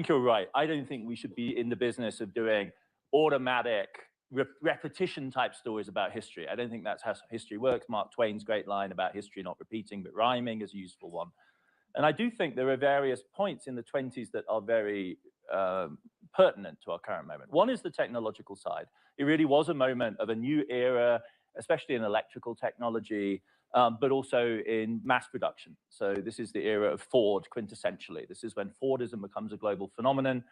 you're right. I don't think we should be in the business of doing automatic repetition type stories about history. I don't think that's how history works. Mark Twain's great line about history not repeating but rhyming is a useful one. And I do think there are various points in the 20s that are very pertinent to our current moment. One is the technological side. It really was a moment of a new era, especially in electrical technology, but also in mass production. So this is the era of Ford, quintessentially. This is when Fordism becomes a global phenomenon.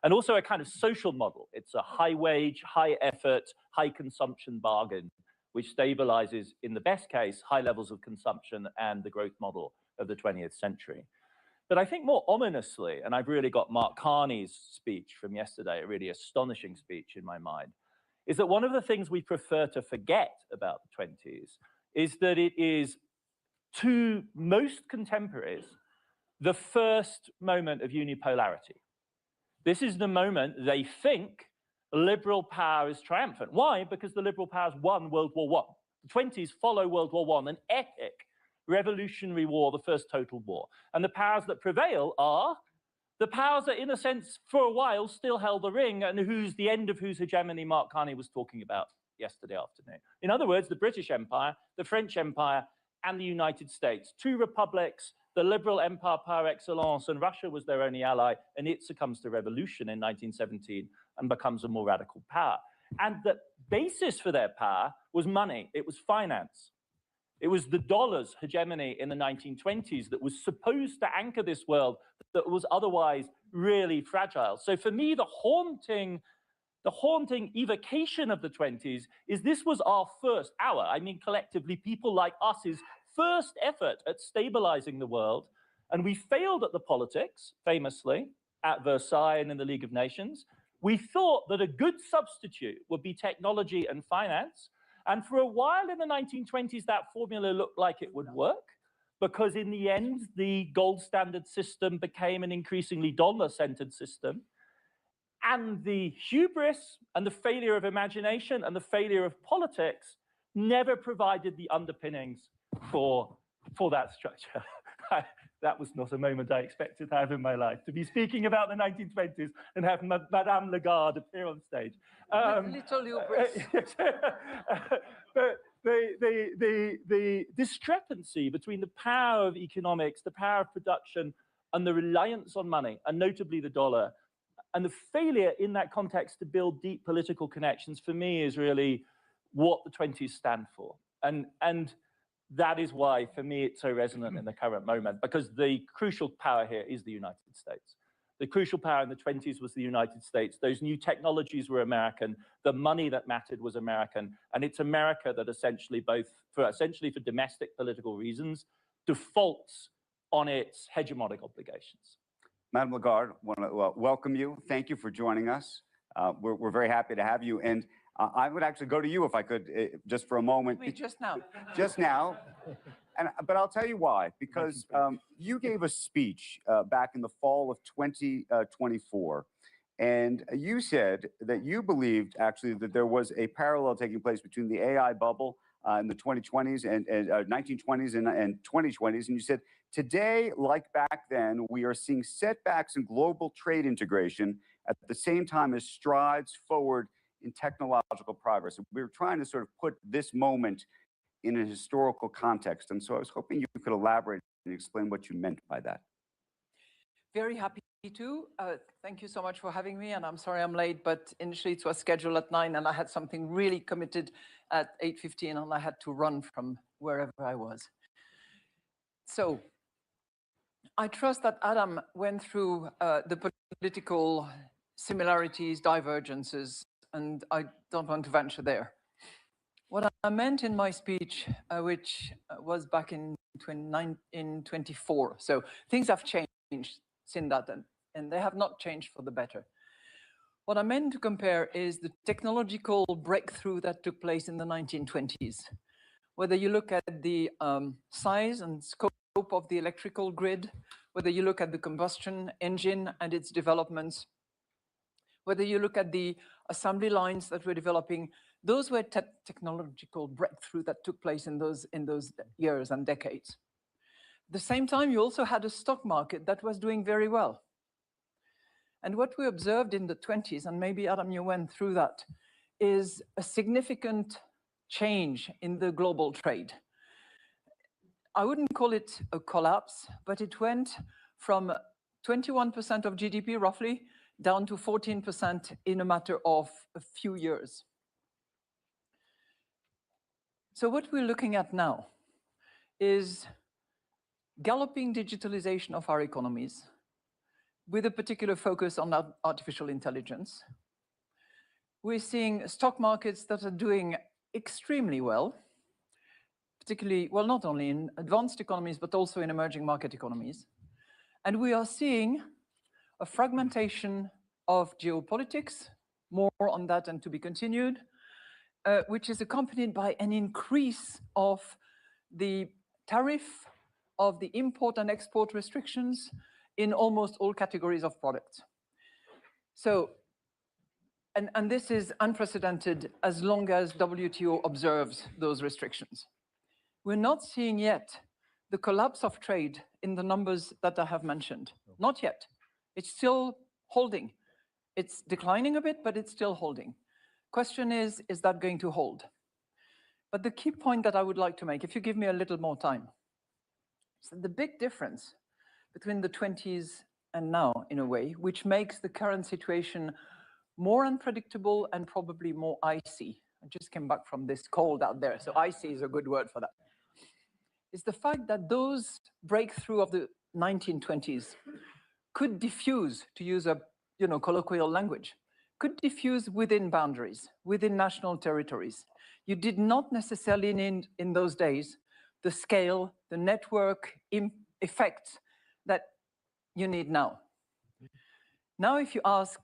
And also a kind of social model. It's a high wage, high effort, high consumption bargain, which stabilizes, in the best case, high levels of consumption and the growth model of the 20th century. But I think more ominously, and I've really got Mark Carney's speech from yesterday, a really astonishing speech in my mind, is that one of the things we prefer to forget about the 20s is that it is, to most contemporaries, the first moment of unipolarity. This is the moment they think liberal power is triumphant. Why? Because the liberal powers won World War I. The 20s follow World War I, an epic revolutionary war, the first total war. And the powers that prevail are the powers that, in a sense, for a while still held the ring and the end of whose hegemony Mark Carney was talking about yesterday afternoon. In other words, the British Empire, the French Empire, and the United States. Two republics, the liberal empire par excellence, and Russia was their only ally, and it succumbs to revolution in 1917 and becomes a more radical power. And the basis for their power was money. It was finance. It was the dollar's hegemony in the 1920s that was supposed to anchor this world that was otherwise really fragile. So for me, the haunting evocation of the 20s is this was I mean collectively, people like us's first effort at stabilizing the world. And we failed at the politics, famously, at Versailles and in the League of Nations. We thought that a good substitute would be technology and finance. And for a while in the 1920s, that formula looked like it would work, because in the end, the gold standard system became an increasingly dollar-centered system. And the hubris and the failure of imagination and the failure of politics never provided the underpinnings for that structure. That was not a moment I expected to have in my life, to be speaking about the 1920s and have Madame Lagarde appear on stage. Little hubris. But the discrepancy between the power of economics, the power of production, and the reliance on money, and notably the dollar, and the failure in that context to build deep political connections, for me, is really what the 20s stand for. And that is why, for me, it's so resonant in the current moment, because the crucial power here is the United States. The crucial power in the 20s was the United States. Those new technologies were American. The money that mattered was American. And it's America that essentially for domestic political reasons, defaults on its hegemonic obligations. Madame Lagarde, I want to welcome you. Thank you for joining us. We're very happy to have you. And I would actually go to you if I could, just for a moment. Wait, just now. Just now. But I'll tell you why. Because you gave a speech back in the fall of 2024. And you said that you believed, actually, that there was a parallel taking place between the AI bubble in the 2020s and 1920s and 2020s. And you said, today, like back then, we are seeing setbacks in global trade integration at the same time as strides forward in technological progress. We were trying to sort of put this moment in a historical context. And so I was hoping you could elaborate and explain what you meant by that. Very happy to. Thank you so much for having me. And I'm sorry I'm late, but initially it was scheduled at 9 and I had something really committed at 8:15 and I had to run from wherever I was. So I trust that Adam went through the political similarities, divergences, and I don't want to venture there. What I meant in my speech, which was back in 24, so things have changed since that, and they have not changed for the better. What I meant to compare is the technological breakthrough that took place in the 1920s. Whether you look at the size and scope of the electrical grid, whether you look at the combustion engine and its developments, whether you look at the assembly lines that were developing, those were technological breakthrough that took place in those years and decades. At the same time, you also had a stock market that was doing very well. And what we observed in the 20s, and maybe Adam, you went through that, is a significant change in the global trade. I wouldn't call it a collapse, but it went from 21% of GDP roughly down to 14% in a matter of a few years. So what we're looking at now is galloping digitalization of our economies with a particular focus on artificial intelligence. We're seeing stock markets that are doing extremely well, particularly, well, not only in advanced economies, but also in emerging market economies. And we are seeing a fragmentation of geopolitics, more on that and to be continued, which is accompanied by an increase of the tariff, of the import and export restrictions in almost all categories of products. So, and this is unprecedented as long as WTO observes those restrictions. We're not seeing yet the collapse of trade in the numbers that I have mentioned. Not yet. It's still holding. It's declining a bit, but it's still holding. Question is that going to hold? But the key point that I would like to make, if you give me a little more time, is that the big difference between the 20s and now, in a way, which makes the current situation more unpredictable and probably more icy. I just came back from this cold out there, so icy is a good word for that. Is the fact that those breakthrough of the 1920s could diffuse, to use a colloquial language, could diffuse within boundaries, within national territories. You did not necessarily need, in those days, the scale, the network effects that you need now. Now, if you ask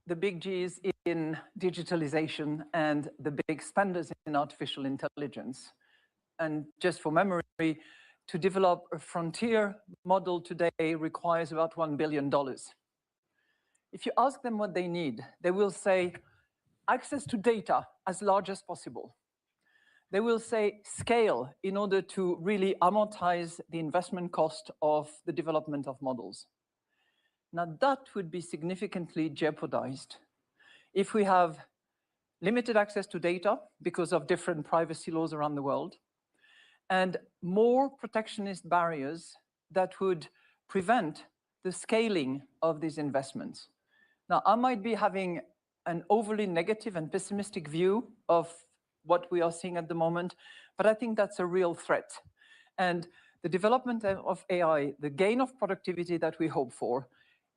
the big Gs in digitalization and the big spenders in artificial intelligence, and just for memory, to develop a frontier model today requires about $1 billion. If you ask them what they need, they will say access to data as large as possible. They will say scale in order to really amortize the investment cost of the development of models. Now that would be significantly jeopardized if we have limited access to data because of different privacy laws around the world, and more protectionist barriers that would prevent the scaling of these investments. Now, I might be having an overly negative and pessimistic view of what we are seeing at the moment, but I think that's a real threat. And the development of AI, the gain of productivity that we hope for,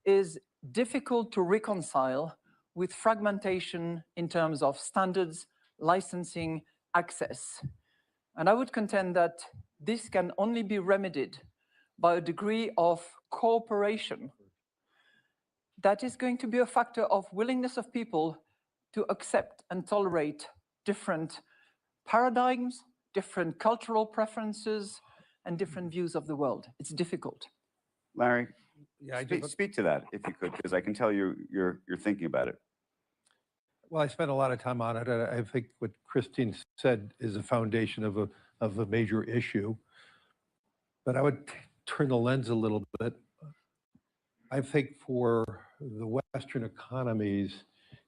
is difficult to reconcile with fragmentation in terms of standards, licensing, access. And I would contend that this can only be remedied by a degree of cooperation that is going to be a factor of willingness of people to accept and tolerate different paradigms, different cultural preferences, and different views of the world. It's difficult. Larry, speak to that, if you could, because I can tell you're thinking about it. Well, I spent a lot of time on it. I think what Christine said is a foundation of a major issue. But I would turn the lens a little bit. I think for the Western economies,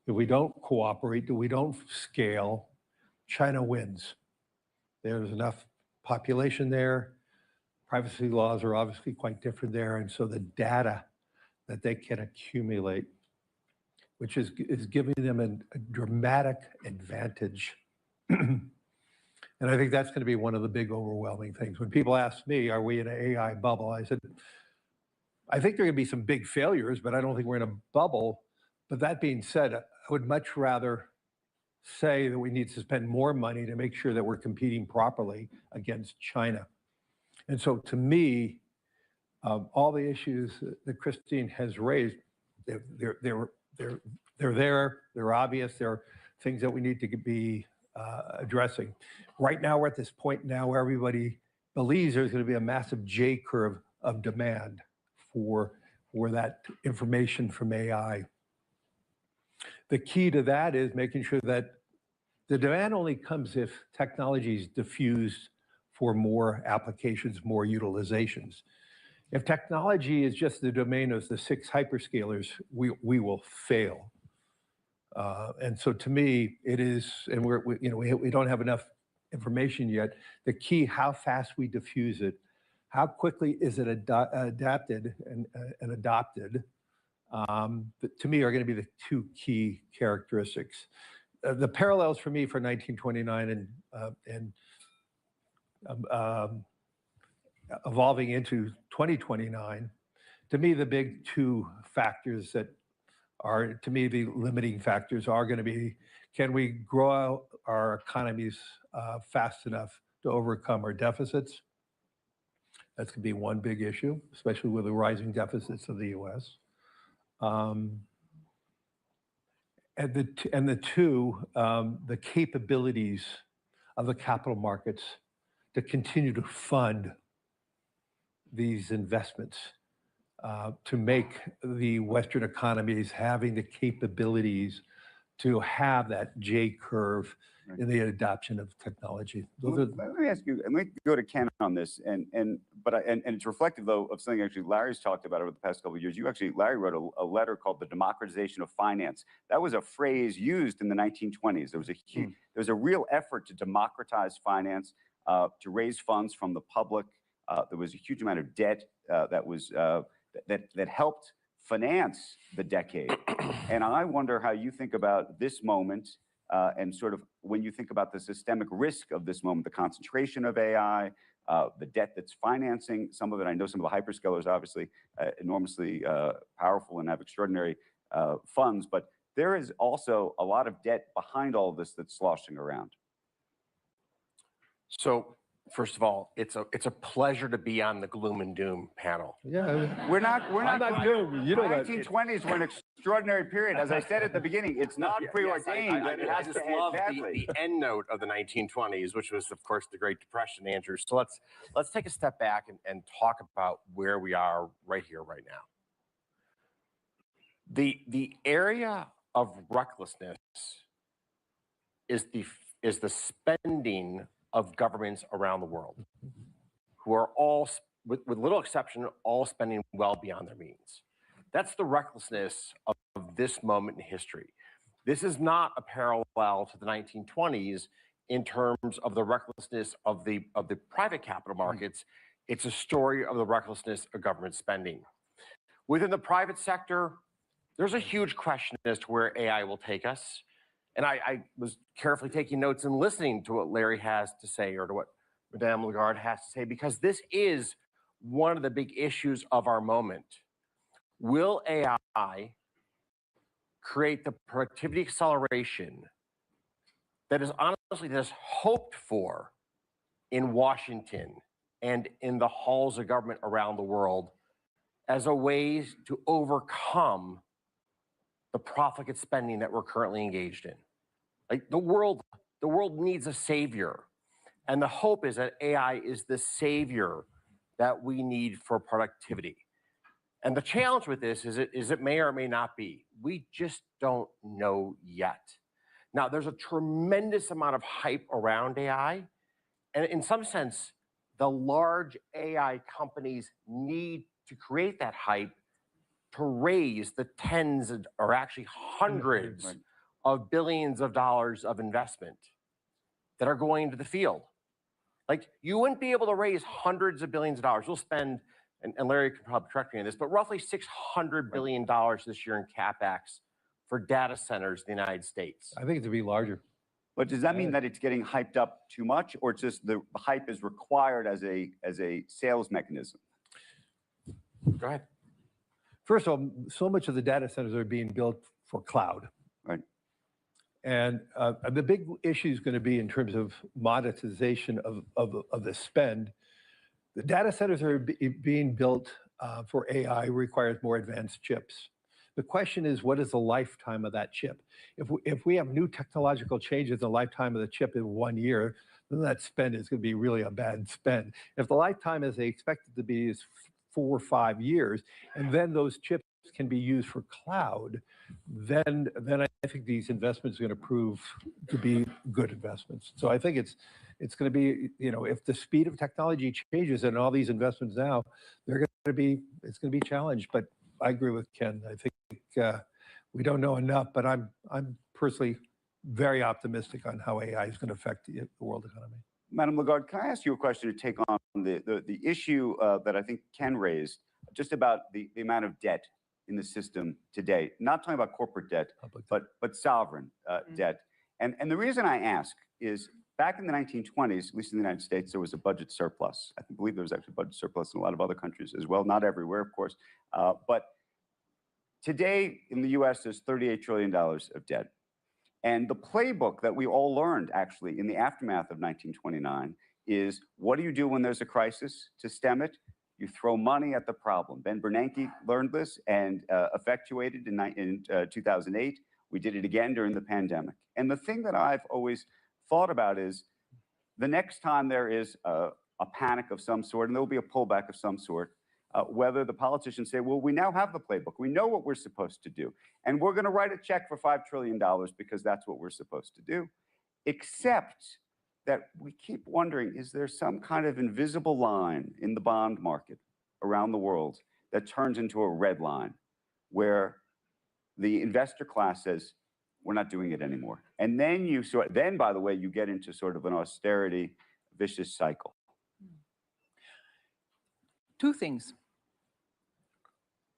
if we don't cooperate, if we don't scale, China wins. There's enough population there. Privacy laws are obviously quite different there. And so the data that they can accumulate, which is giving them a dramatic advantage. And I think that's going to be one of the big overwhelming things. When people ask me, are we in an AI bubble? I said, I think there are going to be some big failures, but I don't think we're in a bubble. But that being said, I would much rather say that we need to spend more money to make sure that we're competing properly against China. And so to me, all the issues that Christine has raised, they're there, they're obvious, they're things that we need to be addressing. Right now, we're at this point now where everybody believes there's going to be a massive J curve of demand for that information from AI. The key to that is making sure that the demand only comes if technology is diffused for more applications, more utilizations. If technology is just the domain of the 6 hyperscalers, we will fail. And so to me, it is, and we don't have enough information yet. The key, how fast we diffuse it, how quickly is it adapted and adopted, to me are going to be the 2 key characteristics. The parallels for me for 1929 and evolving into 2029, to me, the big 2 factors that are, to me, the limiting factors are going to be, can we grow our economies fast enough to overcome our deficits? That's going to be one big issue, especially with the rising deficits of the U.S. And the 2, the capabilities of the capital markets to continue to fund these investments, to make the Western economies having the capabilities to have that J curve in the adoption of technology. Let me ask you, and let me go to Ken on this, and it's reflective though of something actually Larry's talked about over the past couple of years. Larry wrote a letter called "The Democratization of Finance." That was a phrase used in the 1920s. There was a real effort to democratize finance, to raise funds from the public. There was a huge amount of debt that helped finance the decade. And I wonder how you think about this moment, and sort of when you think about the systemic risk of this moment, the concentration of AI, the debt that's financing some of it. I know some of the hyperscalers obviously enormously powerful and have extraordinary funds, but there is also a lot of debt behind all of this that's sloshing around. So first of all, it's a pleasure to be on the gloom and doom panel. Yeah, We're not doom. You know that. 1920s were an extraordinary period. As I said at the beginning, it's not preordained. I just love the end note of the 1920s, which was, of course, the Great Depression, Andrew. So let's take a step back and talk about where we are right here, right now. The area of recklessness is the spending of governments around the world, who are all, with little exception, all spending well beyond their means. That's the recklessness of this moment in history. This is not a parallel to the 1920s in terms of the recklessness of the private capital markets. It's a story of the recklessness of government spending. Within the private sector, there's a huge question as to where AI will take us. And I was carefully taking notes and listening to what Larry has to say, or to what Madame Lagarde has to say, because this is one of the big issues of our moment. Will AI create the productivity acceleration that is honestly just hoped for in Washington and in the halls of government around the world as a way to overcome the profligate spending that we're currently engaged in? Like the world needs a savior. And the hope is that AI is the savior that we need for productivity. And the challenge with this is it may or may not be. We just don't know yet. Now, there's a tremendous amount of hype around AI. And in some sense, the large AI companies need to create that hype to raise the tens or actually hundreds of billions of dollars of investment that are going into the field. Like, you wouldn't be able to raise hundreds of billions of dollars. We'll spend, and Larry can probably correct me on this, but roughly $600 billion this year in CapEx for data centers in the United States. I think it to be larger. But does that mean that it's getting hyped up too much, or it's just the hype is required as a sales mechanism? Go ahead. First of all, so much of the data centers are being built for cloud. Right. And the big issue is going to be in terms of monetization of the spend. The data centers are being built for AI, requires more advanced chips. The question is, what is the lifetime of that chip? If we have new technological changes, the lifetime of the chip in 1 year, then that spend is going to be really a bad spend. If the lifetime, as they expect it to be, is 4 or 5 years, and then those chips can be used for cloud, then I think these investments are going to prove to be good investments. So I think it's going to be, if the speed of technology changes and all these investments now, it's going to be challenged. But I agree with Ken. I think we don't know enough, but I'm personally very optimistic on how AI is going to affect the world economy. Madam Lagarde, can I ask you a question to take on the issue that I think Ken raised, just about the amount of debt in the system today? Not talking about corporate debt, but sovereign debt. And the reason I ask is, back in the 1920s, at least in the United States, there was a budget surplus. I believe there was actually a budget surplus in a lot of other countries as well, not everywhere, of course. But today in the US, there's $38 trillion of debt. And the playbook that we all learned, actually, in the aftermath of 1929 is, what do you do when there's a crisis to stem it? You throw money at the problem. Ben Bernanke learned this and effectuated in 2008. We did it again during the pandemic. And the thing that I've always thought about is, the next time there is a panic of some sort, and there will be a pullback of some sort, whether the politicians say, well, we now have the playbook. We know what we're supposed to do. And we're going to write a check for $5 trillion because that's what we're supposed to do. Except that we keep wondering, is there some kind of invisible line in the bond market around the world that turns into a red line where the investor class says, we're not doing it anymore. And then by the way, you get into sort of an austerity vicious cycle. Two things.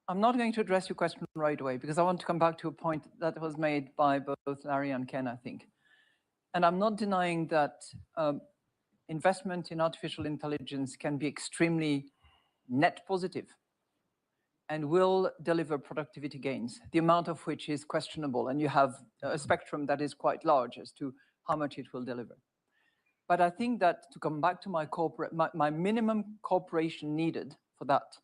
I'm not going to address your question right away because I want to come back to a point that was made by both Larry and Ken, I think. And I'm not denying that investment in artificial intelligence can be extremely net positive and will deliver productivity gains, the amount of which is questionable. And you have a spectrum that is quite large as to how much it will deliver. But I think that, to come back to my minimum cooperation needed for that,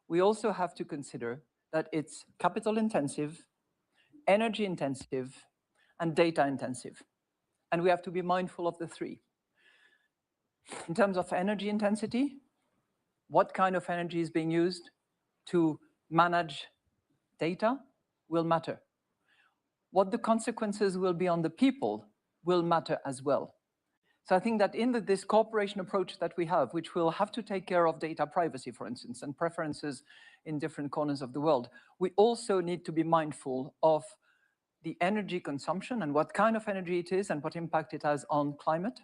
we also have to consider that it's capital intensive, energy intensive, and data intensive. And we have to be mindful of the three. In terms of energy intensity, what kind of energy is being used to manage data will matter. What the consequences will be on the people will matter as well. So I think that in this cooperation approach that we have, which will have to take care of data privacy, for instance, and preferences in different corners of the world, we also need to be mindful of the energy consumption and what kind of energy it is and what impact it has on climate.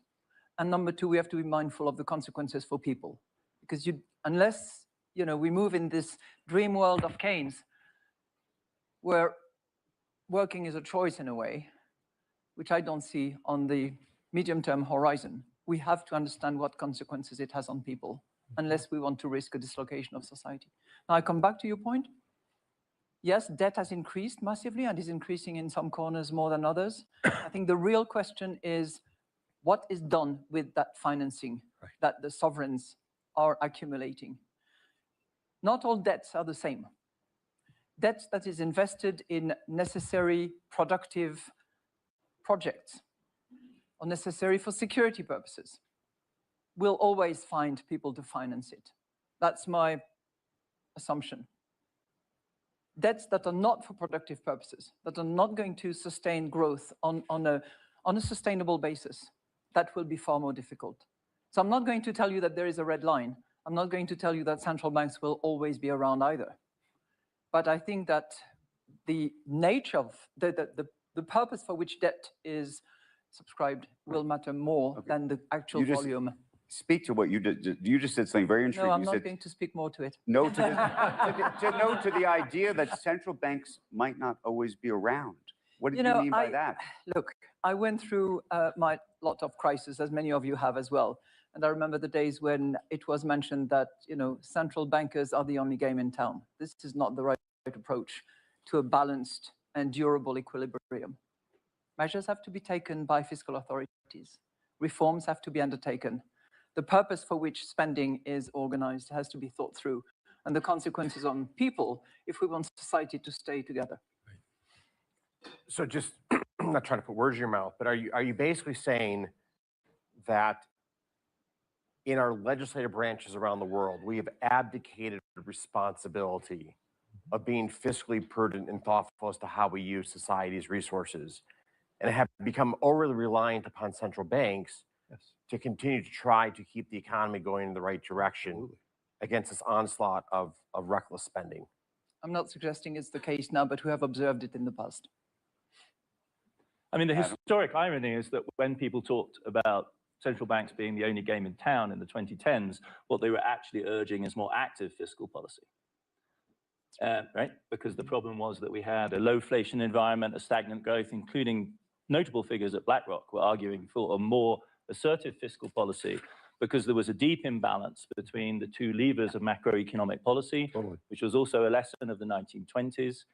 And number two, we have to be mindful of the consequences for people. Because unless we move in this dream world of Keynes, where working is a choice in a way, which I don't see on the medium-term horizon, we have to understand what consequences it has on people, unless we want to risk a dislocation of society. Now, I come back to your point. Yes, debt has increased massively and is increasing in some corners more than others. I think the real question is, what is done with that financing that the sovereigns are accumulating? Not all debts are the same. Debt that is invested in necessary, productive projects or necessary for security purposes will always find people to finance it. That's my assumption. Debts that are not for productive purposes, that are not going to sustain growth on a sustainable basis, that will be far more difficult. So I'm not going to tell you that there is a red line. I'm not going to tell you that central banks will always be around either. But I think that the nature of the purpose for which debt is subscribed will matter more than the actual volume. Speak to what you did. You just said something very interesting. No, I'm not going to speak more to it. No to the idea that central banks might not always be around. What did you mean by that? Look, I went through my lot of crises, as many of you have as well. And I remember the days when it was mentioned that central bankers are the only game in town. This is not the right approach to a balanced and durable equilibrium. Measures have to be taken by fiscal authorities. Reforms have to be undertaken. The purpose for which spending is organized has to be thought through, and the consequences on people if we want society to stay together. So just, I'm not trying to put words in your mouth, but are you basically saying that in our legislative branches around the world, we have abdicated responsibility of being fiscally prudent and thoughtful as to how we use society's resources, and have become overly reliant upon central banks to continue to try to keep the economy going in the right direction against this onslaught of reckless spending. I'm not suggesting it's the case now, but we have observed it in the past. I mean, the historic irony is that when people talked about central banks being the only game in town in the 2010s, what they were actually urging is more active fiscal policy. Right? Because the problem was that we had a low-inflation environment, a stagnant growth, including notable figures at BlackRock were arguing for a more assertive fiscal policy because there was a deep imbalance between the two levers of macroeconomic policy, which was also a lesson of the 1920s.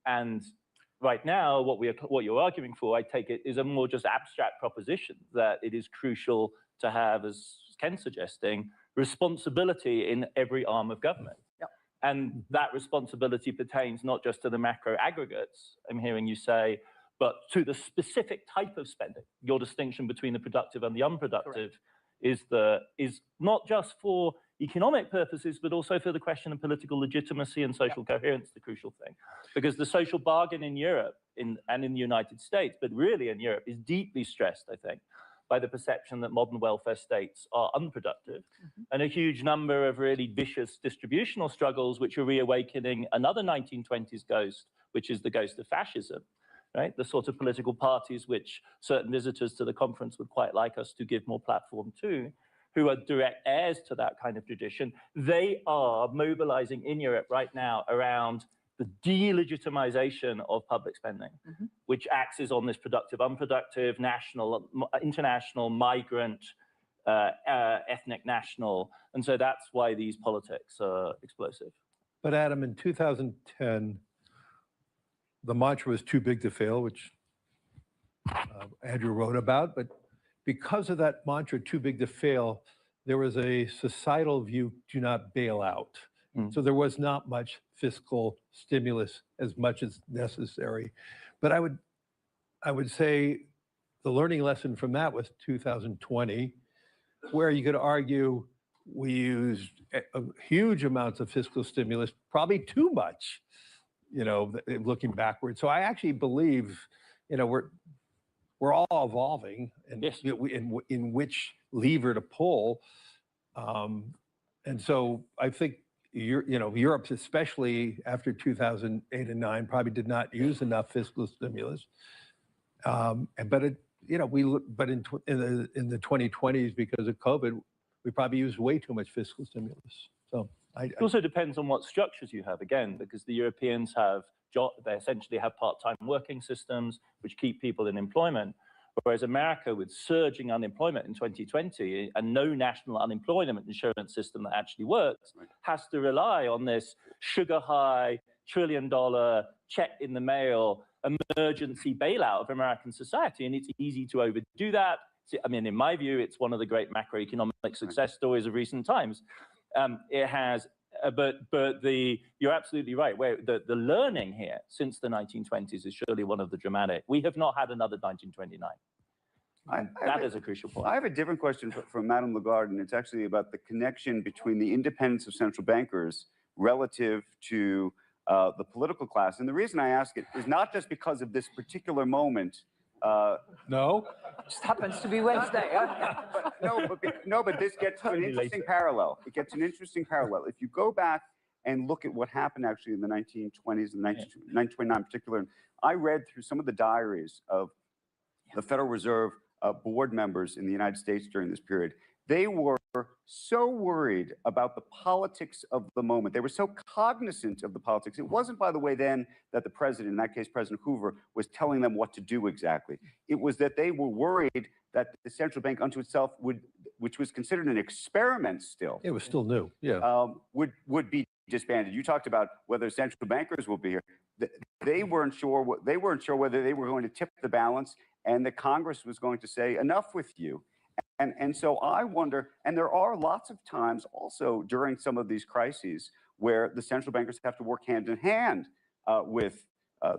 And right now, what you're arguing for, I take it, is a more just abstract proposition that it is crucial to have, as Ken's suggesting, responsibility in every arm of government. And that responsibility pertains not just to the macro aggregates, I'm hearing you say, but to the specific type of spending. Your distinction between the productive and the unproductive is not just for economic purposes, but also for the question of political legitimacy and social coherence, the crucial thing. Because the social bargain in Europe and in the United States, but really in Europe, is deeply stressed, I think, by the perception that modern welfare states are unproductive, and a huge number of really vicious distributional struggles, which are reawakening another 1920s ghost, which is the ghost of fascism, right? The sort of political parties which certain visitors to the conference would quite like us to give more platform to, who are direct heirs to that kind of tradition. They are mobilizing in Europe right now around the delegitimization of public spending, which axes on this productive, unproductive, national, international, migrant, ethnic, national. And so that's why these politics are explosive. But Adam, in 2010, the mantra was too big to fail, which Andrew wrote about. But because of that mantra, too big to fail, there was a societal view, do not bail out. So there was not much fiscal stimulus as much as necessary. But I would say the learning lesson from that was 2020, where you could argue we used huge amounts of fiscal stimulus, probably too much, you know, looking backwards. So I actually believe, you know, we're all evolving and in which lever to pull. And so I think Europe, especially after 2008 and 9, probably did not use enough fiscal stimulus. But in the 2020s, because of COVID, we probably used way too much fiscal stimulus. So it also depends on what structures you have, again, because the Europeans they essentially have part-time working systems which keep people in employment. Whereas America, with surging unemployment in 2020 and no national unemployment insurance system that actually works, has to rely on this sugar high, $1 trillion check in the mail, emergency bailout of American society. And it's easy to overdo that. I mean, in my view, it's one of the great macroeconomic success stories of recent times. It has, you're absolutely right. Where the learning here since the 1920s is surely one of the dramatic. We have not had another 1929. That is a crucial point. I have a different question from Madame Lagarde, and it's actually about the connection between the independence of central bankers relative to the political class. And the reason I ask it is not just because of this particular moment. No, just happens to be Wednesday. But this gets to an interesting parallel. It gets an interesting parallel. If you go back and look at what happened actually in the 1920s and 1929 in particular, and I read through some of the diaries of the Federal Reserve board members in the United States during this period. They were so worried about the politics of the moment. They were so cognizant of the politics. It wasn't, by the way, then that the president, in that case, President Hoover, was telling them what to do exactly. It was that they were worried that the central bank unto itself which was considered an experiment still. it was still new. Would be disbanded. You talked about whether central bankers will be here. They weren't sure. They weren't sure whether they were going to tip the balance, and the Congress was going to say enough with you. And so I wonder, and there are lots of times also during some of these crises where the central bankers have to work hand in hand with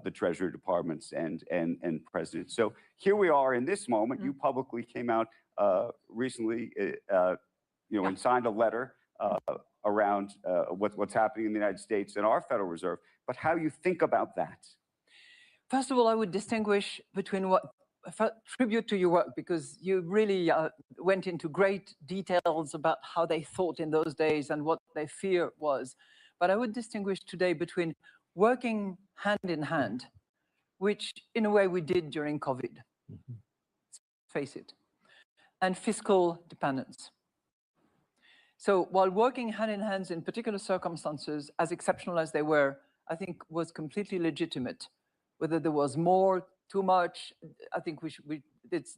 the Treasury departments and presidents. So here we are in this moment. You publicly came out recently, and signed a letter around what's happening in the United States and our Federal Reserve, but how you think about that. First of all, I would distinguish between tribute to your work, because you really went into great details about how they thought in those days and what their fear was. But I would distinguish today between working hand in hand, which in a way we did during COVID, let's face it, and fiscal dependence. So while working hand in hand in particular circumstances, as exceptional as they were, I think was completely legitimate. Whether there was more, too much, I think it's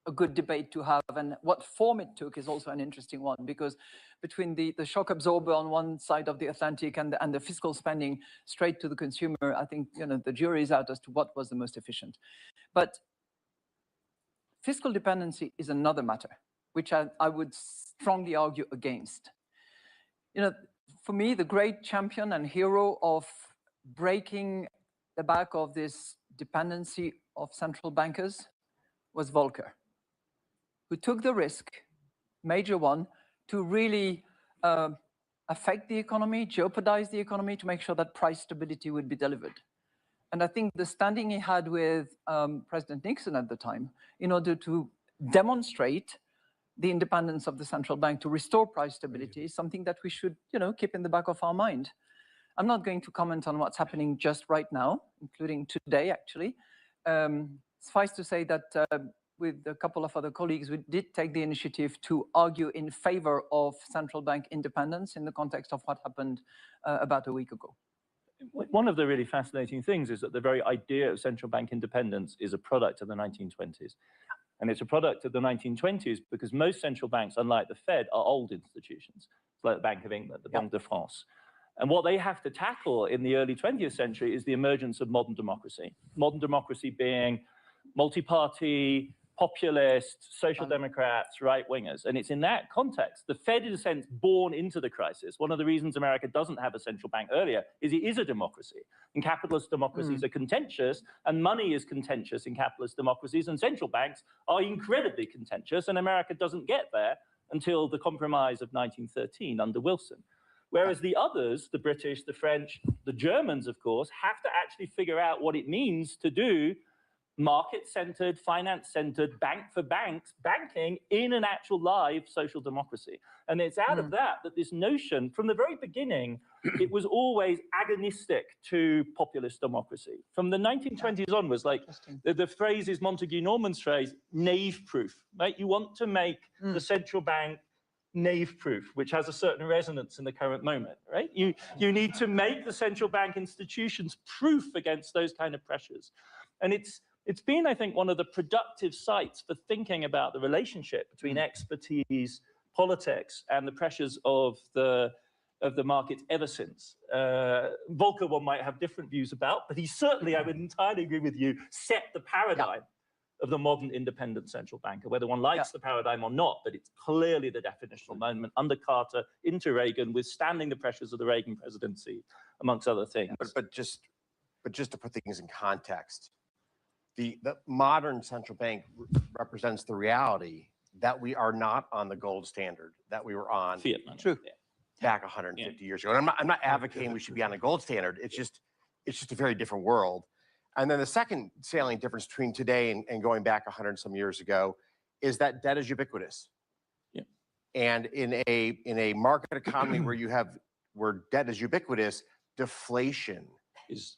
a good debate to have, and what form it took is also an interesting one, because between the shock absorber on one side of the Atlantic and the fiscal spending straight to the consumer, I think the jury is out as to what was the most efficient. But fiscal dependency is another matter, which I would strongly argue against. For me, the great champion and hero of breaking the back of this dependency of central bankers was Volcker, who took the risk, major one, to really affect the economy, jeopardize the economy, to make sure that price stability would be delivered. And I think the standing he had with President Nixon at the time, in order to demonstrate the independence of the central bank to restore price stability, is something that we should, keep in the back of our mind. I'm not going to comment on what's happening just right now, including today, actually. Suffice to say that with a couple of other colleagues, we did take the initiative to argue in favor of central bank independence in the context of what happened about a week ago. One of the really fascinating things is that the very idea of central bank independence is a product of the 1920s. And it's a product of the 1920s because most central banks, unlike the Fed, are old institutions, like the Bank of England, the Banque de France. And what they have to tackle in the early 20th century is the emergence of modern democracy. Modern democracy being multi-party, populist, social democrats, right-wingers. And it's in that context, the Fed, in a sense, born into the crisis. One of the reasons America doesn't have a central bank earlier is it is a democracy. And capitalist democracies are contentious, and money is contentious in capitalist democracies, and central banks are incredibly contentious, and America doesn't get there until the compromise of 1913 under Wilson. Whereas the others, the British, the French, the Germans, of course, have to actually figure out what it means to do market-centered, finance-centered, bank-for-banks banking in an actual live social democracy. And it's out of that this notion, from the very beginning, it was always agonistic to populist democracy. From the 1920s onwards, like the phrase is Montague Norman's phrase, knave-proof, right? You want to make the central bank knave-proof, which has a certain resonance in the current moment, right? You need to make the central bank institutions proof against those kind of pressures. And it's been, I think, one of the productive sites for thinking about the relationship between expertise, politics, and the pressures of the markets ever since. Volcker, one might have different views about, but he certainly, I would entirely agree with you, set the paradigm of the modern independent central banker, whether one likes the paradigm or not, but it's clearly the definitional moment under Carter into Reagan, withstanding the pressures of the Reagan presidency, amongst other things. But just to put things in context, the modern central bank represents the reality that we are not on the gold standard that we were on Fiat money. True. Back 150 years ago. And I'm not advocating we should be on a gold standard. It's just a very different world. And then the second salient difference between today and going back 100 some years ago is that debt is ubiquitous. Yeah. And in a market economy where debt is ubiquitous, deflation is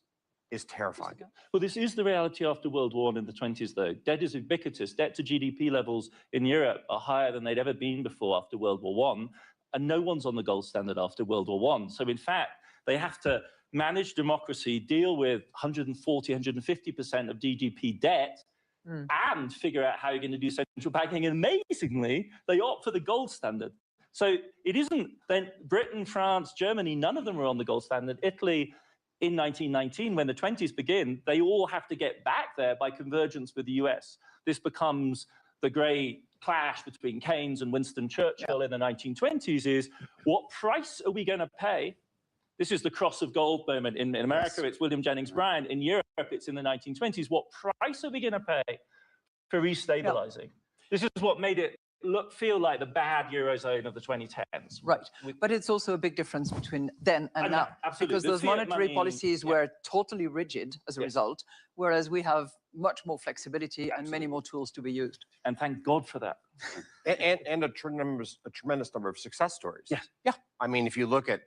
terrifying. Well, this is the reality after World War I in the 20s, though. Debt is ubiquitous. Debt to GDP levels in Europe are higher than they'd ever been before after World War I, and no one's on the gold standard after World War I. So in fact, they have to manage democracy, deal with 140, 150% of GDP debt, and figure out how you're going to do central banking. And amazingly, they opt for the gold standard. So it isn't then Britain, France, Germany, none of them are on the gold standard. Italy, in 1919, when the 20s begin, they all have to get back there by convergence with the US. This becomes the great clash between Keynes and Winston Churchill in the 1920s is, what price are we going to pay? This is the cross of gold moment. In America, it's William Jennings Bryan. In Europe, it's in the 1920s. What price are we going to pay for restabilizing? This is what made it feel like the bad Eurozone of the 2010s. Right. But it's also a big difference between then and now. Absolutely. Because The those fiat monetary money- policies were totally rigid as a Yes. result, whereas we have much more flexibility and many more tools to be used. And thank God for that. And a tremendous number of success stories. Yes. Yeah. I mean, if you look at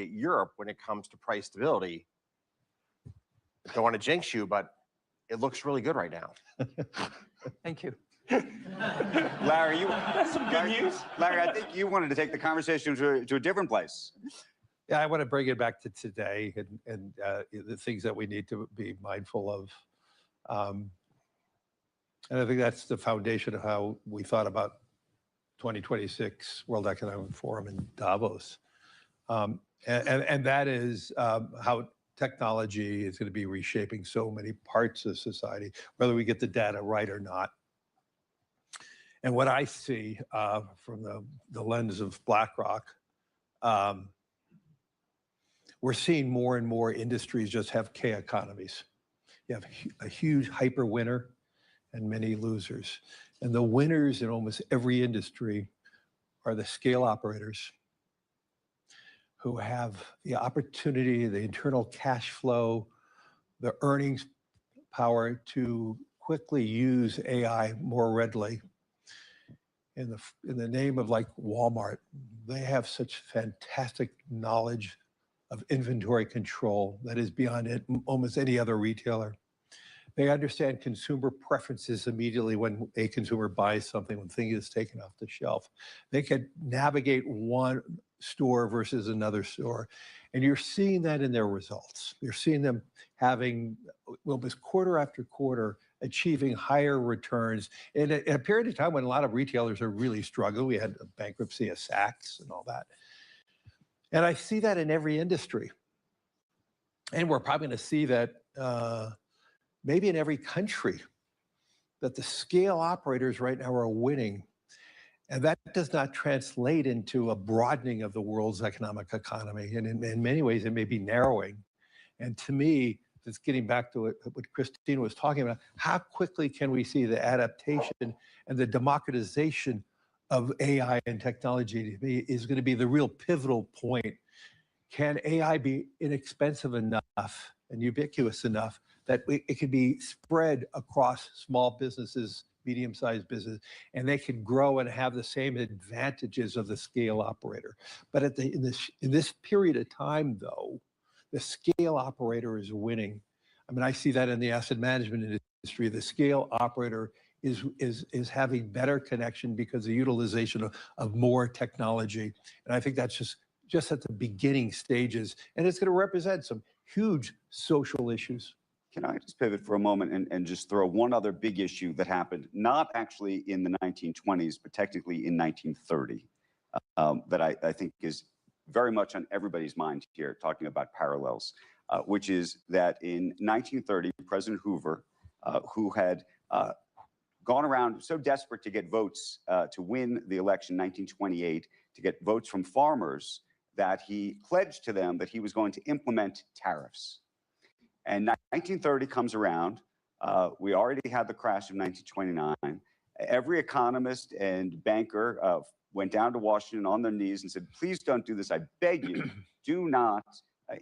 Europe when it comes to price stability, I don't want to jinx you, but it looks really good right now. Thank you. Larry, That's some good news. Larry, I think you wanted to take the conversation to a different place. Yeah, I want to bring it back to today and the things that we need to be mindful of. And I think that's the foundation of how we thought about 2026 World Economic Forum in Davos. And that is how technology is going to be reshaping so many parts of society, whether we get the data right or not. And what I see from the lens of BlackRock, we're seeing more and more industries just have K economies. You have a huge hyper winner and many losers. And the winners in almost every industry are the scale operators who have the opportunity, the internal cash flow, the earnings power to quickly use AI more readily. In the name of like Walmart, they have such fantastic knowledge of inventory control that is beyond almost any other retailer. They understand consumer preferences immediately when a consumer buys something, when thing is taken off the shelf. They can navigate one store versus another store. And you're seeing that in their results. You're seeing them having, almost quarter after quarter, achieving higher returns in a period of time when a lot of retailers are really struggling. We had a bankruptcy of Saks and all that. And I see that in every industry. And we're probably going to see that maybe in every country, that the scale operators right now are winning. And that does not translate into a broadening of the world's economic economy. And in many ways, it may be narrowing. And to me, it's getting back to what Christine was talking about. How quickly can we see the adaptation and the democratization of AI and technology? To me, is going to be the real pivotal point. Can AI be inexpensive enough and ubiquitous enough that it can be spread across small businesses, medium-sized business, and they can grow and have the same advantages of the scale operator? But in this period of time, though, the scale operator is winning. I mean, I see that in the asset management industry. The scale operator is having better connection because of the utilization of more technology. And I think that's just at the beginning stages. And it's going to represent some huge social issues. Can I just pivot for a moment and just throw one other big issue that happened, not actually in the 1920s, but technically in 1930, that I think is very much on everybody's mind here, talking about parallels, which is that in 1930, President Hoover, who had gone around so desperate to get votes to win the election in 1928, to get votes from farmers, that he pledged to them that he was going to implement tariffs. And 1930 comes around. We already had the crash of 1929. Every economist and banker went down to Washington on their knees and said, please don't do this. I beg you, do not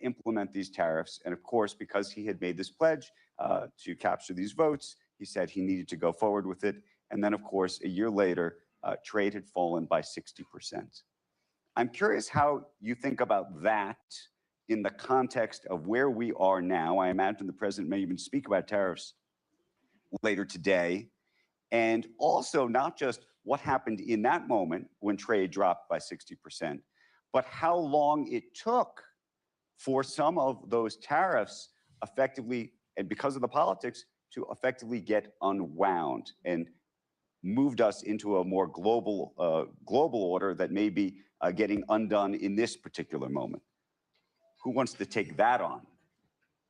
implement these tariffs. And of course, because he had made this pledge to capture these votes, he said he needed to go forward with it. And then, of course, a year later, trade had fallen by 60%. I'm curious how you think about that in the context of where we are now. I imagine the president may even speak about tariffs later today. And also not just what happened in that moment when trade dropped by 60%, but how long it took for some of those tariffs effectively, and because of the politics, to effectively get unwound and moved us into a more global order that may be getting undone in this particular moment. Who wants to take that on?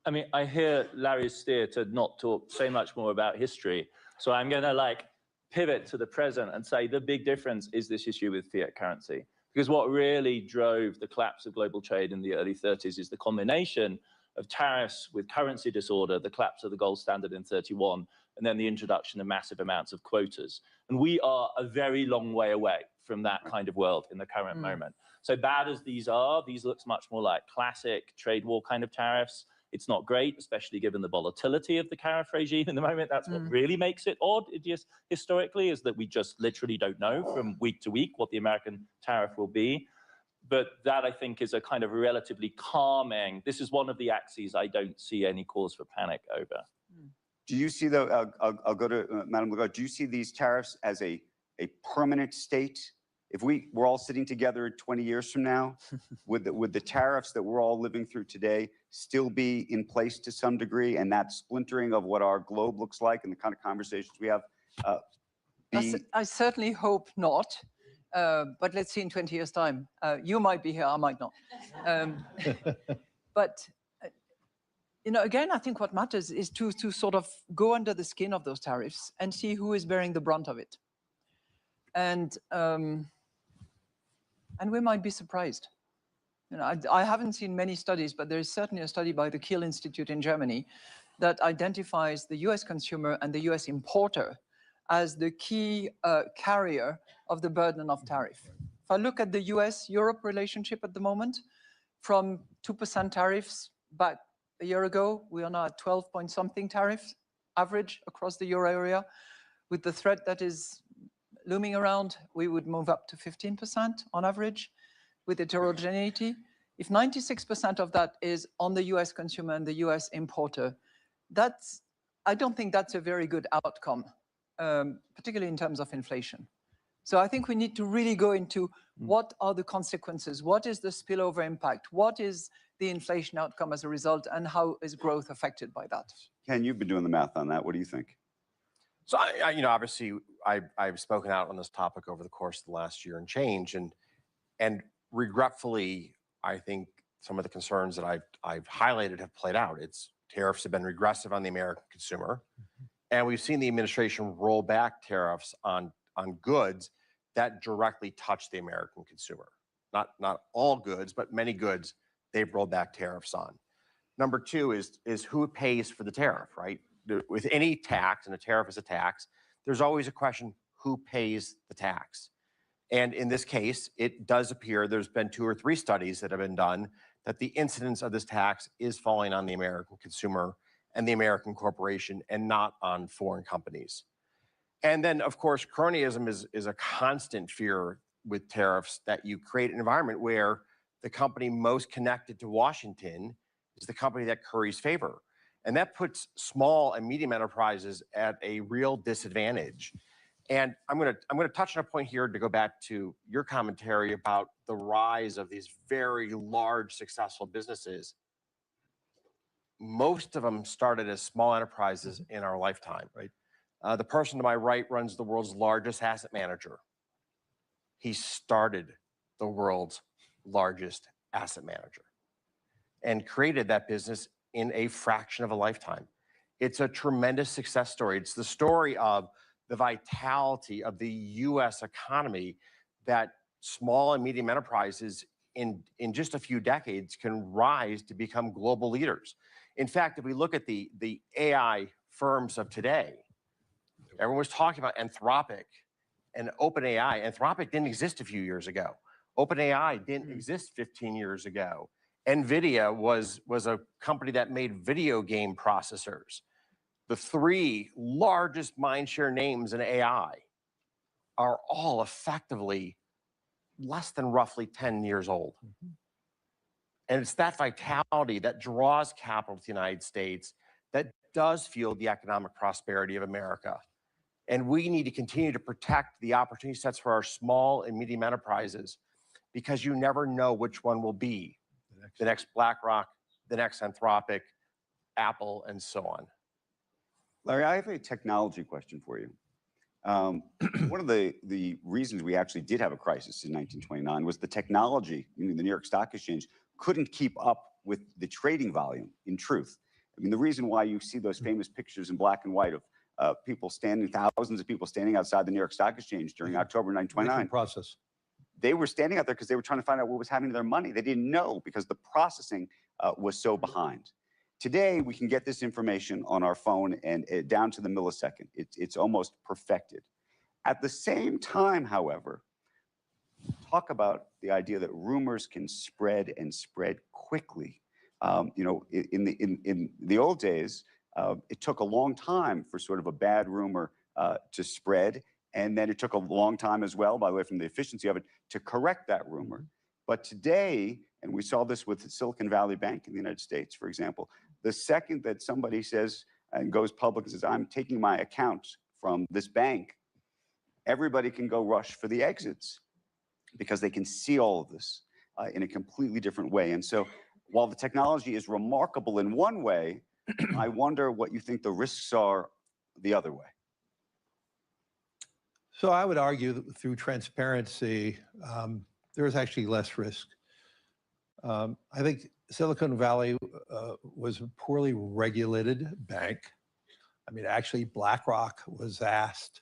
I mean, I hear Larry's steer to not say much more about history. So I'm going to pivot to the present and say the big difference is this issue with fiat currency. Because what really drove the collapse of global trade in the early 30s is the combination of tariffs with currency disorder, the collapse of the gold standard in 31, and then the introduction of massive amounts of quotas. And we are a very long way away from that kind of world in the current moment. So bad as these are, these looks much more like classic trade war kind of tariffs. It's not great, especially given the volatility of the tariff regime in the moment. That's what really makes it odd, just historically, is that we just literally don't know from week to week what the American tariff will be. But that, I think, is a kind of relatively calming. This is one of the axes I don't see any cause for panic over. Do you see, though, I'll go to Madam Lagarde, do you see these tariffs as a permanent state? If we're all sitting together 20 years from now, would the tariffs that we're all living through today still be in place to some degree, and that splintering of what our globe looks like and the kind of conversations we have I certainly hope not, but let's see in 20 years' time. You might be here, I might not. But you know, again, I think what matters is to sort of go under the skin of those tariffs and see who is bearing the brunt of it. And we might be surprised. You know, I haven't seen many studies, but there is certainly a study by the Kiel Institute in Germany that identifies the US consumer and the US importer as the key carrier of the burden of tariff. If I look at the US-Europe relationship at the moment, from 2% tariffs back a year ago, we are now at 12 point something tariffs average across the euro area. With the threat that is looming around, we would move up to 15% on average with heterogeneity. If 96% of that is on the US consumer and the US importer, I don't think that's a very good outcome, particularly in terms of inflation. So I think we need to really go into what are the consequences, what is the spillover impact, what is the inflation outcome as a result, and how is growth affected by that? Ken, you've been doing the math on that. What do you think? So, you know, obviously, I've spoken out on this topic over the course of the last year and change, and regretfully, I think some of the concerns that I've highlighted have played out. Tariffs have been regressive on the American consumer, and we've seen the administration roll back tariffs on goods that directly touch the American consumer. Not all goods, but many goods they've rolled back tariffs on. Number two is who pays for the tariff, right? With any tax, and a tariff is a tax, there's always a question, who pays the tax? And in this case, it does appear there's been 2 or 3 studies that have been done that the incidence of this tax is falling on the American consumer and the American corporation and not on foreign companies. And then, of course, cronyism is a constant fear with tariffs, that you create an environment where the company most connected to Washington is the company that curries favor. And that puts small and medium enterprises at a real disadvantage. And I'm going to touch on a point here to go back to your commentary about the rise of these very large, successful businesses. Most of them started as small enterprises in our lifetime. Right. The person to my right runs the world's largest asset manager. He started the world's largest asset manager and created that business in a fraction of a lifetime. It's a tremendous success story. It's the story of the vitality of the US economy, that small and medium enterprises in just a few decades can rise to become global leaders. In fact, if we look at the AI firms of today, everyone was talking about Anthropic and OpenAI. Anthropic didn't exist a few years ago. OpenAI didn't exist 15 years ago. NVIDIA was a company that made video game processors. The 3 largest mindshare names in AI are all effectively less than roughly 10 years old. And it's that vitality that draws capital to the United States that does fuel the economic prosperity of America. And we need to continue to protect the opportunity sets for our small and medium enterprises, because you never know which one will be the next BlackRock, the next Anthropic, Apple, and so on. Larry, I have a technology question for you. One of the reasons we actually did have a crisis in 1929 was the technology, meaning the New York Stock Exchange, couldn't keep up with the trading volume, in truth. I mean, the reason why you see those famous pictures in black and white of people standing, thousands of people standing outside the New York Stock Exchange during October 1929. Process. They were standing out there because they were trying to find out what was happening to their money. They didn't know because the processing was so behind. Today, we can get this information on our phone and down to the millisecond. It's almost perfected. At the same time, however, talk about the idea that rumors can spread and spread quickly. You know, in the old days, it took a long time for sort of a bad rumor to spread. And then it took a long time as well, by the way, from the efficiency of it, to correct that rumor. But today, and we saw this with Silicon Valley Bank in the United States, for example, the second that somebody says and goes public and says, I'm taking my account from this bank, everybody can go rush for the exits because they can see all of this in a completely different way. And so while the technology is remarkable in one way, I wonder what you think the risks are the other way. So I would argue that through transparency, there is actually less risk. I think Silicon Valley was a poorly regulated bank. I mean, actually, BlackRock was asked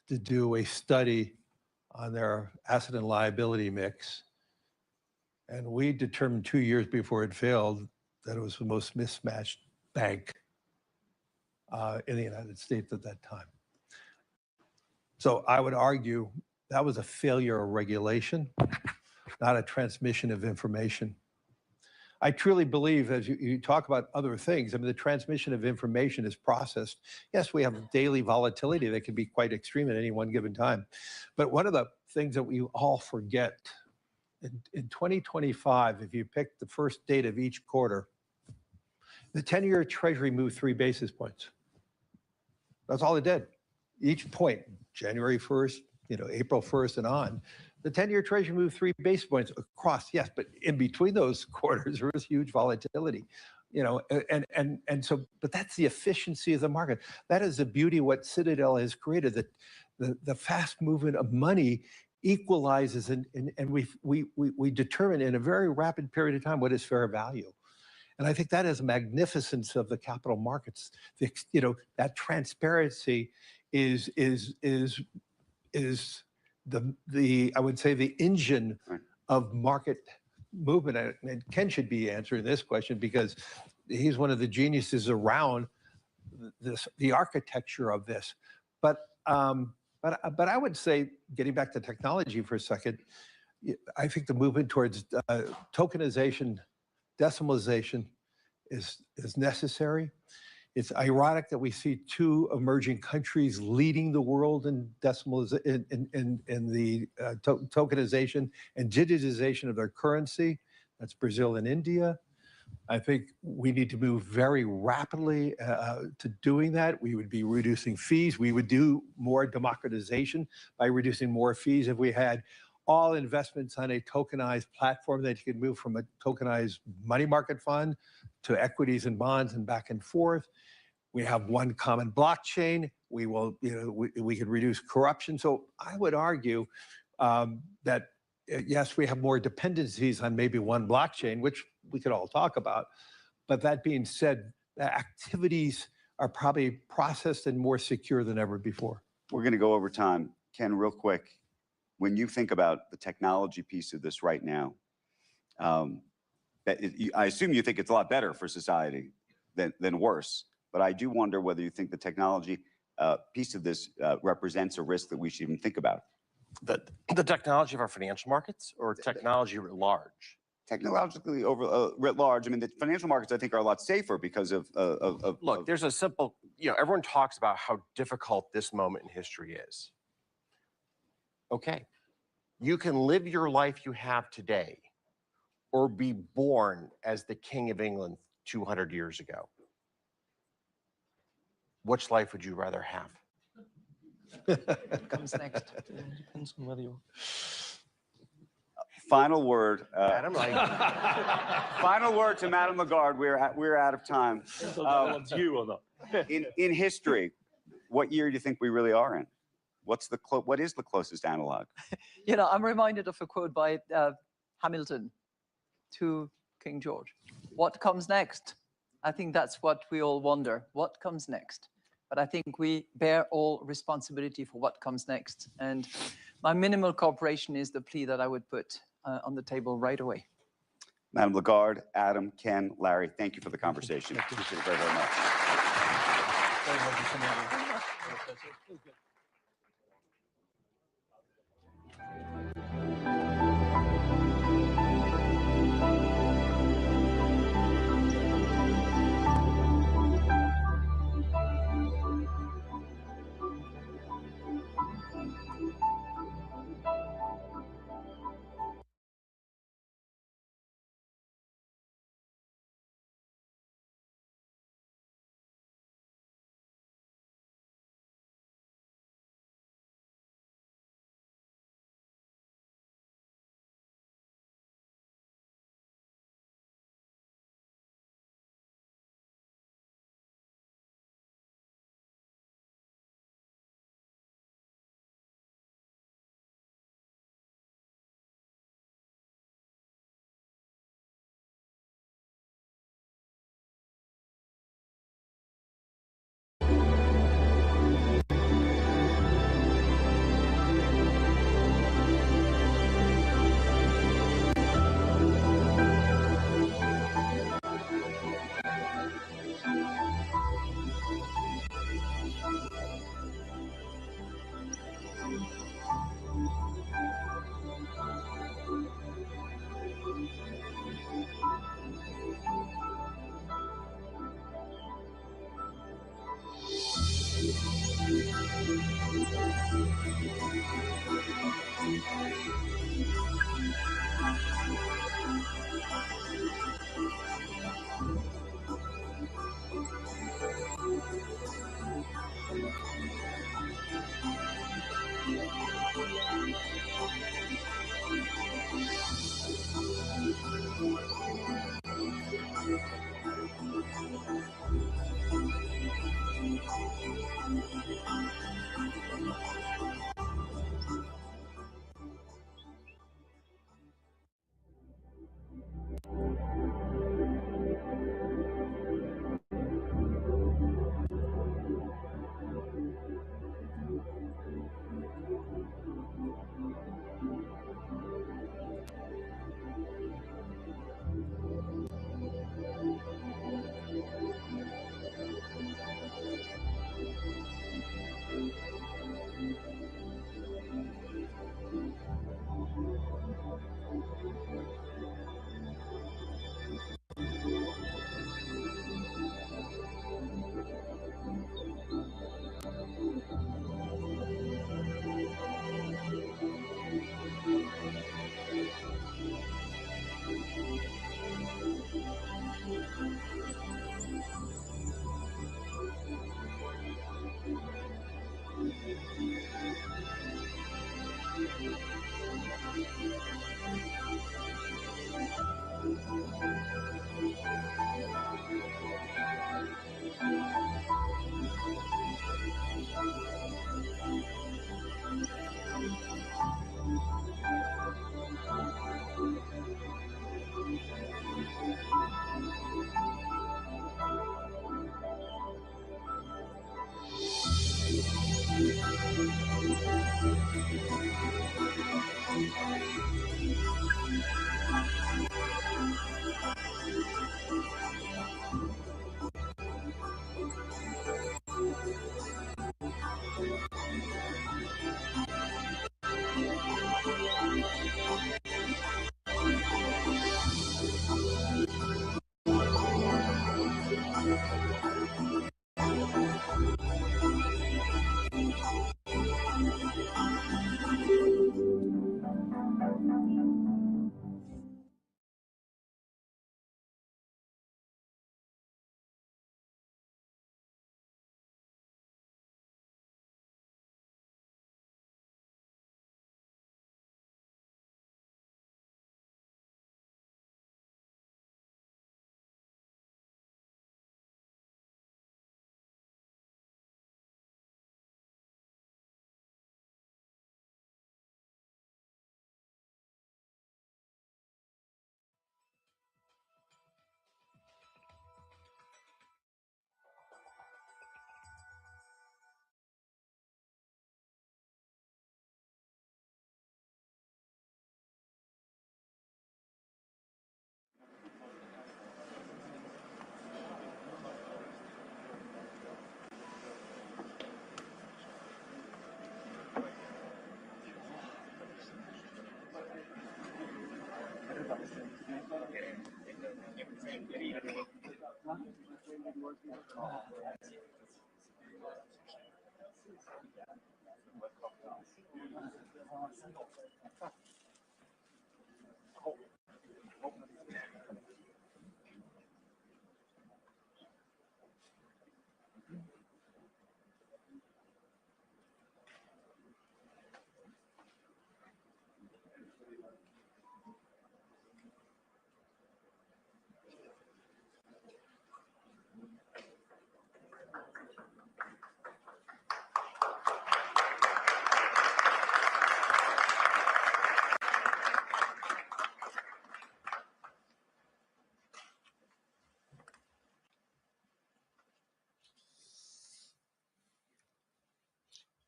to do a study on their asset and liability mix. And we determined 2 years before it failed that it was the most mismatched bank in the United States at that time. So I would argue that was a failure of regulation, not a transmission of information. I truly believe, as you talk about other things, I mean, the transmission of information is processed. Yes, we have daily volatility that can be quite extreme at any one given time. But one of the things that we all forget, in 2025, if you pick the first date of each quarter, the 10-year Treasury moved 3 basis points. That's all it did. Each point, January 1st, you know, April 1st and on, the 10-year Treasury moved 3 basis points across, yes, but in between those quarters, there was huge volatility, you know, and so, but that's the efficiency of the market. That is the beauty of what Citadel has created, that the fast movement of money equalizes and we determine in a very rapid period of time what is fair value. And I think that is a magnificence of the capital markets. You know, that transparency is the I would say the engine of market movement. And Ken should be answering this question because he's one of the geniuses around this, the architecture of this. But I would say, getting back to technology for a second, I think the movement towards tokenization, decimalization is necessary. It's ironic that we see 2 emerging countries leading the world in decimalization, in the tokenization and digitization of their currency. That's Brazil and India. I think we need to move very rapidly to doing that. We would be reducing fees. We would do more democratization by reducing more fees if we had all investments on a tokenized platform, that you could move from a tokenized money market fund to equities and bonds and back and forth. We have one common blockchain. We will, you know, we could reduce corruption. So I would argue that yes, we have more dependencies on maybe one blockchain, which we could all talk about. But that being said, the activities are probably processed and more secure than ever before. We're going to go over time. Ken, real quick, when you think about the technology piece of this right now, I assume you think it's a lot better for society than worse. But I do wonder whether you think the technology piece of this represents a risk that we should even think about. The technology of our financial markets, or technology writ large? Technologically writ large. I mean, the financial markets, I think, are a lot safer because of Look, there's a simple, you know, everyone talks about how difficult this moment in history is. Okay. You can live your life you have today or be born as the King of England 200 years ago. Which life would you rather have? What comes next? Depends on whether you. Final word. Adam, Final word to Madame Lagarde. We're out of time. One's you or not? In history, what year do you think we really are in? What is the closest analog? You know, I'm reminded of a quote by Hamilton to King George. What comes next? I think that's what we all wonder. What comes next? But I think we bear all responsibility for what comes next. And my minimal cooperation is the plea that I would put on the table right away. Madam Lagarde, Adam, Ken, Larry, thank you for the conversation. Appreciate it very, very much.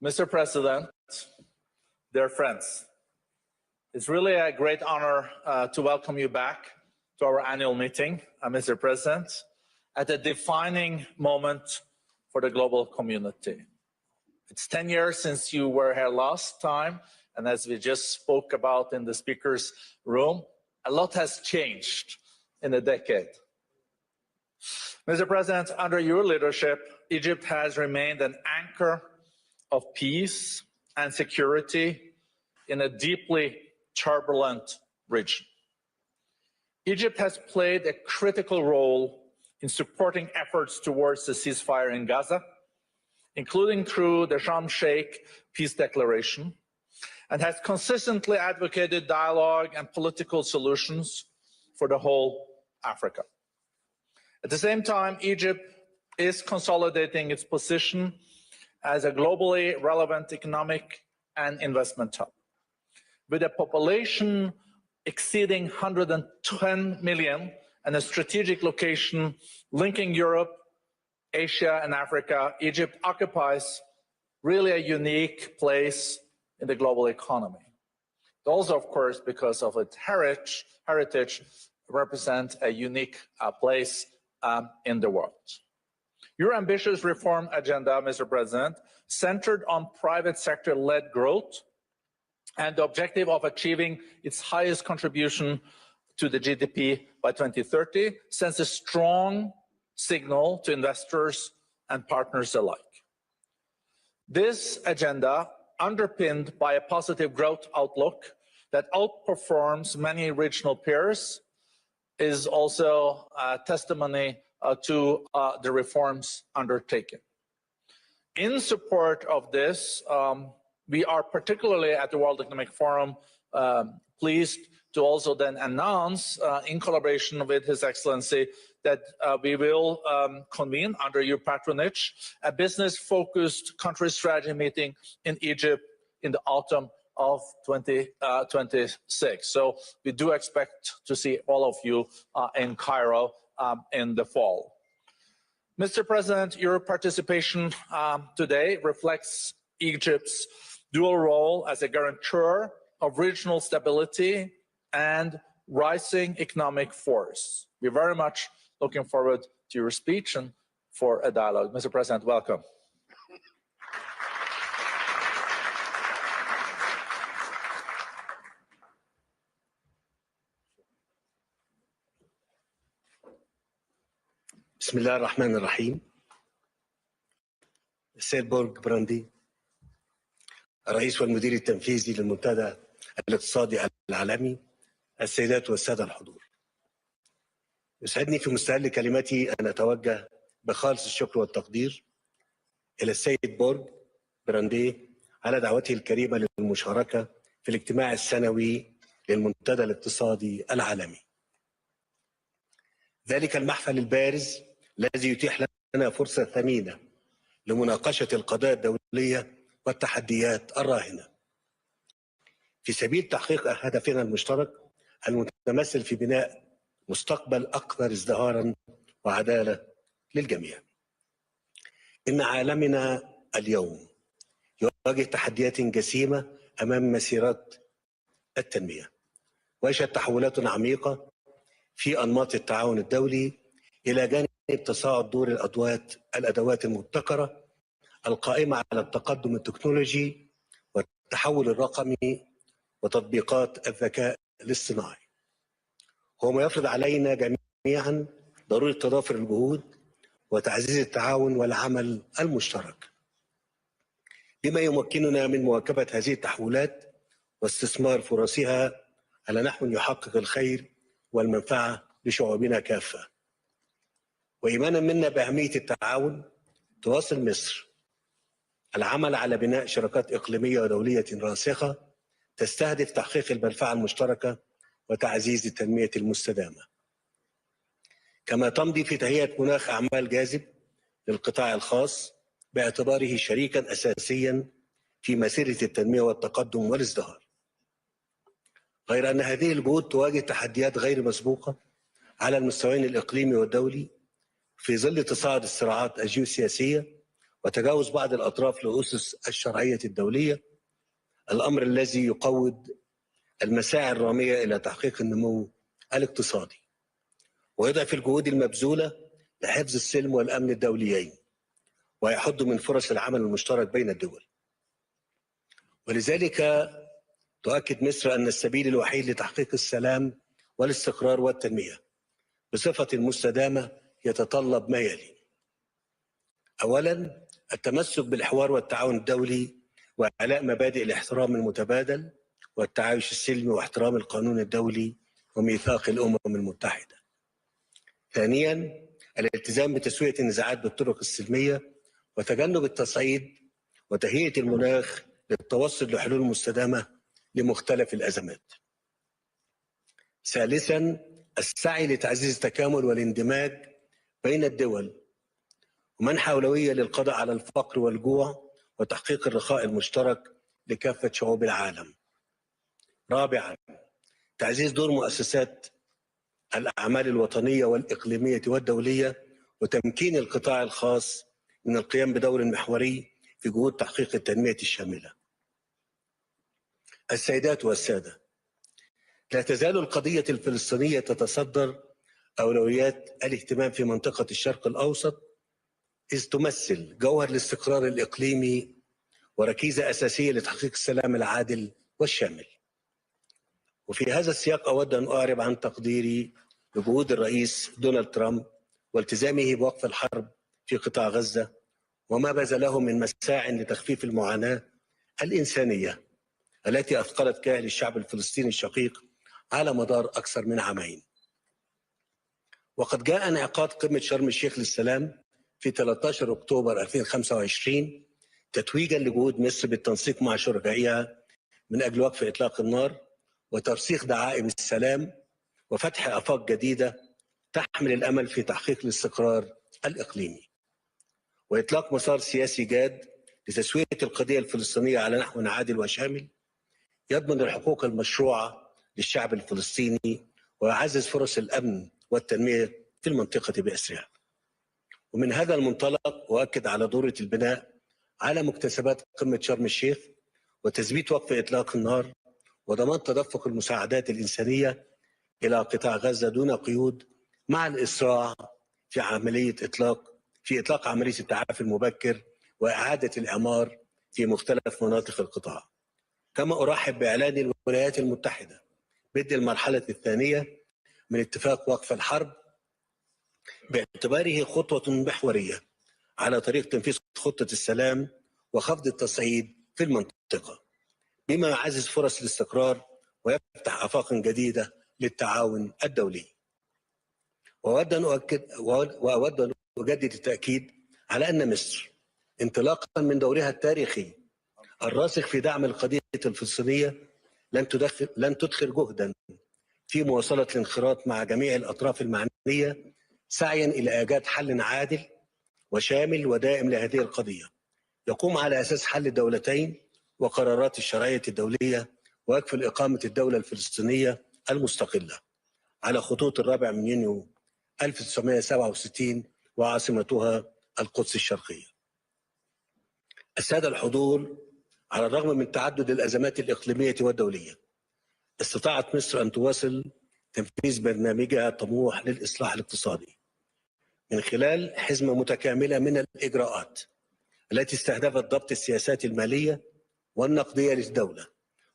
Mr. President, dear friends, it's really a great honor to welcome you back to our annual meeting, Mr. President, at a defining moment for the global community. It's 10 years since you were here last time, and as we just spoke about in the speaker's room, a lot has changed in a decade. Mr. President, under your leadership, Egypt has remained an anchor of peace and security in a deeply turbulent region. Egypt has played a critical role in supporting efforts towards the ceasefire in Gaza, including through the Sharm el-Sheikh peace declaration, and has consistently advocated dialogue and political solutions for the whole Africa. At the same time, Egypt is consolidating its position as a globally relevant economic and investment hub. With a population exceeding 110 million and a strategic location linking Europe, Asia, and Africa, Egypt occupies really a unique place in the global economy. It also, of course, because of its heritage, represents a unique place in the world. Your ambitious reform agenda, Mr. President, centered on private sector-led growth and the objective of achieving its highest contribution to the GDP by 2030, sends a strong signal to investors and partners alike. This agenda, underpinned by a positive growth outlook that outperforms many regional peers, is also a testimony to the reforms undertaken. In support of this, we are particularly at the World Economic Forum pleased to also then announce, in collaboration with His Excellency, that we will convene under your patronage a business-focused country strategy meeting in Egypt in the autumn of 2026. So we do expect to see all of you in Cairo in the fall. Mr. President, your participation today reflects Egypt's dual role as a guarantor of regional stability and rising economic force. We're very much looking forward to your speech and for a dialogue. Mr. President, welcome. بسم الله الرحمن الرحيم. السيد بورج براندي الرئيس والمدير التنفيذي للمنتدى الاقتصادي العالمي، السيدات والسادة الحضور، يسعدني في مستهل كلمتي أن أتوجه بخالص الشكر والتقدير إلى السيد بورج براندي على دعوته الكريمة للمشاركة في الاجتماع السنوي للمنتدى الاقتصادي العالمي. ذلك المحفل البارز الذي يتيح لنا فرصة ثمينة لمناقشة القضايا الدولية والتحديات الراهنة في سبيل تحقيق هدفنا المشترك المتمثل في بناء مستقبل أكثر ازدهارا وعدالة للجميع. إن عالمنا اليوم يواجه تحديات جسيمة أمام مسيرات التنمية، ويشهد تحولات عميقة في أنماط التعاون الدولي إلى جانب تصاعد دور الأدوات المبتكرة القائمة على التقدم التكنولوجي والتحول الرقمي وتطبيقات الذكاء الاصطناعي. هو ما يفرض علينا جميعا جميعا ضرورة تضافر الجهود وتعزيز التعاون والعمل المشترك، بما يمكننا من مواكبة هذه التحولات واستثمار فرصها على نحو يحقق الخير والمنفعة لشعوبنا كافة. وإيمانا منا بأهمية التعاون، تواصل مصر العمل على بناء شراكات إقليمية ودولية راسخة تستهدف تحقيق المنفعة المشتركة وتعزيز التنمية المستدامة، كما تمضي في تهيئة مناخ أعمال جاذب للقطاع الخاص باعتباره شريكا أساسيا في مسيرة التنمية والتقدم والازدهار. غير أن هذه الجهود تواجه تحديات غير مسبوقة على المستويين الإقليمي والدولي في ظل تصاعد الصراعات الجيوسياسية وتجاوز بعض الأطراف لأسس الشرعية الدولية، الأمر الذي يقوض المساعي الرامية إلى تحقيق النمو الاقتصادي ويضعف الجهود المبذولة لحفظ السلم والأمن الدوليين ويحد من فرص العمل المشترك بين الدول. ولذلك تؤكد مصر أن السبيل الوحيد لتحقيق السلام والاستقرار والتنمية بصفة مستدامة يتطلب ما يلي: أولاً، التمسك بالحوار والتعاون الدولي وإعلاء مبادئ الاحترام المتبادل والتعايش السلمي واحترام القانون الدولي وميثاق الأمم المتحدة. ثانياً، الالتزام بتسوية النزاعات بالطرق السلمية وتجنب التصعيد وتهيئة المناخ للتوصل لحلول مستدامة لمختلف الأزمات. ثالثاً، السعي لتعزيز التكامل والاندماج بين الدول ومنح أولوية للقضاء على الفقر والجوع وتحقيق الرخاء المشترك لكافة شعوب العالم. رابعاً، تعزيز دور مؤسسات الأعمال الوطنية والإقليمية والدولية وتمكين القطاع الخاص من القيام بدور محوري في جهود تحقيق التنمية الشاملة. السيدات والسادة، لا تزال القضية الفلسطينية تتصدر أولويات الاهتمام في منطقة الشرق الأوسط، إذ تمثل جوهر الاستقرار الإقليمي وركيزة أساسية لتحقيق السلام العادل والشامل. وفي هذا السياق أود أن أعرب عن تقديري لجهود الرئيس دونالد ترامب والتزامه بوقف الحرب في قطاع غزة وما بذله من مساع لتخفيف المعاناة الإنسانية التي أثقلت كاهل الشعب الفلسطيني الشقيق على مدار أكثر من عامين. وقد جاء انعقاد قمة شرم الشيخ للسلام في 13 أكتوبر 2025 تتويجا لجهود مصر بالتنسيق مع شركائها من أجل وقف إطلاق النار وترسيخ دعائم السلام وفتح آفاق جديدة تحمل الأمل في تحقيق الاستقرار الإقليمي وإطلاق مسار سياسي جاد لتسوية القضية الفلسطينية على نحو عادل وشامل يضمن الحقوق المشروعة للشعب الفلسطيني ويعزز فرص الأمن والتنمية في المنطقة بأسرها. ومن هذا المنطلق أؤكد على ضرورة البناء على مكتسبات قمة شرم الشيخ وتثبيت وقف إطلاق النار وضمان تدفق المساعدات الإنسانية إلى قطاع غزة دون قيود، مع الإسراع في إطلاق عملية التعافي المبكر وإعادة الإعمار في مختلف مناطق القطاع. كما أرحب بإعلان الولايات المتحدة بدء المرحلة الثانية من اتفاق وقف الحرب باعتباره خطوة محورية على طريق تنفيذ خطة السلام وخفض التصعيد في المنطقة، بما يعزز فرص الاستقرار ويفتح آفاق جديدة للتعاون الدولي. وأود أن أجدد التأكيد على أن مصر انطلاقا من دورها التاريخي الراسخ في دعم القضية الفلسطينية لن تدخر جهدا في مواصلة الانخراط مع جميع الأطراف المعنية سعيا إلى إيجاد حل عادل وشامل ودائم لهذه القضية يقوم على أساس حل الدولتين وقرارات الشرعية الدولية ويكفل إقامة الدولة الفلسطينية المستقلة على خطوط 4 يونيو 1967 وعاصمتها القدس الشرقية. السادة الحضور، على الرغم من تعدد الأزمات الإقليمية والدولية استطاعت مصر أن تواصل تنفيذ برنامجها الطموح للإصلاح الاقتصادي من خلال حزمة متكاملة من الإجراءات التي استهدفت ضبط السياسات المالية والنقدية للدولة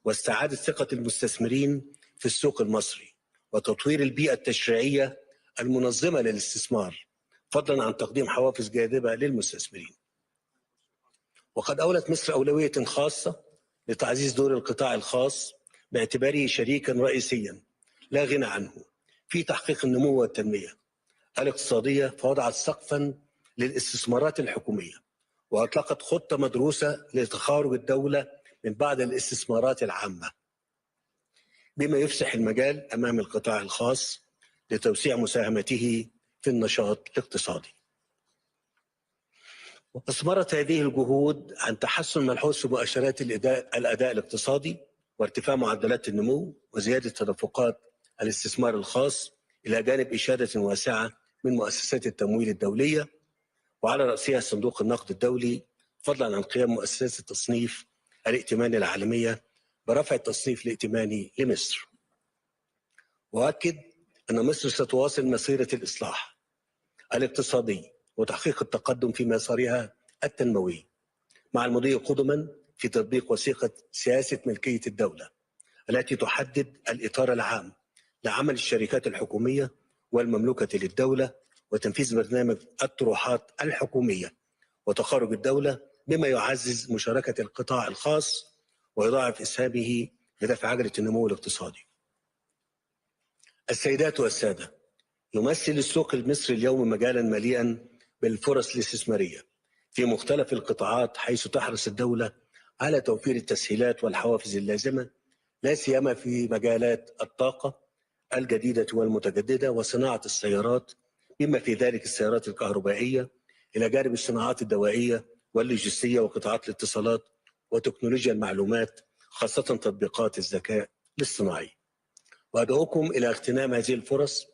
واستعادة ثقة المستثمرين في السوق المصري وتطوير البيئة التشريعية المنظمة للاستثمار، فضلا عن تقديم حوافز جاذبة للمستثمرين. وقد أولت مصر أولوية خاصة لتعزيز دور القطاع الخاص باعتباره شريكا رئيسيا لا غنى عنه في تحقيق النمو والتنمية الاقتصادية، فوضعت سقفا للاستثمارات الحكومية وأطلقت خطة مدروسة لتخارج الدولة من بعض الاستثمارات العامة، بما يفسح المجال أمام القطاع الخاص لتوسيع مساهمته في النشاط الاقتصادي. أثمرت هذه الجهود عن تحسن ملحوظ في مؤشرات الأداء الاقتصادي وارتفاع معدلات النمو وزيادة تدفقات الاستثمار الخاص، إلى جانب إشادة واسعة من مؤسسات التمويل الدولية وعلى رأسها صندوق النقد الدولي، فضلا عن قيام مؤسسات التصنيف الائتماني العالمية برفع التصنيف الائتماني لمصر. وأؤكد أن مصر ستواصل مسيرة الإصلاح الاقتصادي وتحقيق التقدم في مسارها التنموي، مع المضي قدما في تطبيق وثيقة سياسة ملكية الدولة التي تحدد الإطار العام لعمل الشركات الحكومية والمملوكة للدولة وتنفيذ برنامج الطروحات الحكومية وتخارج الدولة، بما يعزز مشاركة القطاع الخاص ويضاعف إسهامه لدفع عجلة النمو الاقتصادي. السيدات والسادة، يمثل السوق المصري اليوم مجالا مليئا بالفرص الاستثمارية في مختلف القطاعات، حيث تحرص الدولة على توفير التسهيلات والحوافز اللازمة، لا سيما في مجالات الطاقة الجديدة والمتجددة وصناعة السيارات، بما في ذلك السيارات الكهربائية، إلى جانب الصناعات الدوائية واللوجستية وقطاعات الاتصالات وتكنولوجيا المعلومات، خاصة تطبيقات الذكاء الاصطناعي. وأدعوكم إلى اغتنام هذه الفرص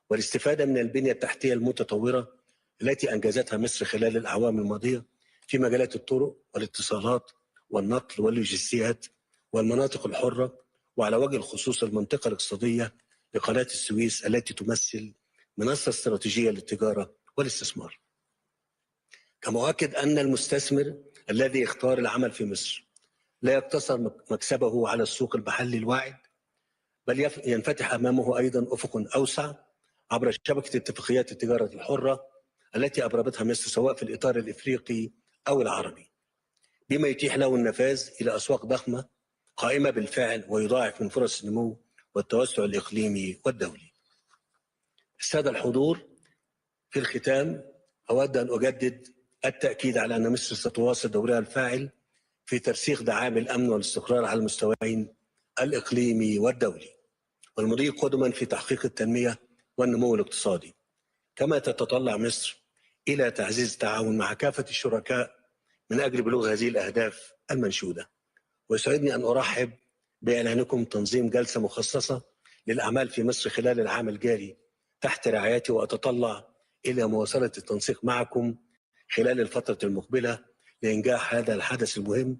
والاستفادة من البنية التحتية المتطورة التي أنجزتها مصر خلال الأعوام الماضية في مجالات الطرق والاتصالات والنقل واللوجستيات والمناطق الحرة، وعلى وجه الخصوص المنطقة الاقتصادية لقناة السويس التي تمثل منصة استراتيجية للتجارة والاستثمار. كما أؤكد أن المستثمر الذي يختار العمل في مصر لا يقتصر مكسبه على السوق المحلي الواعد، بل ينفتح أمامه أيضا أفق أوسع عبر شبكة اتفاقيات التجارة الحرة التي أبرمتها مصر سواء في الإطار الإفريقي أو العربي، بما يتيح له النفاذ إلى أسواق ضخمة قائمة بالفعل ويضاعف من فرص النمو والتوسع الإقليمي والدولي. السادة الحضور، في الختام أود أن أجدد التأكيد على أن مصر ستواصل دورها الفاعل في ترسيخ دعائم الأمن والاستقرار على المستويين الإقليمي والدولي، والمضي قدما في تحقيق التنمية والنمو الاقتصادي، كما تتطلع مصر إلى تعزيز التعاون مع كافة الشركاء من أجل بلوغ هذه الأهداف المنشودة. ويسعدني أن أرحب بإعلانكم تنظيم جلسة مخصصة للأعمال في مصر خلال العام الجاري تحت رعايتي، وأتطلع إلى مواصلة التنسيق معكم خلال الفترة المقبلة لإنجاح هذا الحدث المهم.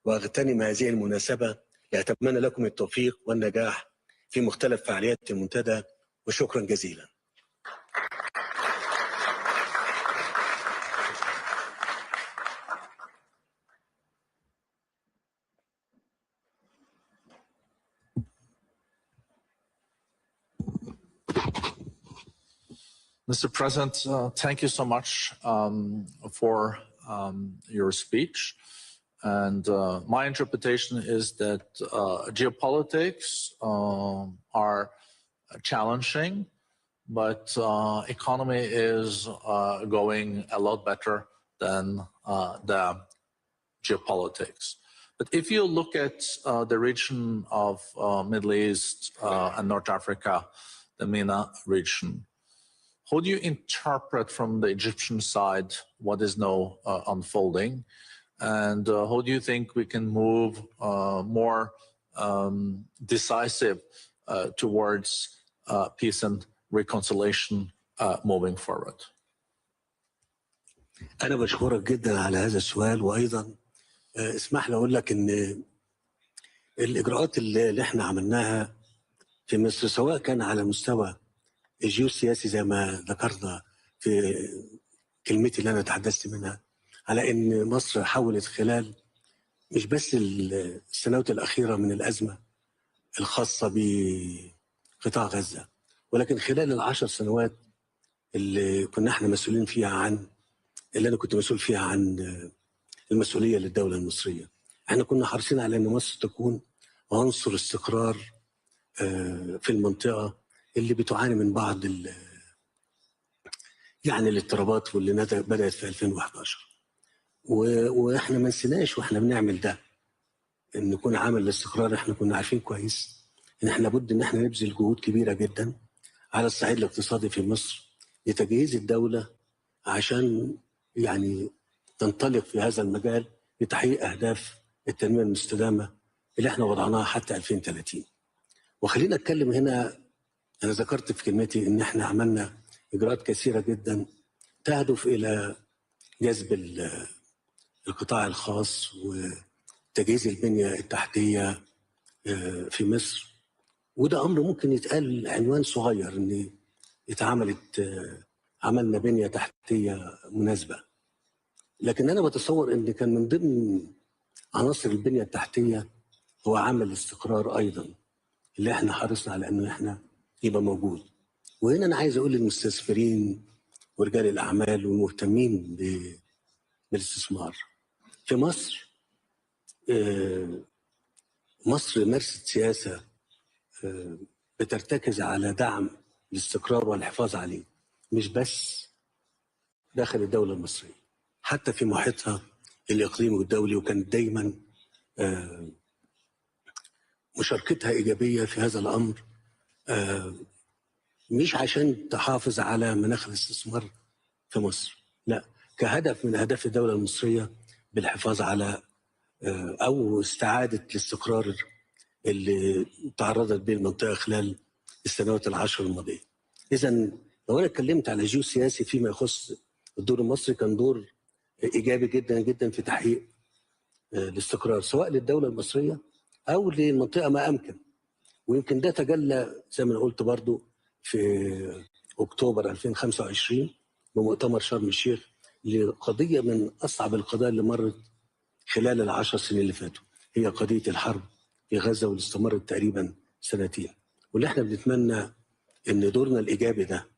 وأغتنم هذه المناسبة لأتمنى لكم التوفيق والنجاح في مختلف فعاليات المنتدى، وشكرا جزيلا. Mr. President, thank you so much for your speech. And my interpretation is that geopolitics are challenging, but economy is going a lot better than the geopolitics. But if you look at the region of Middle East and North Africa, the MENA region, how do you interpret from the Egyptian side what is now unfolding? And how do you think we can move more decisive towards peace and reconciliation moving forward? أنا بشكرك جدا على هذا السؤال، وأيضا اسمح لي أقول لك إن الإجراءات اللي إحنا عملناها في مصر، سواء كان على مستوى الجيوسياسي زي ما ذكرنا في كلمتي اللي أنا تحدثت منها، على إن مصر حاولت خلال مش بس السنوات الأخيرة من الأزمة الخاصة بقطاع غزة، ولكن خلال ال10 سنوات اللي كنا احنا مسؤولين فيها عن اللي انا كنت مسؤول فيها عن المسؤوليه للدوله المصريه. احنا كنا حريصين على ان مصر تكون عنصر استقرار في المنطقه اللي بتعاني من بعض يعني الاضطرابات واللي بدات في 2011. واحنا ما نسيناش واحنا بنعمل ده ان نكون عامل الاستقرار. احنا كنا عارفين كويس ان احنا لابد ان احنا نبذل جهود كبيره جدا على الصعيد الاقتصادي في مصر لتجهيز الدوله عشان يعني تنطلق في هذا المجال لتحقيق اهداف التنميه المستدامه اللي احنا وضعناها حتى 2030. وخلينا اتكلم هنا، انا ذكرت في كلمتي ان احنا عملنا اجراءات كثيره جدا تهدف الى جذب القطاع الخاص وتجهيز البنيه التحتيه في مصر. وده امر ممكن يتقال عنوان صغير ان عملنا بنيه تحتيه مناسبه، لكن انا بتصور ان كان من ضمن عناصر البنيه التحتيه هو عامل الاستقرار ايضا اللي احنا حرصنا على انه احنا يبقى موجود. وهنا انا عايز اقول للمستثمرين ورجال الاعمال والمهتمين بالاستثمار في مصر، مصر مارست سياسه بترتكز على دعم الاستقرار والحفاظ عليه، مش بس داخل الدوله المصريه، حتى في محيطها الاقليمي والدولي. وكانت دايما مشاركتها ايجابيه في هذا الامر، مش عشان تحافظ على مناخ الاستثمار في مصر، لا، كهدف من اهداف الدوله المصريه بالحفاظ على او استعاده الاستقرار اللي تعرضت به المنطقه خلال السنوات العشر الماضيه. اذا لو انا اتكلمت على جيوسياسي فيما يخص الدور المصري، كان دور ايجابي جدا جدا في تحقيق الاستقرار سواء للدوله المصريه او للمنطقه ما امكن. ويمكن ده تجلى زي ما انا قلت برضو في اكتوبر 2025 بمؤتمر شرم الشيخ لقضيه من اصعب القضايا اللي مرت خلال العشر سنين اللي فاتوا، هي قضيه الحرب في غزه واللي استمرت تقريبا سنتين. واللي احنا بنتمنى ان دورنا الايجابي ده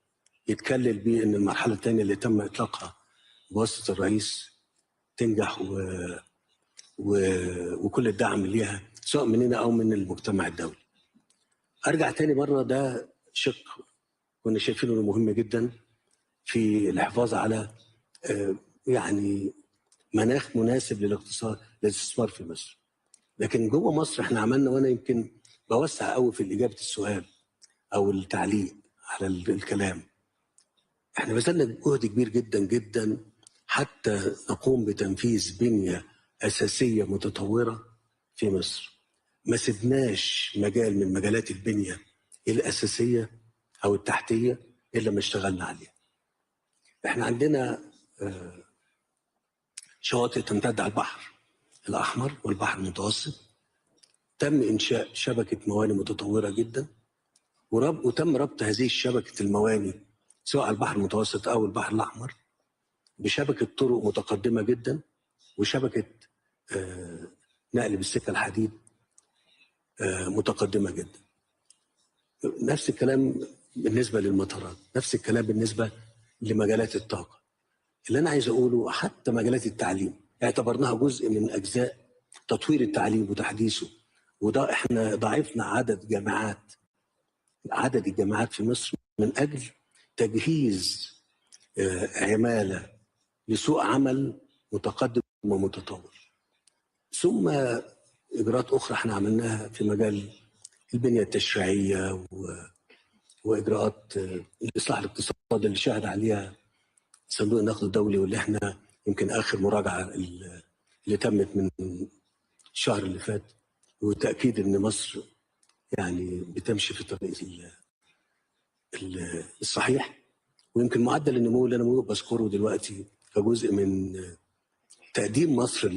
يتكلل بيه ان المرحله الثانيه اللي تم اطلاقها بواسطه الرئيس تنجح وكل الدعم ليها سواء مننا او من المجتمع الدولي. ارجع تاني مره، ده شق كنا شايفينه انه مهم جدا في الحفاظ على يعني مناخ مناسب للاستثمار في مصر. لكن جوه مصر احنا عملنا، وانا يمكن بوسع قوي في اجابه السؤال او التعليق على الكلام، احنا بذلنا جهد كبير جدا جدا حتى نقوم بتنفيذ بنيه اساسيه متطوره في مصر. ما سيبناش مجال من مجالات البنيه الاساسيه او التحتيه الا ما اشتغلنا عليها. احنا عندنا شواطئ تمتد على البحر الاحمر والبحر المتوسط، تم انشاء شبكه موانئ متطوره جدا، وتم ربط هذه الشبكه الموانئ سواء على البحر المتوسط او البحر الاحمر بشبكه طرق متقدمه جدا وشبكه نقل بالسكه الحديد متقدمه جدا. نفس الكلام بالنسبه للمطارات، نفس الكلام بالنسبه لمجالات الطاقه. اللي انا عايز اقوله حتى مجالات التعليم اعتبرناها جزء من اجزاء تطوير التعليم وتحديثه. وده احنا ضاعفنا عدد الجامعات في مصر من اجل تجهيز عماله لسوق عمل متقدم ومتطور. ثم اجراءات اخرى احنا عملناها في مجال البنيه التشريعيه واجراءات الاصلاح الاقتصادي اللي شهد عليها صندوق النقد الدولي، واللي احنا يمكن اخر مراجعه اللي تمت من الشهر اللي فات، وتاكيد ان مصر يعني بتمشي في الطريق الصحيح. ويمكن معدل النمو اللي انا بذكره دلوقتي كجزء من تقديم مصر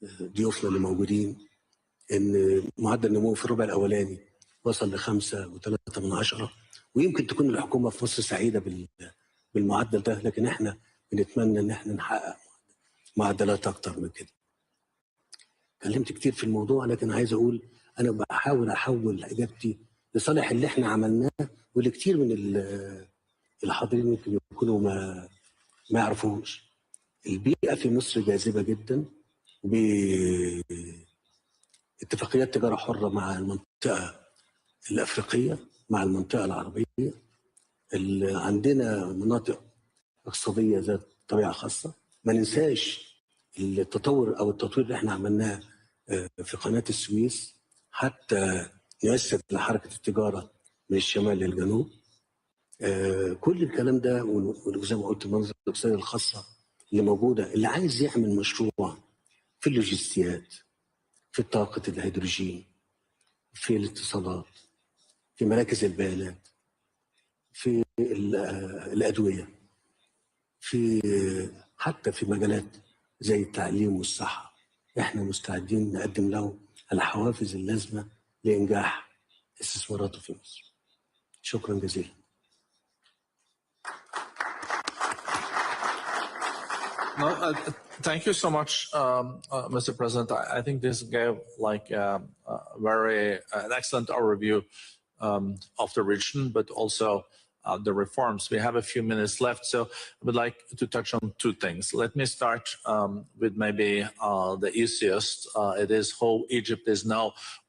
لضيوفنا اللي موجودين، ان معدل النمو في الربع الاولاني وصل ل5.3، ويمكن تكون الحكومه في مصر سعيده بالمعدل ده، لكن احنا بنتمنى ان احنا نحقق معدلات اكتر من كده. اتكلمت كتير في الموضوع، لكن عايز اقول انا بحاول احول اجابتي لصالح اللي احنا عملناه واللي كتير من الحاضرين يمكن يكونوا ما يعرفوش. البيئة في مصر جاذبة جدا، باتفاقيات تجارة حرة مع المنطقة الأفريقية، مع المنطقة العربية. عندنا مناطق اقتصادية ذات طبيعة خاصة. ما ننساش التطور أو التطوير اللي احنا عملناه في قناة السويس حتى ييسر لحركة التجارة من الشمال للجنوب. كل الكلام ده، وزي ما قلت المناطق الاقتصادية الخاصة اللي موجودة، اللي عايز يعمل مشروع في اللوجستيات، في طاقة الهيدروجين، في الاتصالات، في مراكز البيانات، في الأدوية، حتى في مجالات زي التعليم والصحة، احنا مستعدين نقدم له الحوافز اللازمة لإنجاح استثماراته في مصر. شكرا جزيلا. No, thank you so much, Mr. President. I think this gave like an excellent overview of the region, but also the reforms. We have a few minutes left, so I would like to touch on two things. Let me start with maybe the easiest. It is how Egypt is now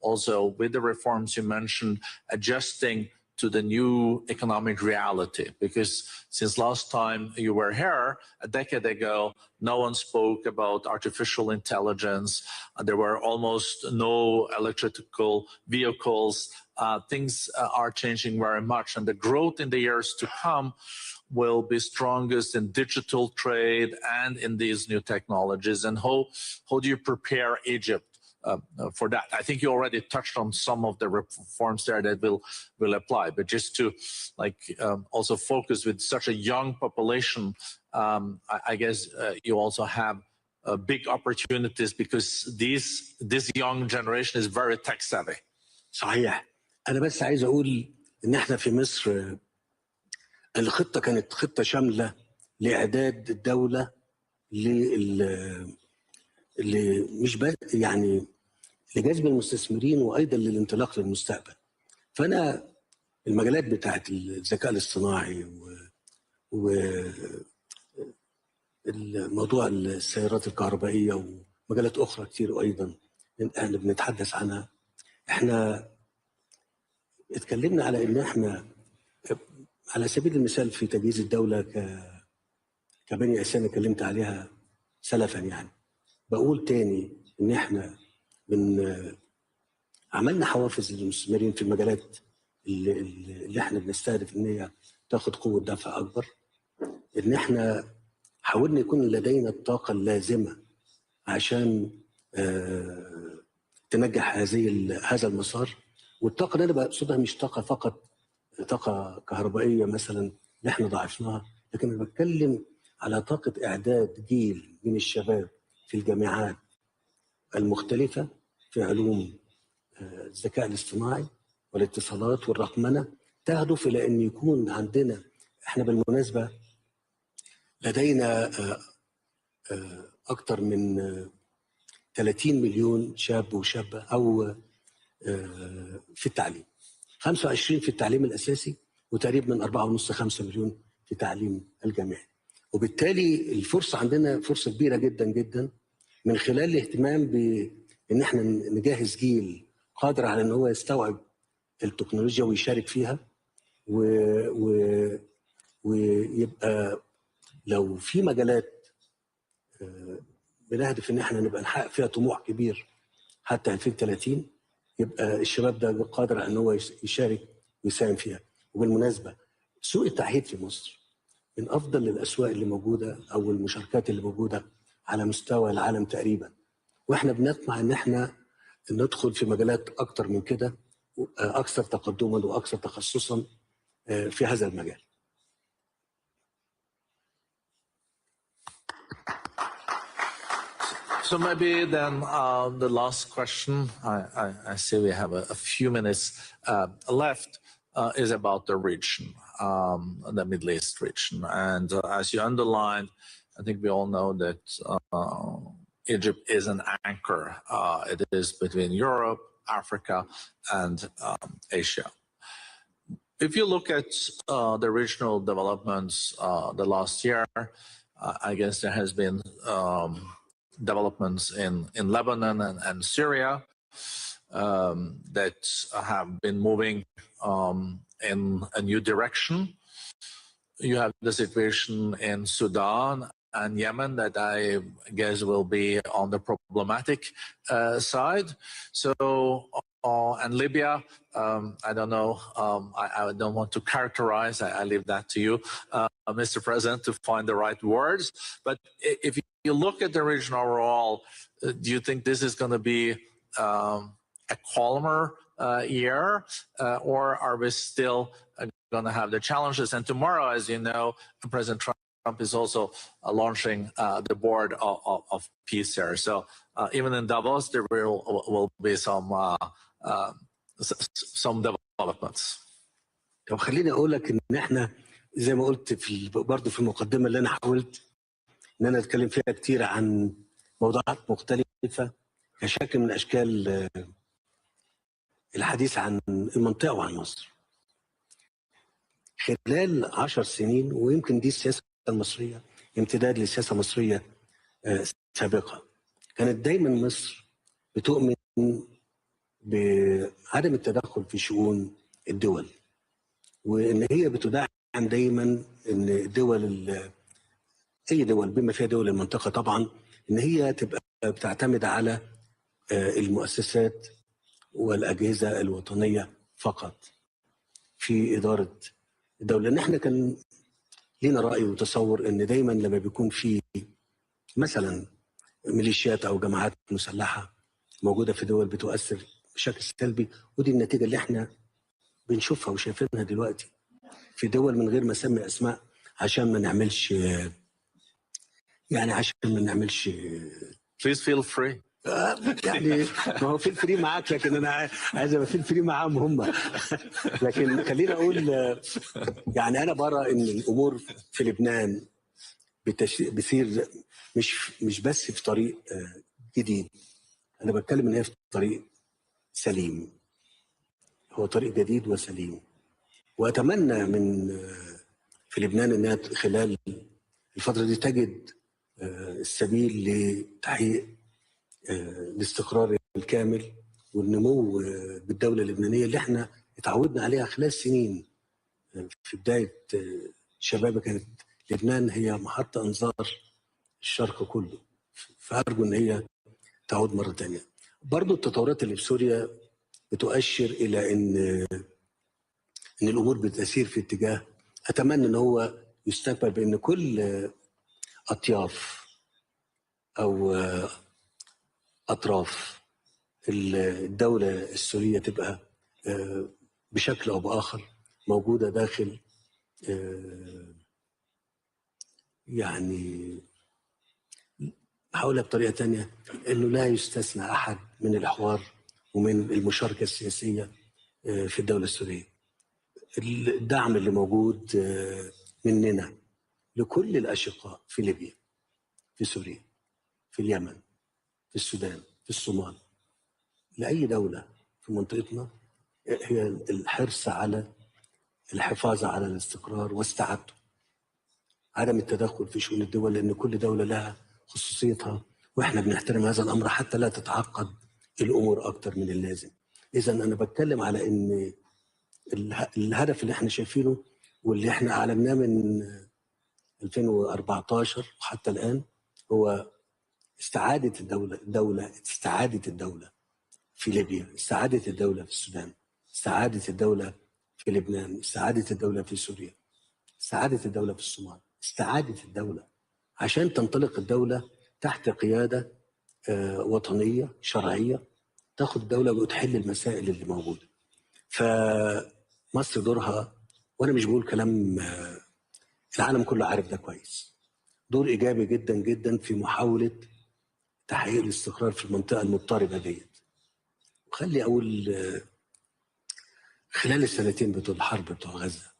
also, with the reforms you mentioned, adjusting to the new economic reality. Because since last time you were here, a decade ago, no one spoke about artificial intelligence. There were almost no electrical vehicles. Things are changing very much, and the growth in the years to come will be strongest in digital trade and in these new technologies. And how do you prepare Egypt for that? I think you already touched on some of the reforms there that will apply, but just to also focus with such a young population, I guess you also have big opportunities because this young generation is very tech savvy. صحيح. أنا بس عايز أقول إن إحنا في مصر الخطة كانت خطة شاملة لإعداد الدولة مش يعني لجذب المستثمرين وأيضا للانطلاق للمستقبل. فأنا المجالات بتاعت الذكاء الاصطناعي وموضوع السيارات الكهربائية ومجالات أخرى كتير أيضا احنا بنتحدث عنها. احنا اتكلمنا على ان احنا على سبيل المثال في تجهيز الدولة كبني أسامي اتكلمت عليها سلفا، يعني بقول تاني ان احنا عملنا حوافز للمستثمرين في المجالات اللي احنا بنستهدف ان هي تاخد قوة دفع اكبر. ان احنا حاولنا يكون لدينا الطاقة اللازمة عشان تنجح هذا المسار. والطاقة اللي انا بقصدها مش طاقة فقط طاقة كهربائية مثلا اللي احنا ضاعفناها، لكن انا بتكلم على طاقة اعداد جيل من الشباب في الجامعات المختلفة في علوم الذكاء الاصطناعي والاتصالات والرقمنة، تهدف إلى أن يكون عندنا، احنا بالمناسبة لدينا أكثر من 30 مليون شاب وشابة أو في التعليم، 25 في التعليم الأساسي وتقريبا من 4.5-5 مليون في التعليم الجامعي. وبالتالي الفرصة عندنا فرصة كبيرة جدا جدا من خلال الاهتمام بأن احنا نجهز جيل قادر على أن هو يستوعب التكنولوجيا ويشارك فيها، ويبقى لو في مجالات بنهدف ان احنا نبقى نحقق فيها طموح كبير حتى 2030، يبقى الشباب ده قادر على ان هو يشارك ويساهم فيها. وبالمناسبه سوق التعهيد في مصر من افضل الاسواق اللي موجوده او المشاركات اللي موجوده على مستوى العالم تقريبا، واحنا بنطمع ان احنا ندخل في مجالات اكتر من كده اكثر تقدما واكثر تخصصا في هذا المجال. So maybe then the last question, I see we have a few minutes left, is about the region, the Middle East region. And as you underlined, I think we all know that Egypt is an anchor. It is between Europe, Africa, and Asia. If you look at the regional developments the last year, I guess there has been developments in Lebanon and Syria that have been moving in a new direction. You have the situation in Sudan and Yemen that I guess will be on the problematic side. So, and Libya, I don't know, I don't want to characterize, I leave that to you, Mr. President, to find the right words. But if you look at the region overall, do you think this is going to be a calmer year, or are we still going to have the challenges? And tomorrow, as you know, President Trump is also launching the board of peace here. So even in Davos, there will be some developments. طب خليني اقول لك ان احنا زي ما قلت برضه في المقدمه اللي انا حاولت ان انا اتكلم فيها كتير عن موضوعات مختلفه كشكل من اشكال الحديث عن المنطقه وعن مصر. خلال 10 سنين، ويمكن دي السياسه المصريه امتداد لسياسه مصريه سابقه، كانت دايما مصر بتؤمن بعدم التدخل في شؤون الدول، وان هي بتدعم دايما ان الدول اي دول بما فيها دول المنطقه طبعا ان هي تبقى بتعتمد على المؤسسات والاجهزه الوطنيه فقط في اداره الدوله. لان احنا كان لينا راي وتصور ان دايما لما بيكون في مثلا ميليشيات او جماعات مسلحه موجوده في دول بتؤثر بشكل سلبي، ودي النتيجه اللي احنا بنشوفها وشايفينها دلوقتي في دول من غير ما اسمي اسماء عشان ما نعملش Please feel free. يعني ما هو فيل فري معاك، لكن انا عايز ابقى فيل فري معاهم هم. لكن خلينا اقول يعني انا برى ان الامور في لبنان بتصير مش بس في طريق جديد، انا بتكلم ان هي في طريق سليم، هو طريق جديد وسليم. واتمنى من في لبنان انها خلال الفتره دي تجد السبيل لتحقيق الاستقرار الكامل والنمو بالدوله اللبنانيه اللي احنا اتعودنا عليها خلال سنين. في بدايه شبابي كانت لبنان هي محط انظار الشرق كله، فارجو ان هي تعود مره ثانيه. برضو التطورات اللي في سوريا بتؤشر الى ان الامور بتسير في اتجاه اتمنى ان هو يستقبل بان كل اطياف او اطراف الدوله السوريه تبقى بشكل او باخر موجوده داخل يعني هقولها بطريقه ثانيه انه لا يستثنى احد من الحوار ومن المشاركه السياسيه في الدوله السوريه. الدعم اللي موجود مننا لكل الاشقاء في ليبيا، في سوريا، في اليمن، في السودان، في الصومال، لاي دوله في منطقتنا، هي الحرص على الحفاظ على الاستقرار واستعادته، عدم التدخل في شؤون الدول، لان كل دوله لها خصوصيتها واحنا بنحترم هذا الامر حتى لا تتعقد الامور اكتر من اللازم. اذا انا بتكلم على ان الهدف اللي احنا شايفينه واللي احنا اعلناه من 2014 وحتى الان هو استعاده الدوله في ليبيا، استعاده الدوله في السودان، استعاده الدوله في لبنان، استعاده الدوله في سوريا، استعاده الدوله في الصومال، استعاده الدوله عشان تنطلق الدوله تحت قياده وطنيه شرعيه تاخد الدوله وتحل المسائل اللي موجوده. فمصر دورها، وانا مش بقول كلام العالم كله عارف ده كويس، دور ايجابي جدا جدا في محاوله تحقيق الاستقرار في المنطقه المضطربه ديت. وخلي اقول خلال السنتين بتوع الحرب بتوع غزه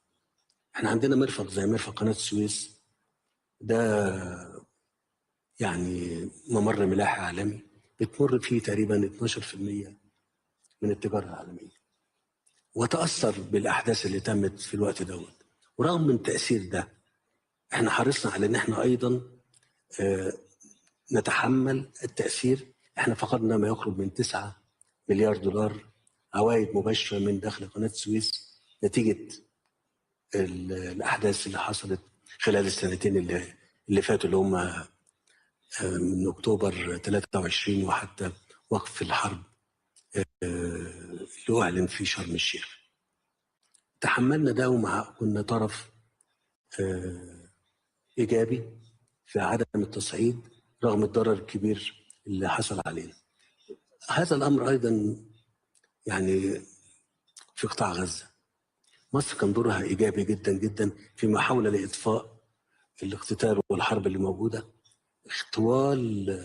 احنا عندنا مرفق زي مرفق قناه السويس، ده يعني ممر ملاحي عالمي بتمر فيه تقريبا 12% من التجاره العالميه، وتأثر بالأحداث اللي تمت في الوقت دوت. ورغم من تأثير ده احنا حرصنا على ان احنا ايضا نتحمل التأثير. احنا فقدنا ما يقرب من 9 مليار دولار عوائد مباشرة من داخل قناة السويس نتيجة الأحداث اللي حصلت خلال السنتين اللي فاتوا، اللي هم من أكتوبر 23 وحتى وقف الحرب اللي أعلن في شرم الشيخ. تحملنا ده كنا طرف إيجابي في عدم التصعيد رغم الضرر الكبير اللي حصل علينا. هذا الأمر أيضا يعني في قطاع غزة مصر كان دورها إيجابي جدا جدا في محاولة لإطفاء الاقتتال والحرب اللي موجودة طوال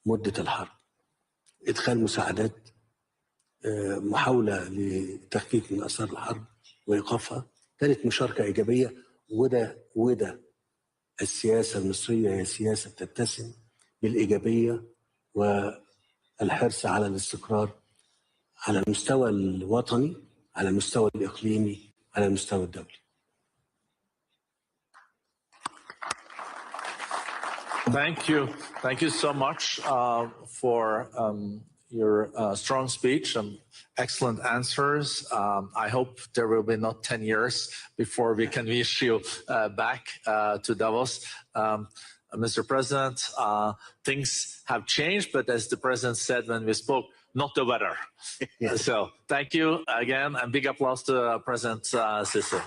مدة الحرب، إدخال مساعدات، محاولة لتخفيف من آثار الحرب وإيقافها. كانت مشاركة إيجابية، وده السياسة المصرية هي سياسة تتسم بالإيجابية والحرص على الاستقرار على المستوى الوطني، على المستوى الإقليمي، على المستوى الدولي. Thank you so much for your strong speech and excellent answers. I hope there will be not 10 years before we can wish you back to Davos. Mr. President, things have changed, but as the President said when we spoke, not the weather. Yes. So thank you again, and big applause to President Sisi.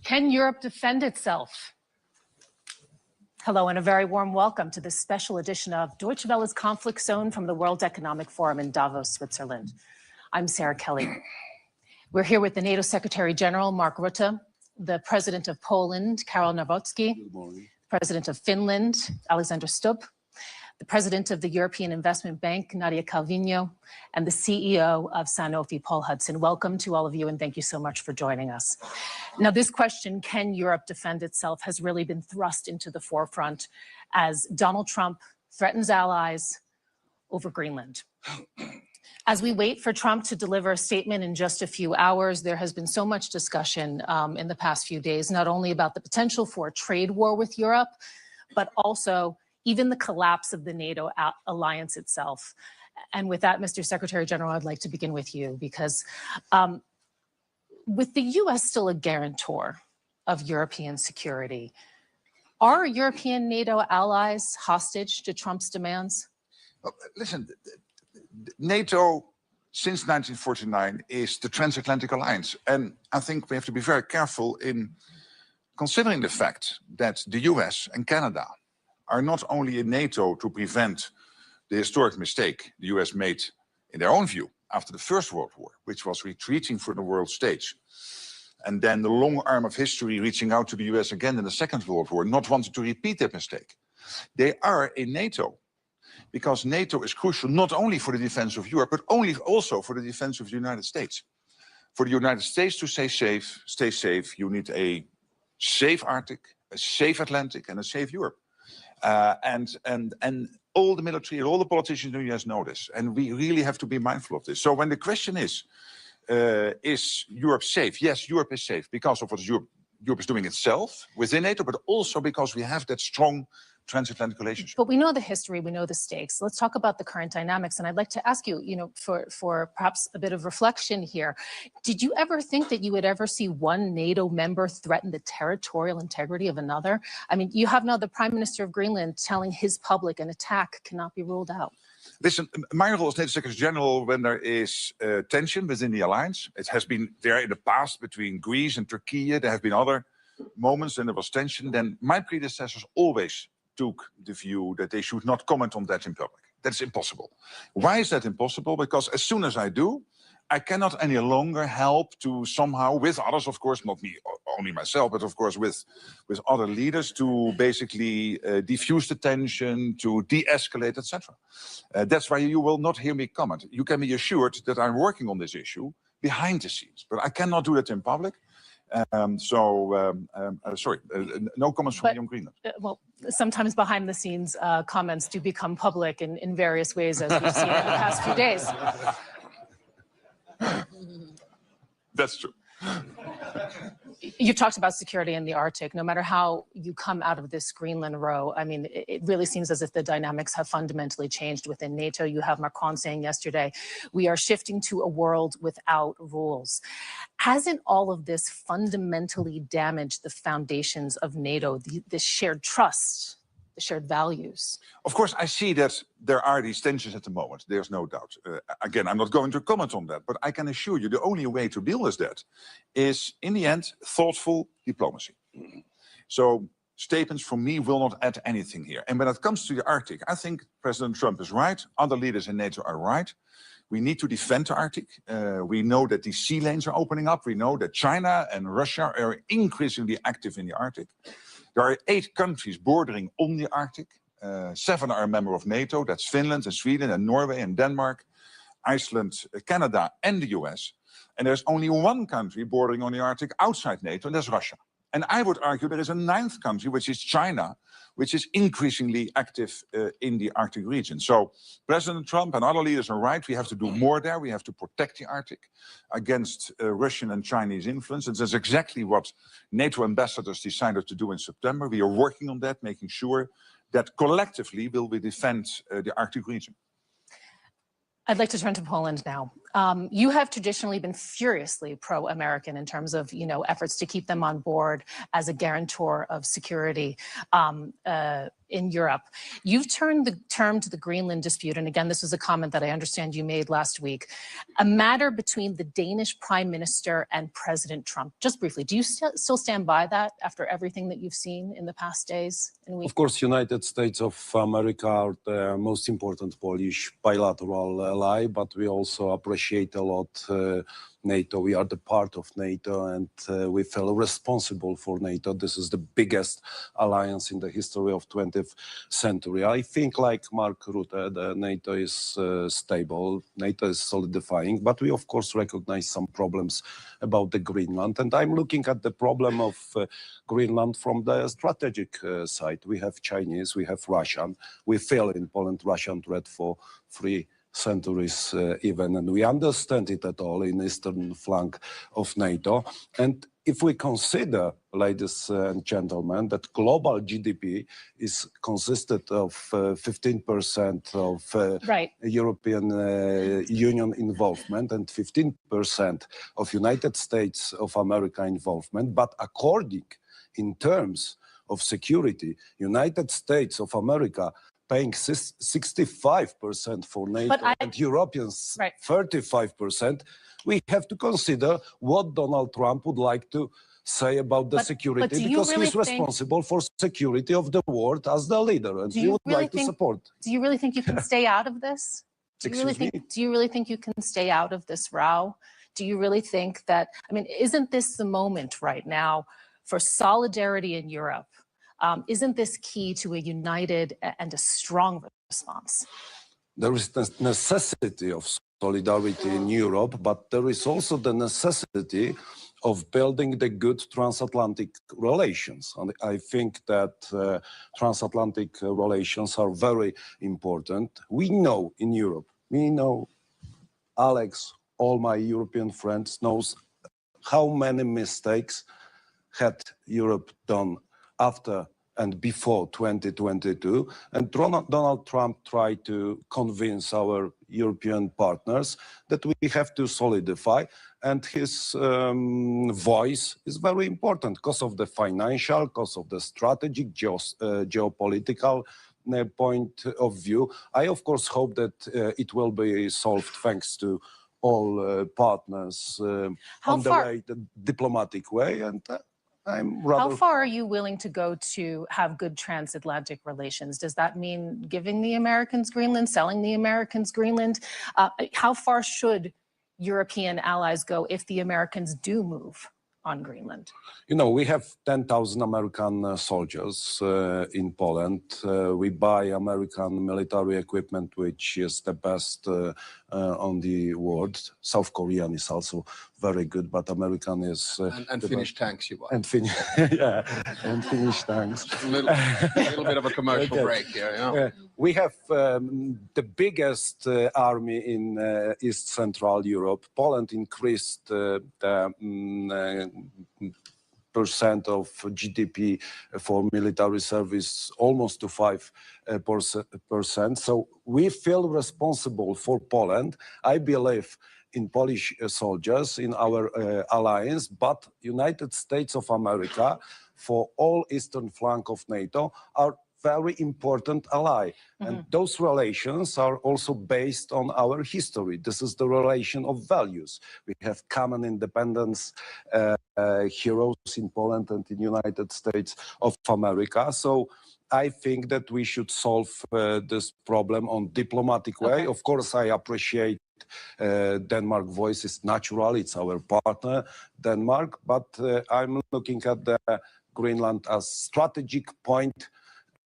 Can Europe defend itself? Hello and a very warm welcome to this special edition of Deutsche Welle's Conflict Zone from the World Economic Forum in Davos, Switzerland. I'm Sarah Kelly. We're here with the NATO Secretary General, Mark Rutte, the President of Poland, Karol Nawrocki, President of Finland, Alexander Stubb, the President of the European Investment Bank, Nadia Calvino, and the CEO of Sanofi, Paul Hudson. Welcome to all of you, and thank you so much for joining us. Now, this question, can Europe defend itself, has really been thrust into the forefront as Donald Trump threatens allies over Greenland. As we wait for Trump to deliver a statement in just a few hours, there has been so much discussion in the past few days, not only about the potential for a trade war with Europe, but also even the collapse of the NATO alliance itself. And with that, Mr. Secretary General, I'd like to begin with you, because with the US still a guarantor of European security, are European NATO allies hostage to Trump's demands? Listen, NATO, since 1949, is the transatlantic alliance. And I think we have to be very careful in considering the fact that the US and Canada are not only in NATO to prevent the historic mistake the US made, in their own view, after the First World War, which was retreating from the world stage. And then the long arm of history reaching out to the US again in the Second World War, not wanting to repeat that mistake. They are in NATO because NATO is crucial not only for the defense of Europe, but also for the defense of the United States. For the United States to stay safe, you need a safe Arctic, a safe Atlantic, and a safe Europe. And all the military and all the politicians in the US know this, and we really have to be mindful of this. So when the question is Europe safe? Yes, Europe is safe because of what Europe is doing itself within NATO, but also because we have that strong transatlantic relationship. But we know the history, we know the stakes. Let's talk about the current dynamics. And I'd like to ask you, for perhaps a bit of reflection here, did you ever think that you would ever see one NATO member threaten the territorial integrity of another? I mean, you have now the Prime Minister of Greenland telling his public an attack cannot be ruled out. Listen, my role as NATO Secretary General, when there is tension within the alliance, it has been there in the past between Greece and Turkey. There have been other moments when there was tension. Then my predecessors always took the view that they should not comment on that in public. That's impossible. Why is that impossible? Because as soon as I do, I cannot any longer help to somehow, with others, of course, not me, only myself, but of course with other leaders, to basically diffuse the tension, to de-escalate, etc. That's why you will not hear me comment. You can be assured that I'm working on this issue behind the scenes, but I cannot do that in public. Sorry, no comments from me on Greenland. Well, sometimes behind the scenes comments do become public in various ways, as we've seen in the past few days. That's true. You've talked about security in the Arctic. No matter how you come out of this Greenland row, I mean, it really seems as if the dynamics have fundamentally changed within NATO. You have Macron saying yesterday, we are shifting to a world without rules. Hasn't all of this fundamentally damaged the foundations of NATO, the shared trust, the shared values? Of course, I see that there are these tensions at the moment. There's no doubt. Again, I'm not going to comment on that, but I can assure you the only way to deal with that is, in the end, thoughtful diplomacy. So statements from me will not add anything here. And when it comes to the Arctic, I think President Trump is right. Other leaders in NATO are right. We need to defend the Arctic. We know that these sea lanes are opening up. We know that China and Russia are increasingly active in the Arctic. There are 8 countries bordering on the Arctic. 7 are a member of NATO. That's Finland and Sweden and Norway and Denmark, Iceland, Canada and the US. And there's only 1 country bordering on the Arctic outside NATO, and that's Russia. And I would argue there is a 9th country, which is China, which is increasingly active in the Arctic region. So President Trump and other leaders are right. We have to do more there. We have to protect the Arctic against Russian and Chinese influence. And that's exactly what NATO ambassadors decided to do in September. We are working on that, making sure that collectively will we defend the Arctic region. I'd like to turn to Poland now. You have traditionally been furiously pro-American in terms of, efforts to keep them on board as a guarantor of security in Europe. You've turned the term to the Greenland dispute, and again, this was a comment that I understand you made last week, a matter between the Danish Prime Minister and President Trump. Just briefly, do you still stand by that after everything that you've seen in the past days and weeks? Of course, United States of America are the most important Polish bilateral ally, but we also appreciate a lot NATO. We are the part of NATO, and we feel responsible for NATO. This is the biggest alliance in the history of 20th century. I think, like Mark Rutte, the NATO is stable, NATO is solidifying, but we of course recognize some problems about the Greenland. And I'm looking at the problem of Greenland from the strategic side. We have Chinese, we have Russian. We feel in Poland Russian threat for free centuries even, and we understand it at all in eastern flank of NATO. And if we consider, ladies and gentlemen, that global GDP is consisted of 15% of right. European Union involvement and 15% of United States of America involvement, but according in terms of security, United States of America paying 65% for NATO and Europeans 35%, we have to consider what Donald Trump would like to say about the security, because he's responsible for security of the world as the leader, and he would like to support. Do you really think you can stay out of this? Do you really think you can stay out of this row? Do you really think that, I mean, isn't this the moment right now for solidarity in Europe? Isn't this key to a united and a strong response? There is the necessity of solidarity in Europe, but there is also the necessity of building the good transatlantic relations. And I think that transatlantic relations are very important. We know in Europe, we know, Alex, all my European friends knows how many mistakes had Europe done after and before 2022. And Donald Trump tried to convince our European partners that we have to solidify. And his voice is very important because of the financial, because of the strategic, geopolitical point of view. I, of course, hope that it will be solved thanks to all partners on the diplomatic way. And how far are you willing to go to have good transatlantic relations? Does that mean giving the Americans Greenland, selling the Americans Greenland? How far should European allies go if the Americans do move on Greenland? You know, we have 10,000 American soldiers in Poland. We buy American military equipment, which is the best on the world. South Korean is also very good, but American is... and Finnish tanks you buy. And Finnish tanks. A little bit of a commercial break here, you know? We have the biggest army in East Central Europe. Poland increased the percent of GDP for military service almost to 5%. So we feel responsible for Poland. I believe in Polish soldiers in our alliance, but United States of America for all eastern flank of NATO are very important ally. And those relations are also based on our history. This is the relation of values. We have common independence heroes in Poland and in United States of America. So I think that we should solve this problem on diplomatic way. Of course, I appreciate Denmark voice is natural. It's our partner, Denmark. But I'm looking at the Greenland as strategic point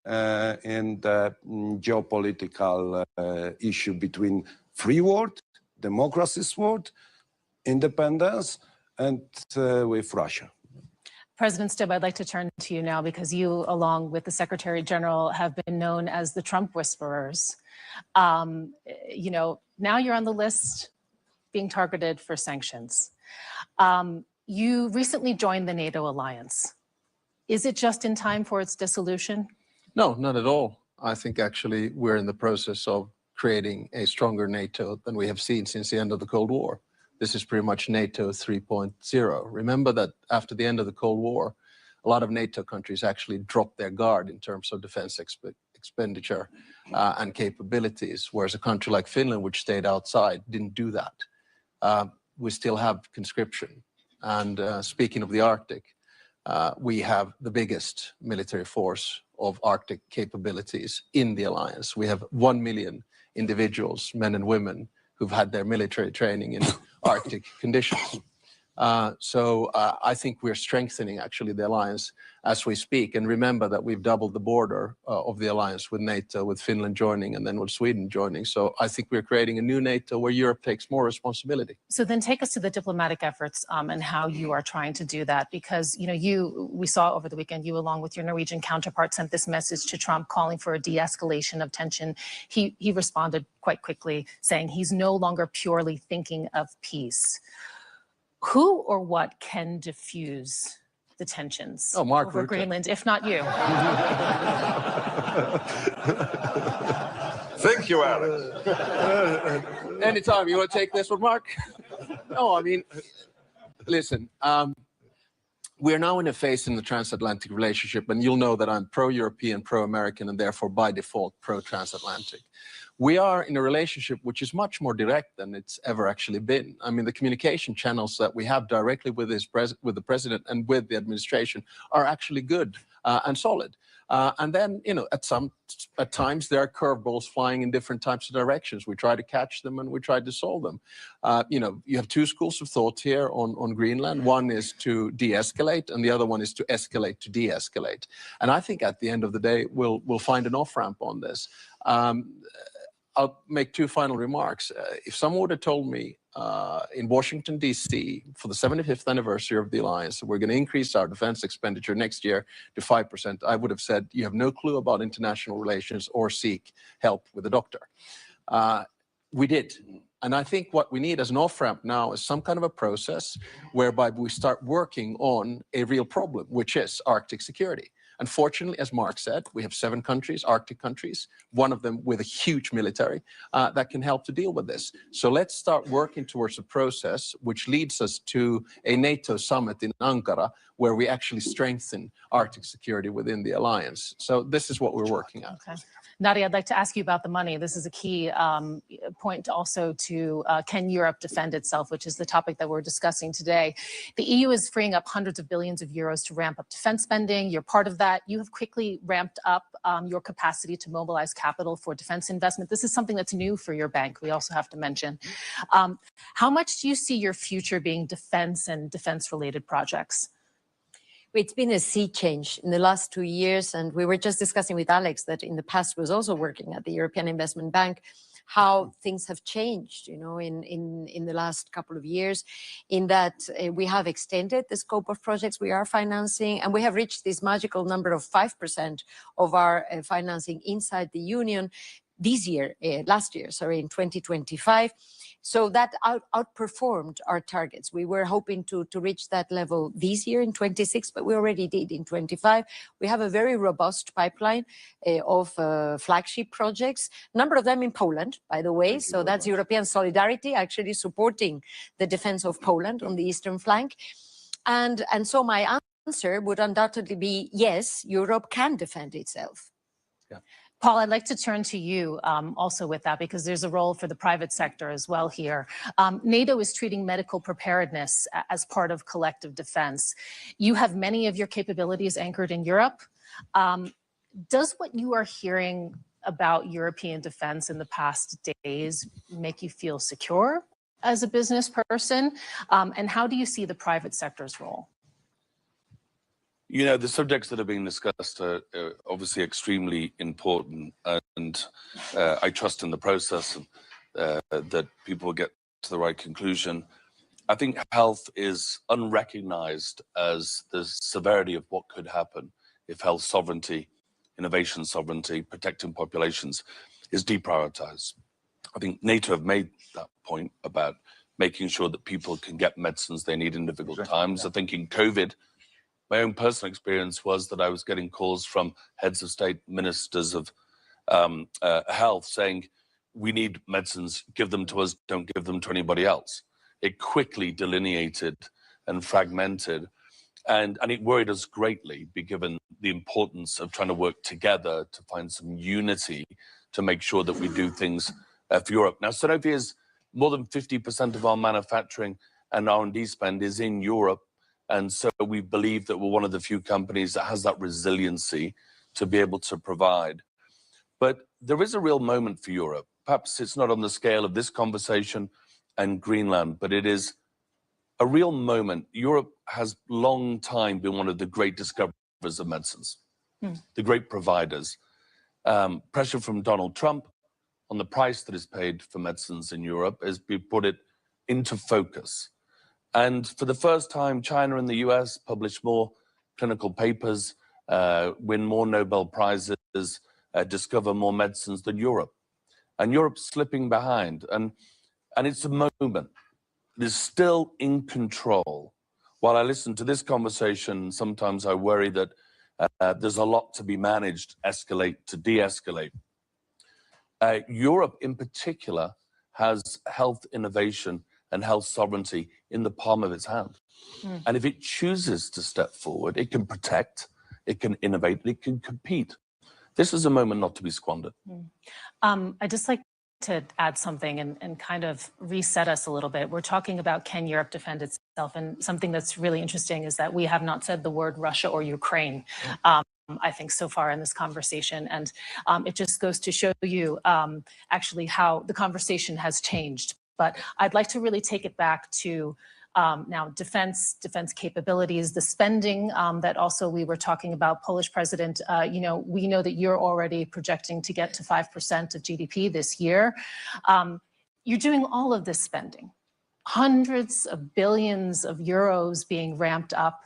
in the geopolitical issue between free world, democracy's world, independence, and with Russia. President Stubb, I'd like to turn to you now because you, along with the Secretary General, have been known as the Trump whisperers. You know, now you're on the list being targeted for sanctions. You recently joined the NATO alliance. Is it just in time for its dissolution? No, not at all. I think actually we're in the process of creating a stronger NATO than we have seen since the end of the Cold War. This is pretty much NATO 3.0. Remember that after the end of the Cold War, a lot of NATO countries actually dropped their guard in terms of defense expenditure and capabilities, whereas a country like Finland, which stayed outside, didn't do that. We still have conscription. And speaking of the Arctic, we have the biggest military force of Arctic capabilities in the alliance. We have 1 million individuals, men and women, who've had their military training in Arctic conditions. I think we're strengthening actually the alliance as we speak. And remember that we've doubled the border of the alliance with NATO, with Finland joining and then with Sweden joining. So I think we're creating a new NATO where Europe takes more responsibility. So then take us to the diplomatic efforts and how you are trying to do that, because we saw over the weekend, you along with your Norwegian counterpart sent this message to Trump calling for a de-escalation of tension. He responded quite quickly saying he's no longer purely thinking of peace. Who or what can diffuse the tensions over Greenland, if not you? Thank you, Alex. Anytime. You want to take this one, Mark? No, I mean, listen, we're now in a phase in the transatlantic relationship, and you'll know that I'm pro-European, pro-American, and therefore by default pro-transatlantic. We are in a relationship which is much more direct than it's ever actually been. I mean, the communication channels that we have directly with the president and with the administration are actually good and solid. And then, at times there are curveballs flying in different types of directions. We try to catch them and we try to solve them. You have two schools of thought here on Greenland. One is to de-escalate and the other one is to escalate to de-escalate. And I think at the end of the day, we'll find an off-ramp on this. I'll make two final remarks. If someone would have told me in Washington, D.C., for the 75th anniversary of the alliance, that we're going to increase our defense expenditure next year to 5%, I would have said, you have no clue about international relations or seek help with a doctor. We did. And I think what we need as an off-ramp now is some kind of a process whereby we start working on a real problem, which is Arctic security. Unfortunately, as Mark said, we have 7 countries, Arctic countries, one of them with a huge military that can help to deal with this. So let's start working towards a process which leads us to a NATO summit in Ankara where we actually strengthen Arctic security within the alliance. So this is what we're working on. Okay. Nadia, I'd like to ask you about the money. This is a key point also to can Europe defend itself, which is the topic that we're discussing today. The EU is freeing up hundreds of billions of euros to ramp up defense spending. You're part of that. You have quickly ramped up your capacity to mobilize capital for defense investment. This is something that's new for your bank, we also have to mention. How much do you see your future being defense and defense-related projects? It's been a sea change in the last 2 years, and we were just discussing with Alex that in the past was also working at the European Investment Bank, how things have changed, in the last couple of years, in that we have extended the scope of projects we are financing, and we have reached this magical number of 5% of our financing inside the Union last year, in 2025. So that outperformed our targets. We were hoping to reach that level this year in 26, but we already did in 25. We have a very robust pipeline of flagship projects, a number of them in Poland, by the way. So that's European solidarity, actually supporting the defense of Poland on the eastern flank. And so my answer would undoubtedly be, yes, Europe can defend itself. Yeah. Paul, I'd like to turn to you also with that, because there's a role for the private sector as well here. NATO is treating medical preparedness as part of collective defense. You have many of your capabilities anchored in Europe. Does what you are hearing about European defense in the past days make you feel secure as a business person? And how do you see the private sector's role? The subjects that are being discussed are obviously extremely important, and I trust in the process that people will get to the right conclusion. I think health is unrecognized as the severity of what could happen if health sovereignty, innovation sovereignty, protecting populations is deprioritized. I think NATO have made that point about making sure that people can get medicines they need in difficult times. I think in COVID, my own personal experience was that I was getting calls from heads of state, ministers of health saying, we need medicines, give them to us, don't give them to anybody else. It quickly delineated and fragmented, and it worried us greatly, given the importance of trying to work together to find some unity to make sure that we do things for Europe. Now, Sanofi is more than 50% of our manufacturing and R&D spend is in Europe. And so we believe that we're one of the few companies that has that resiliency to be able to provide. But there is a real moment for Europe. Perhaps it's not on the scale of this conversation and Greenland, but it is a real moment. Europe has long time been one of the great discoverers of medicines, the great providers. Pressure from Donald Trump on the price that is paid for medicines in Europe has put it into focus. And for the first time, China and the US publish more clinical papers, win more Nobel Prizes, discover more medicines than Europe. And Europe's slipping behind. And it's a moment. It is still in control. While I listen to this conversation, sometimes I worry that there's a lot to be managed, escalate to de-escalate. Europe in particular has health innovation and health sovereignty in the palm of its hand. And if it chooses to step forward, it can protect, it can innovate, it can compete. This is a moment not to be squandered. I'd just like to add something and kind of reset us a little bit. We're talking about, can Europe defend itself? And something that's really interesting is that we have not said the word Russia or Ukraine, I think, so far in this conversation. And it just goes to show you actually how the conversation has changed. But I'd like to really take it back to now defense capabilities, the spending that also we were talking about. Polish president, we know that you're already projecting to get to 5% of GDP this year. You're doing all of this spending, hundreds of billions of euros being ramped up,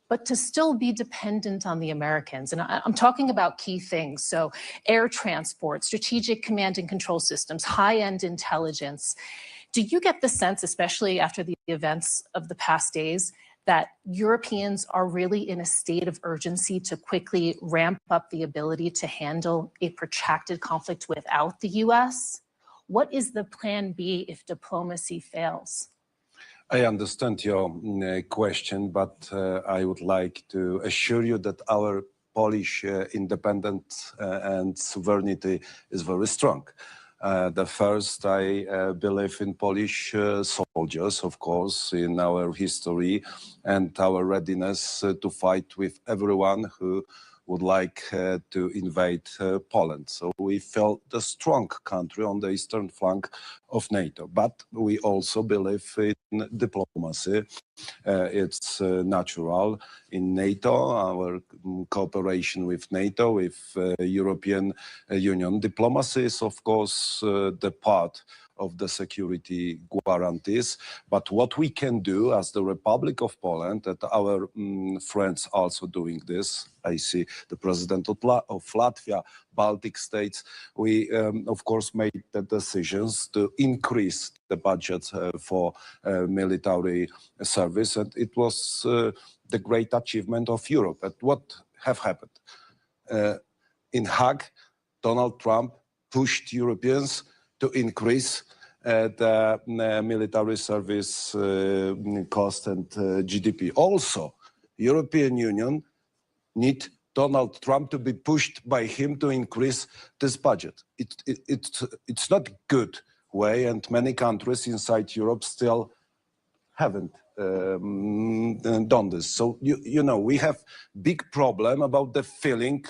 but to still be dependent on the Americans. And I'm talking about key things. So air transport, strategic command and control systems, high-end intelligence. Do you get the sense, especially after the events of the past days, that Europeans are really in a state of urgency to quickly ramp up the ability to handle a protracted conflict without the US? What is the plan B if diplomacy fails? I understand your question, but I would like to assure you that our Polish independence and sovereignty is very strong. The first, I believe in Polish soldiers, of course, in our history and our readiness to fight with everyone who would like to invade Poland. So we felt a strong country on the eastern flank of NATO, but we also believe in diplomacy. It's natural in NATO, our cooperation with NATO, with European Union. Diplomacy is, of course, the part of the security guarantees. But what we can do as the Republic of Poland, that our friends also doing this, I see the president of Latvia, Baltic states, we of course made the decisions to increase the budget for military service. And it was the great achievement of Europe. But what have happened? In Hague, Donald Trump pushed Europeans to increase the military service cost and GDP. Also, European Union need Donald Trump to be pushed by him to increase this budget. It's not good way, and many countries inside Europe still haven't done this. So, we have big problem about the feeling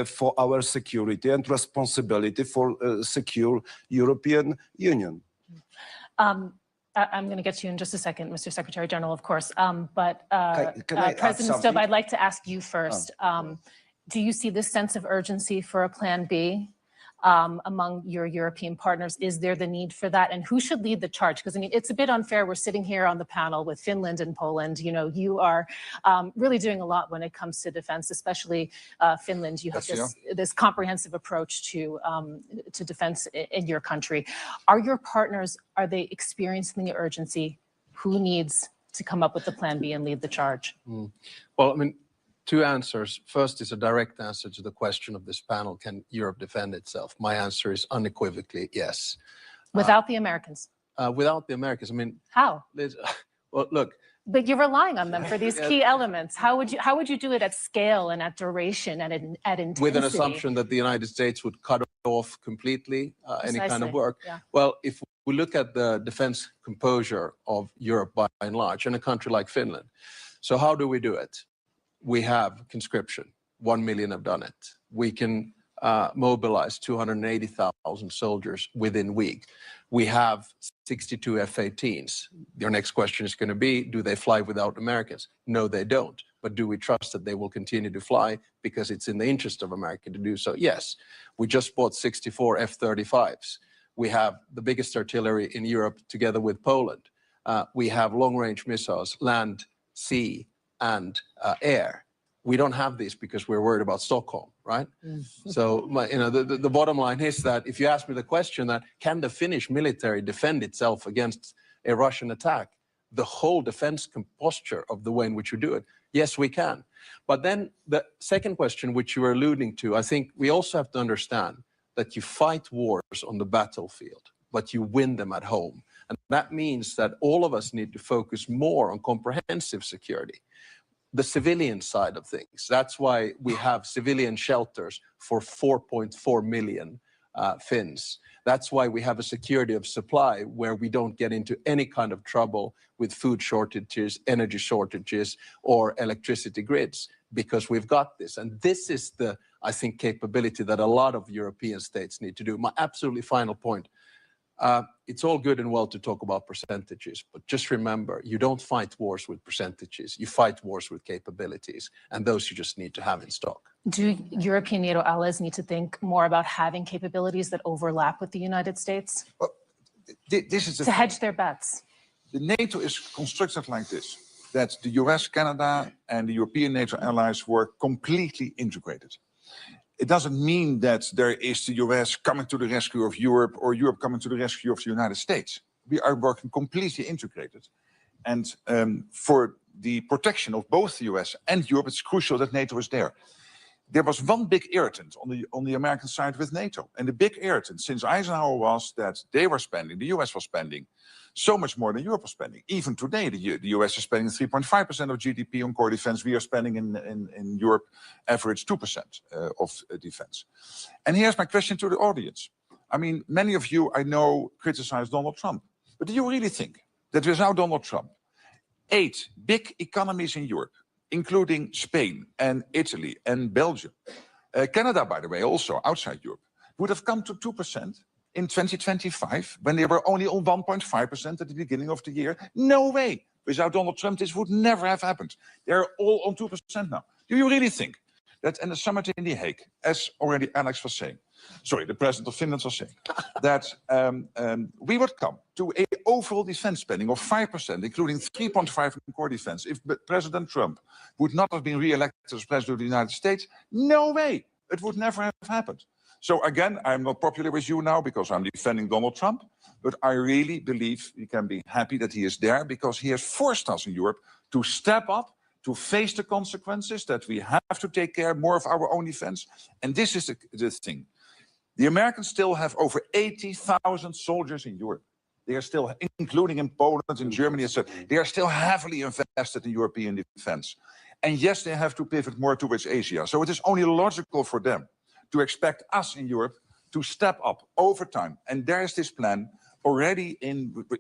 for our security and responsibility for secure European Union. I'm going to get to you in just a second, Mr. Secretary General, of course. But can I President Stubb, I'd like to ask you first. Do you see this sense of urgency for a plan B among your European partners? Is there the need for that? And who should lead the charge? Because, I mean, it's a bit unfair. We're sitting here on the panel with Finland and Poland. You are really doing a lot when it comes to defense, especially Finland. You have this comprehensive approach to defense in your country. Are your partners, are they experiencing the urgency? Who needs to come up with the plan B and lead the charge? Well, I mean, two answers. First is a direct answer to the question of this panel: can Europe defend itself? My answer is unequivocally yes. Without the Americans? Without the Americans, I mean, how? Well, look. But you're relying on them for these key elements. How would you do it at scale and at duration and at intensity? With an assumption that the United States would cut off completely any kind of work. Yeah. Well, if we look at the defense composure of Europe by and large, in a country like Finland, so how do we do it? We have conscription. 1 million have done it. We can mobilized 280,000 soldiers within weeks. We have 62 F-18s. Your next question is going to be, do they fly without Americans? No, they don't. But do we trust that they will continue to fly because it's in the interest of America to do so? Yes. We just bought 64 F-35s. We have the biggest artillery in Europe together with Poland. We have long-range missiles, land, sea, and air. We don't have these because we're worried about Stockholm, right? So, the bottom line is that if you ask me the question that can the Finnish military defend itself against a Russian attack, the whole defense posture of the way in which you do it, yes, we can. But then the second question, which you were alluding to, I think we also have to understand that you fight wars on the battlefield, but you win them at home. And that means that all of us need to focus more on comprehensive security. The civilian side of things. That's why we have civilian shelters for 4.4 million Finns. That's why we have a security of supply where we don't get into any kind of trouble with food shortages, energy shortages, or electricity grids, because we've got this. And this is the, I think, capability that a lot of European states need to do. My absolutely final point. It's all good and well to talk about percentages, but just remember, you don't fight wars with percentages. You fight wars with capabilities, and those you just need to have in stock. Do European NATO allies need to think more about having capabilities that overlap with the United States? Well, this is to hedge their bets. The NATO is constructed like this, that the US, Canada, and the European NATO allies were completely integrated. It doesn't mean that there is the US coming to the rescue of Europe or Europe coming to the rescue of the United States. We are working completely integrated. And for the protection of both the US and Europe, it's crucial that NATO is there. There was one big irritant on the American side with NATO. And the big irritant since Eisenhower was that they were spending, the US was spending so much more than Europe was spending. Even today, the US is spending 3.5% of GDP on core defense. We are spending in Europe average 2% of defense. And here's my question to the audience. I mean, many of you, I know, criticize Donald Trump. But do you really think that without Donald Trump, 8 big economies in Europe, including Spain and Italy and Belgium, Canada, by the way, also outside Europe, would have come to 2% in 2025 when they were only on 1.5% at the beginning of the year? No way. Without Donald Trump, this would never have happened. They're all on 2% now. Do you really think that in the summit in The Hague, as already Alex was saying, sorry, the president of Finland was saying, that we would come to an overall defense spending of 5%, including 3.5% in core defense, if President Trump would not have been re-elected as president of the United States? No way. It would never have happened. So again, I'm not popular with you now because I'm defending Donald Trump, but I really believe we can be happy that he is there because he has forced us in Europe to step up, to face the consequences, that we have to take care more of our own defense. And this is the thing. The Americans still have over 80,000 soldiers in Europe. They are still, including in Poland, in Germany, etc. They are still heavily invested in European defense. And yes, they have to pivot more towards Asia. So it is only logical for them to expect us in Europe to step up over time. And there is this plan already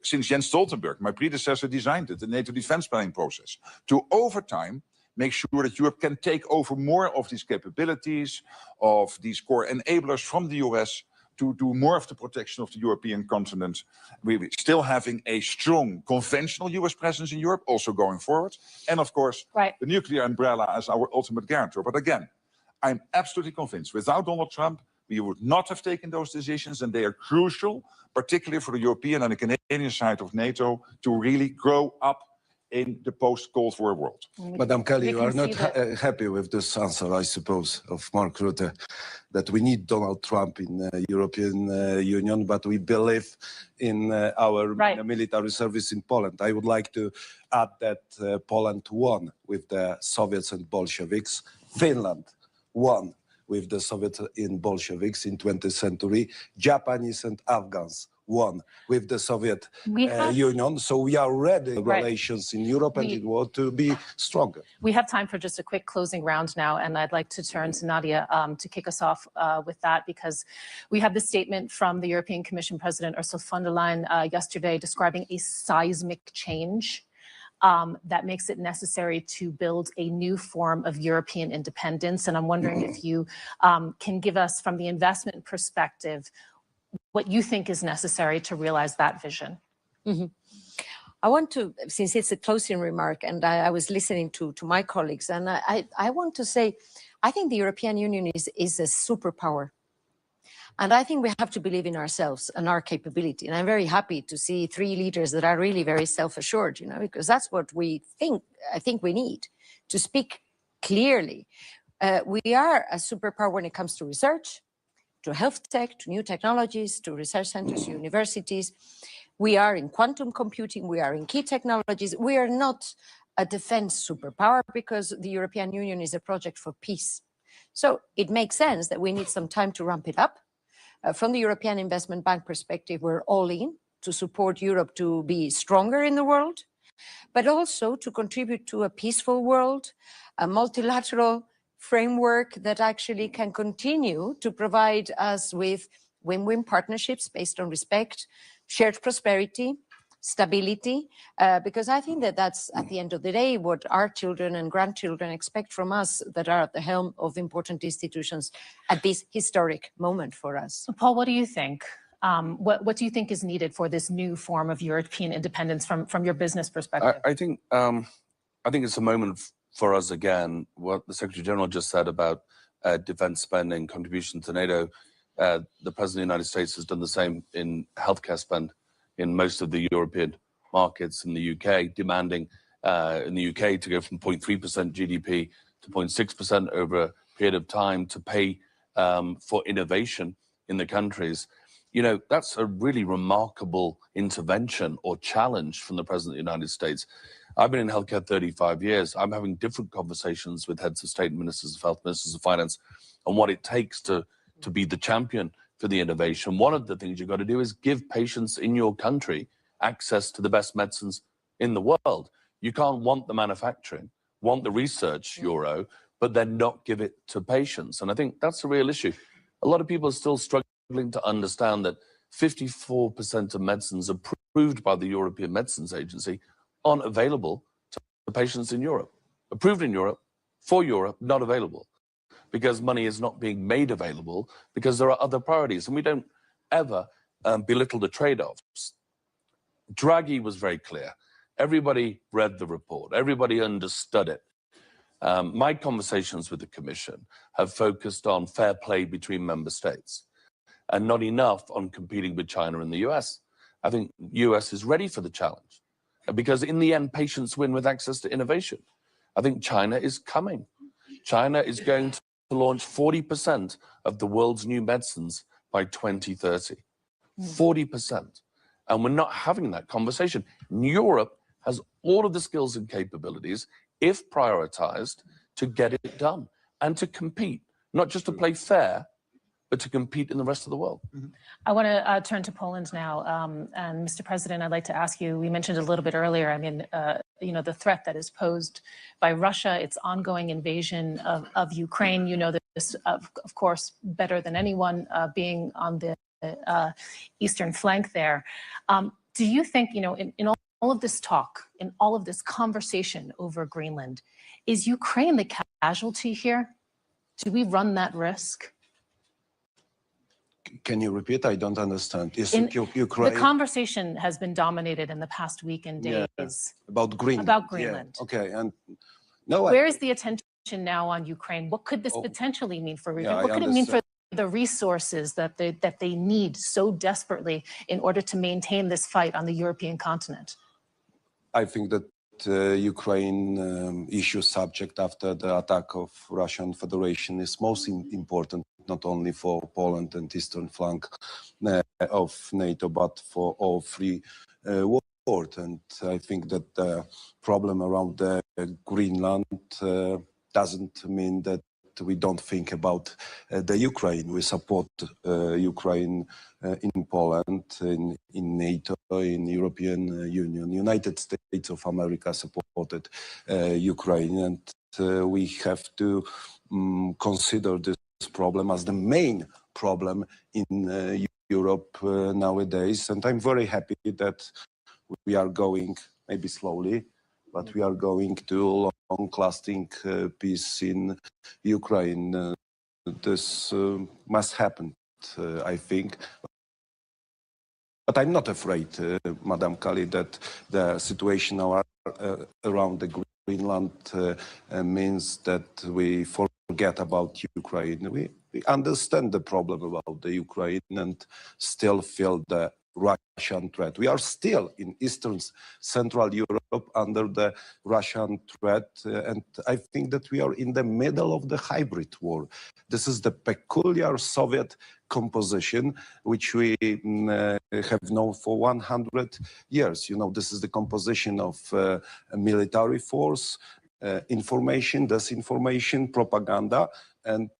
since Jens Stoltenberg, my predecessor, designed it, the NATO defense planning process, to over time make sure that Europe can take over more of these capabilities, of these core enablers from the US to do more of the protection of the European continent. We're still having a strong conventional US presence in Europe, also going forward. And of course, the nuclear umbrella as our ultimate guarantor. But again, I'm absolutely convinced without Donald Trump, we would not have taken those decisions, and they are crucial, particularly for the European and the Canadian side of NATO, to really grow up in the post-Cold War world. Madam Kelly, you are not happy with this answer, I suppose, of Mark Rutte, that we need Donald Trump in the European Union, but we believe in our military service in Poland. I would like to add that Poland won with the Soviets and Bolsheviks. Finland won with the Soviets and Bolsheviks in 20th century. Japanese and Afghans won with the Soviet Union. So we are ready relations in Europe and in the world to be stronger. We have time for just a quick closing round now, and I'd like to turn to Nadia to kick us off with that, because we have the statement from the European Commission President Ursula von der Leyen yesterday describing a seismic change that makes it necessary to build a new form of European independence. And I'm wondering if you can give us, from the investment perspective, what you think is necessary to realize that vision. I want to, since it's a closing remark, and I was listening to my colleagues, and I want to say, I think the European Union is a superpower. And I think we have to believe in ourselves and our capability. And I'm very happy to see 3 leaders that are really very self-assured, because that's what I think we need, to speak clearly. We are a superpower when it comes to research, to health tech, to new technologies, to research centers, universities. We are in quantum computing, we are in key technologies. We are not a defense superpower because the European Union is a project for peace. So it makes sense that we need some time to ramp it up. From the European Investment Bank perspective, we're all in to support Europe to be stronger in the world, but also to contribute to a peaceful world, a multilateral framework that actually can continue to provide us with win-win partnerships based on respect, shared prosperity, stability, because I think that that's, at the end of the day, what our children and grandchildren expect from us that are at the helm of important institutions at this historic moment for us. Paul, what do you think? What do you think is needed for this new form of European independence from your business perspective? I think it's a moment for us again. What the Secretary General just said about defense spending, contribution to NATO. The President of the United States has done the same in healthcare spend in most of the European markets. In the UK, demanding in the UK to go from 0.3% GDP to 0.6% over a period of time to pay for innovation in the countries. That's a really remarkable intervention or challenge from the President of the United States. I've been in healthcare 35 years. I'm having different conversations with heads of state, ministers of health, ministers of finance, on what it takes to be the champion for the innovation. One of the things you've got to do is give patients in your country access to the best medicines in the world. You can't want the manufacturing, want the research euro, but then not give it to patients. And I think that's a real issue. A lot of people are still struggling to understand that 54% of medicines approved by the European Medicines Agency aren't available to patients in Europe. Approved in Europe, for Europe, not available, because money is not being made available because there are other priorities. And we don't ever belittle the trade-offs. Draghi was very clear. Everybody read the report. Everybody understood it. My conversations with the Commission have focused on fair play between member states and not enough on competing with China and the US. I think the US is ready for the challenge because in the end, patients win with access to innovation. I think China is coming. China is going to launch 40% of the world's new medicines by 2030. 40%. And we're not having that conversation. Europe has all of the skills and capabilities, if prioritized, to get it done and to compete, not just to play fair, but to compete in the rest of the world. I want to turn to Poland now. And Mr. President, I'd like to ask you, we mentioned a little bit earlier, the threat that is posed by Russia, its ongoing invasion of Ukraine. You know this, of course, better than anyone, being on the eastern flank there. Do you think, in all of this talk, in all of this conversation over Greenland, is Ukraine the casualty here? Do we run that risk? Can you repeat? I don't understand. Is Ukraine... The conversation has been dominated in the past week and days. About Greenland. About Greenland. Yeah. Okay. And where is the attention now on Ukraine? What could this potentially mean for region? What could it mean for the resources that they need so desperately in order to maintain this fight on the European continent? I think that Ukraine issue subject after the attack of Russian Federation is most important, not only for Poland and eastern flank of NATO, but for all three world. And I think that the problem around Greenland doesn't mean that we don't think about the Ukraine. We support Ukraine in Poland, in NATO, in European Union. United States of America supported Ukraine, and we have to consider this problem as the main problem in Europe nowadays. And I'm very happy that we are going maybe slowly, but we are going to long-lasting peace in Ukraine. This must happen, I think. But I'm not afraid, Madam Kali, that the situation now around the Greenland means that we forget about Ukraine. We understand the problem about the Ukraine and still feel the Russian threat. We are still in Eastern Central Europe under the Russian threat, and I think that we are in the middle of the hybrid war. This is the peculiar Soviet composition, which we have known for 100 years. You know, this is the composition of a military force, information, disinformation, propaganda, and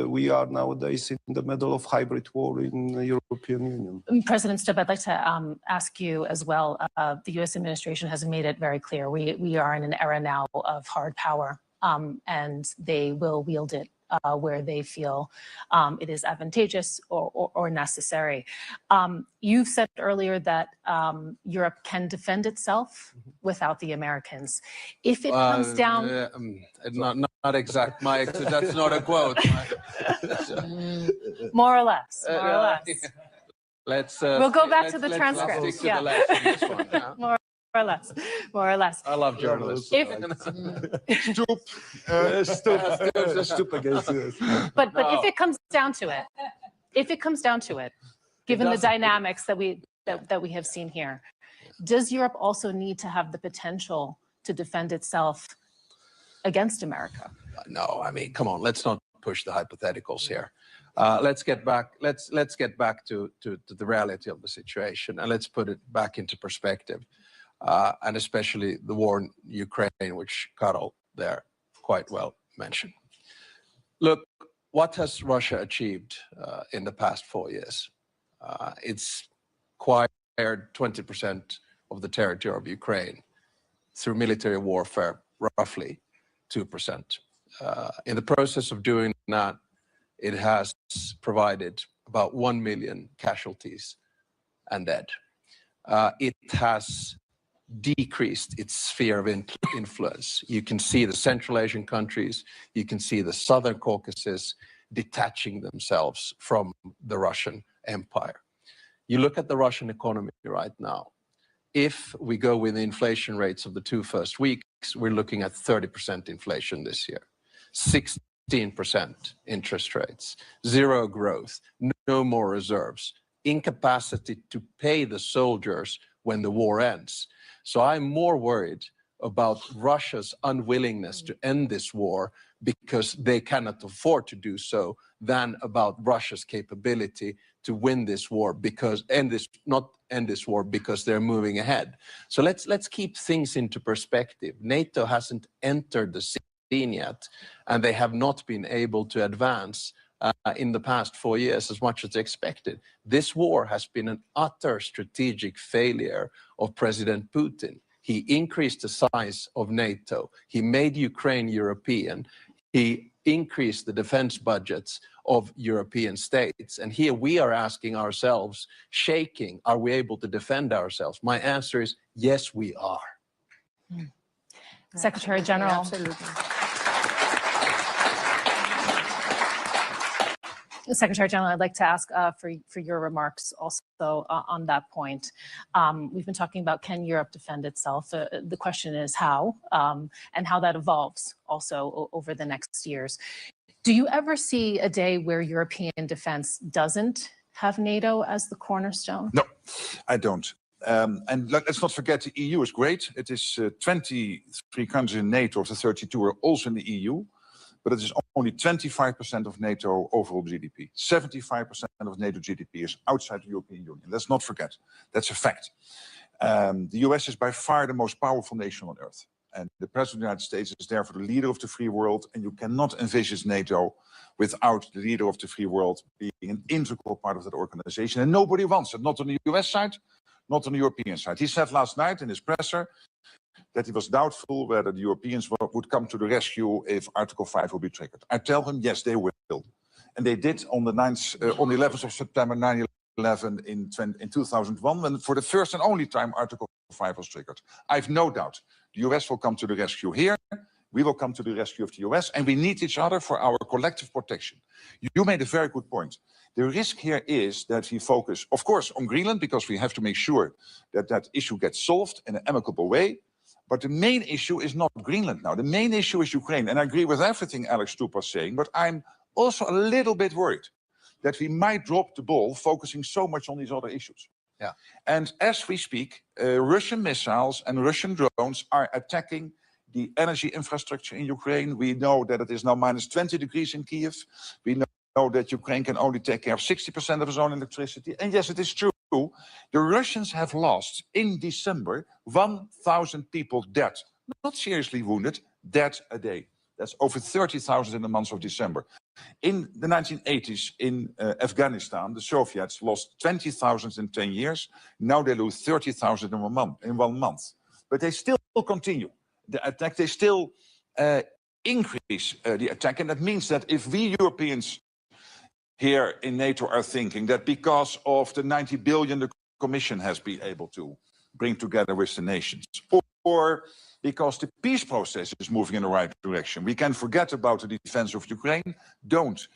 we are nowadays in the middle of hybrid war in the European Union. President Stubb, I'd like to ask you as well. The U.S. administration has made it very clear. We are in an era now of hard power, and they will wield it where they feel it is advantageous or necessary. You've said earlier that Europe can defend itself without the Americans. If it comes down... Not exact, Mike. That's not a quote. More or less, more or less. Let's. We'll go back to the transcript. Let's stick to the left on this one, yeah? More or less, more or less. I love journalists. Stoop against this. But if it comes down to it, given the dynamics that we have seen here, does Europe also need to have the potential to defend itself against America? No, I mean, come on, let's not push the hypotheticals here. Let's get back. Let's get back to the reality of the situation, and let's put it back into perspective, and especially the war in Ukraine, which Karol there quite well mentioned. Look, what has Russia achieved in the past 4 years? It's acquired 20% of the territory of Ukraine through military warfare, roughly 2%. In the process of doing that, it has provided about 1 million casualties and dead. It has decreased its sphere of influence. You can see the Central Asian countries, you can see the Southern Caucasus detaching themselves from the Russian Empire. You look at the Russian economy right now. If we go with the inflation rates of the 2 first weeks, we're looking at 30% inflation this year, 16% interest rates, zero growth, no more reserves, incapacity to pay the soldiers when the war ends. So I'm more worried about Russia's unwillingness to end this war because they cannot afford to do so than about Russia's capability to win this war because not end this war because they're moving ahead. So let's keep things into perspective. NATO hasn't entered the scene yet, and they have not been able to advance in the past 4 years as much as expected. This war has been an utter strategic failure of President Putin. He increased the size of NATO. He made Ukraine European. He increased the defense budgets of European states. And here we are asking ourselves, shaking, are we able to defend ourselves? My answer is, yes, we are. Secretary General. Absolutely. Secretary General, I'd like to ask for your remarks also on that point. We've been talking about can Europe defend itself? The question is how, and how that evolves also over the next years. Do you ever see a day where European defense doesn't have NATO as the cornerstone? No, I don't. And let's not forget the EU is great. It is 23 countries in NATO of the 32 are also in the EU. But it is only 25% of NATO overall GDP. 75% of NATO GDP is outside the European Union. Let's not forget. That's a fact. The US is by far the most powerful nation on earth. And the President of the United States is therefore the leader of the free world. And you cannot envisage NATO without the leader of the free world being an integral part of that organization. And nobody wants it, not on the US side, not on the European side. He said last night in his presser that he was doubtful whether the Europeans would come to the rescue if Article 5 will be triggered. I tell him, yes, they will. And they did on the 11th of September 9/11 in 2001, when for the first and only time Article 5 was triggered. I have no doubt The US will come to the rescue here. We will come to the rescue of the US, and we need each other for our collective protection. You made a very good point. The risk here is that we focus, of course, on Greenland, because we have to make sure that that issue gets solved in an amicable way. But the main issue is not Greenland now. The main issue is Ukraine. And I agree with everything Alex Stoop was saying, but I'm also a little bit worried that we might drop the ball focusing so much on these other issues. Yeah. And as we speak, Russian missiles and Russian drones are attacking the energy infrastructure in Ukraine. We know that it is now minus 20 degrees in Kiev. We know that Ukraine can only take care of 60% of its own electricity. And yes, it is true. The Russians have lost in December 1,000 people dead, not seriously wounded, dead a day. That's over 30,000 in the month of December. In the 1980s in Afghanistan, the Soviets lost 20,000 in 10 years. Now they lose 30,000 in 1 month. But they still continue the attack. They still increase the attack. And that means that if we Europeans here in NATO are thinking that because of the 90 billion the Commission has been able to bring together with the nations, or because the peace process is moving in the right direction, we can forget about the defense of Ukraine. Don't.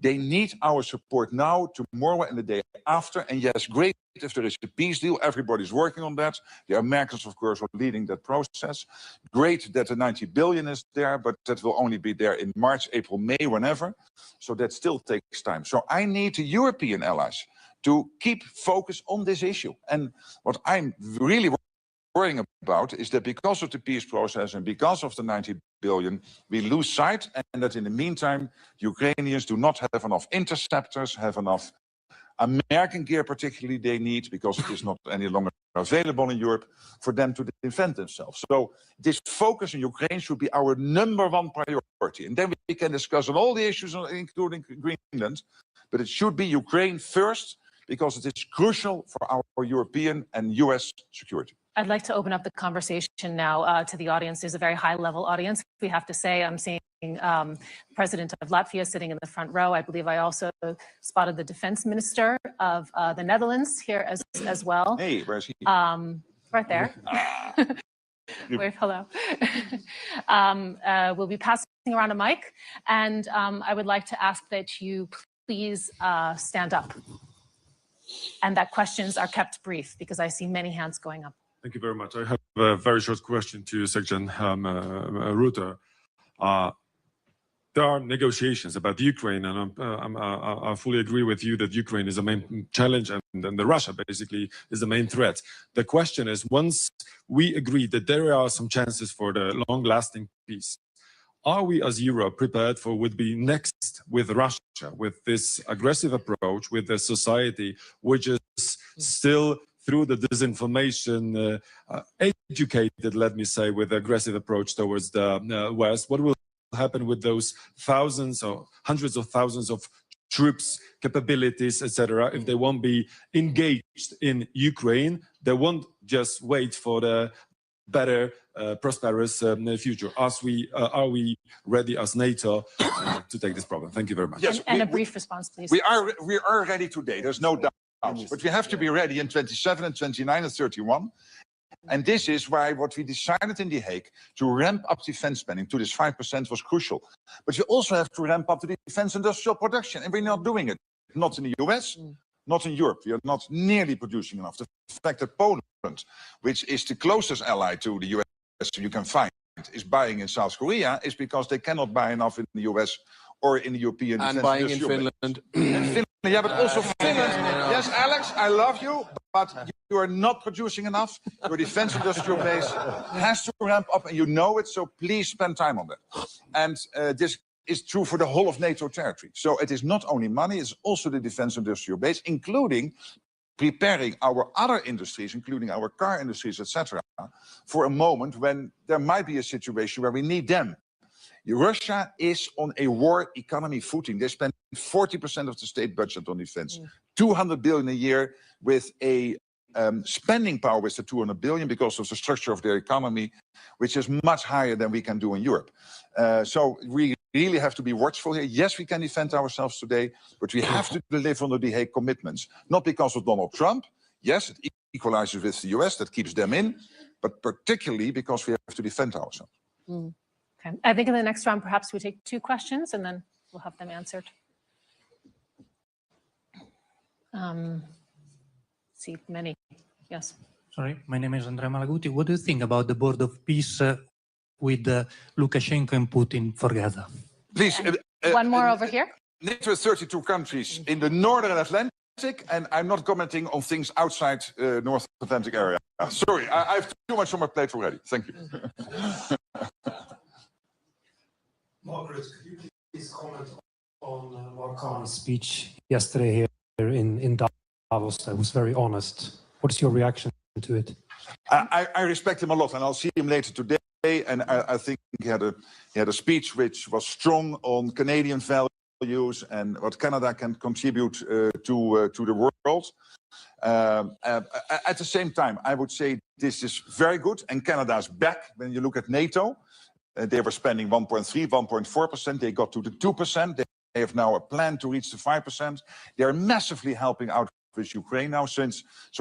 They need our support now, tomorrow, and the day after. And yes, great if there is a peace deal. Everybody's working on that. The Americans, of course, are leading that process. Great that the 90 billion is there, but that will only be there in March, April, May, whenever. So that still takes time. So I need the European allies to keep focus on this issue. And what I'm really worrying about is that because of the peace process and because of the 90 billion, we lose sight, and that in the meantime, Ukrainians do not have enough interceptors, have enough American gear particularly they need, because it is not any longer available in Europe, for them to defend themselves. So this focus on Ukraine should be our #1 priority. And then we can discuss on all the issues, including Greenland, but it should be Ukraine first, because it is crucial for our European and US security. I'd like to open up the conversation now to the audience. There's a very high-level audience, we have to say. I'm seeing the President of Latvia sitting in the front row. I believe I also spotted the Defense Minister of the Netherlands here as well. Hey, where's he? Right there. Wave hello. We'll be passing around a mic, and I would like to ask that you please stand up, and that questions are kept brief, because I see many hands going up. Thank you very much. I have a very short question to Section Rutte. There are negotiations about Ukraine, and I fully agree with you that Ukraine is the main challenge, and Russia basically is the main threat. The question is, once we agree that there are some chances for the long-lasting peace, are we as Europe prepared for what would be next with Russia, with this aggressive approach, with a society which is still through the disinformation, educated, let me say, with aggressive approach towards the West? What will happen with those thousands or hundreds of thousands of troops, capabilities, etc., if they won't be engaged in Ukraine? They won't just wait for the better, prosperous future. Are we ready as NATO to take this problem? Thank you very much. Yes, and a brief response, please. We are ready today. There's no doubt. But we have to be ready in 27 and 29 and 31. And this is why what we decided in The Hague to ramp up defense spending to this 5% was crucial. But you also have to ramp up the defense industrial production, and we're not doing it. Not in the US, not in Europe. We are not nearly producing enough. The fact that Poland, which is the closest ally to the US you can find, is buying in South Korea, is because they cannot buy enough in the US or in the European and buying in Finland. And Finland, yeah, but also Finland. Yes, Alex, I love you, but you are not producing enough. Your defense industrial base has to ramp up, and you know it, so please spend time on that. And this is true for the whole of NATO territory. So it is not only money, it's also the defense industrial base, including preparing our other industries, including our car industries, etc., for a moment when there might be a situation where we need them. Russia is on a war economy footing. They spend 40% of the state budget on defense, 200 billion a year, with a spending power with the 200 billion because of the structure of their economy, which is much higher than we can do in Europe. So we really have to be watchful here. Yes, we can defend ourselves today, but we have to deliver on the Hague commitments, not because of Donald Trump. Yes, it equalizes with the US, that keeps them in. but particularly because we have to defend ourselves. Okay. I think in the next round, perhaps we take 2 questions and then we'll have them answered. See many. Yes. Sorry, my name is Andrea Malaguti. What do you think about the board of peace with Lukashenko and Putin for Gaza? Please. One more over here. NATO has 32 countries in the northern Atlantic, and I'm not commenting on things outside North Atlantic area. Sorry, I have too much on my plate already. Thank you. Margaret, could you please comment on Macron's speech yesterday here in Davos? That was very honest. What is your reaction to it? I respect him a lot, and I'll see him later today. And I think he had a speech which was strong on Canadian values and what Canada can contribute to the world. At the same time, I would say this is very good, and Canada is back. When you look at NATO, they were spending 1.3, 1.4%. They got to the 2%. They have now a plan to reach the 5%. They are massively helping out with Ukraine now. So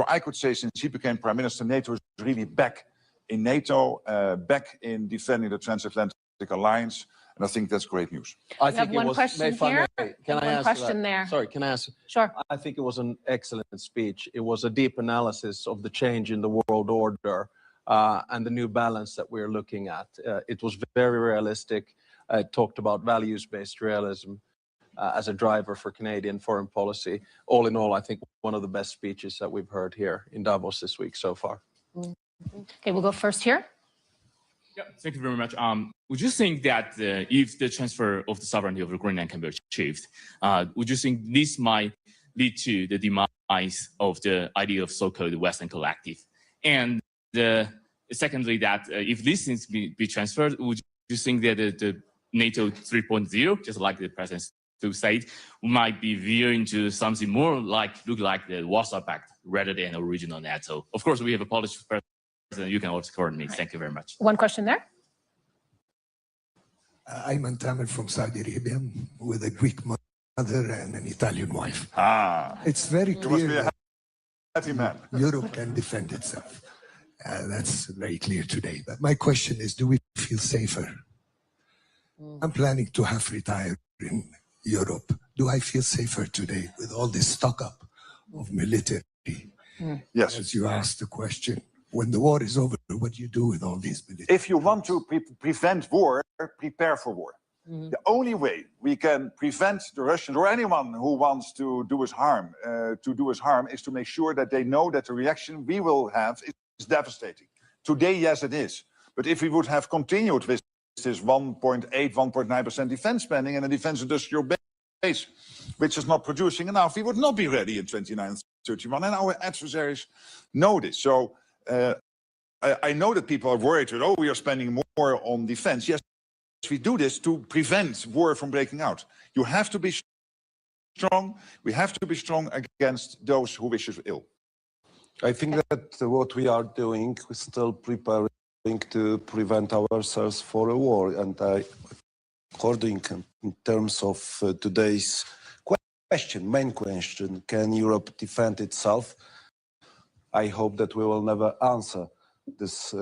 I could say since he became Prime Minister, NATO is really back in NATO, back in defending the transatlantic alliance. And I think that's great news. I think one question here. Can I one answer question that? there. Sorry, can I answer? Sure. I think it was an excellent speech. It was a deep analysis of the change in the world order and the new balance that we're looking at. It was very realistic. It talked about values-based realism as a driver for Canadian foreign policy. All in all, I think one of the best speeches that we've heard here in Davos this week so far. Okay, we'll go first here. Yeah, thank you very much. Would you think that if the transfer of the sovereignty of Greenland can be achieved, would you think this might lead to the demise of the idea of so-called Western collective? And secondly, that if these things be transferred, would you think that the NATO 3.0, just like the president said, might be veering to something more look like the Warsaw Pact rather than original NATO? Of course, we have a Polish president. You can also correct me. Thank you very much. One question there. I'm Antamer from Saudi Arabia with a Greek mother and an Italian wife. It's very clear You must be a happy man. Europe can defend itself. That's very clear today. But my question is, do we feel safer? I'm planning to have retired in Europe. Do I feel safer today with all this stock up of military? Yes. As you asked the question, when the war is over, what do you do with all these military? If you want to prevent war, prepare for war. The only way we can prevent the Russians or anyone who wants to do us harm, is to make sure that they know that the reaction we will have is devastating. Today, yes, it is. But if we would have continued with this 1.8, 1.9% defense spending and a defense industrial base, which is not producing enough, we would not be ready in 29, 31. And our adversaries know this. So I know that people are worried that, we are spending more on defense. Yes, we do this to prevent war from breaking out. You have to be strong. We have to be strong against those who wish us ill. I think that what we are doing is still preparing to prevent ourselves for a war. And according in terms of today's main question, can Europe defend itself? I hope that we will never answer this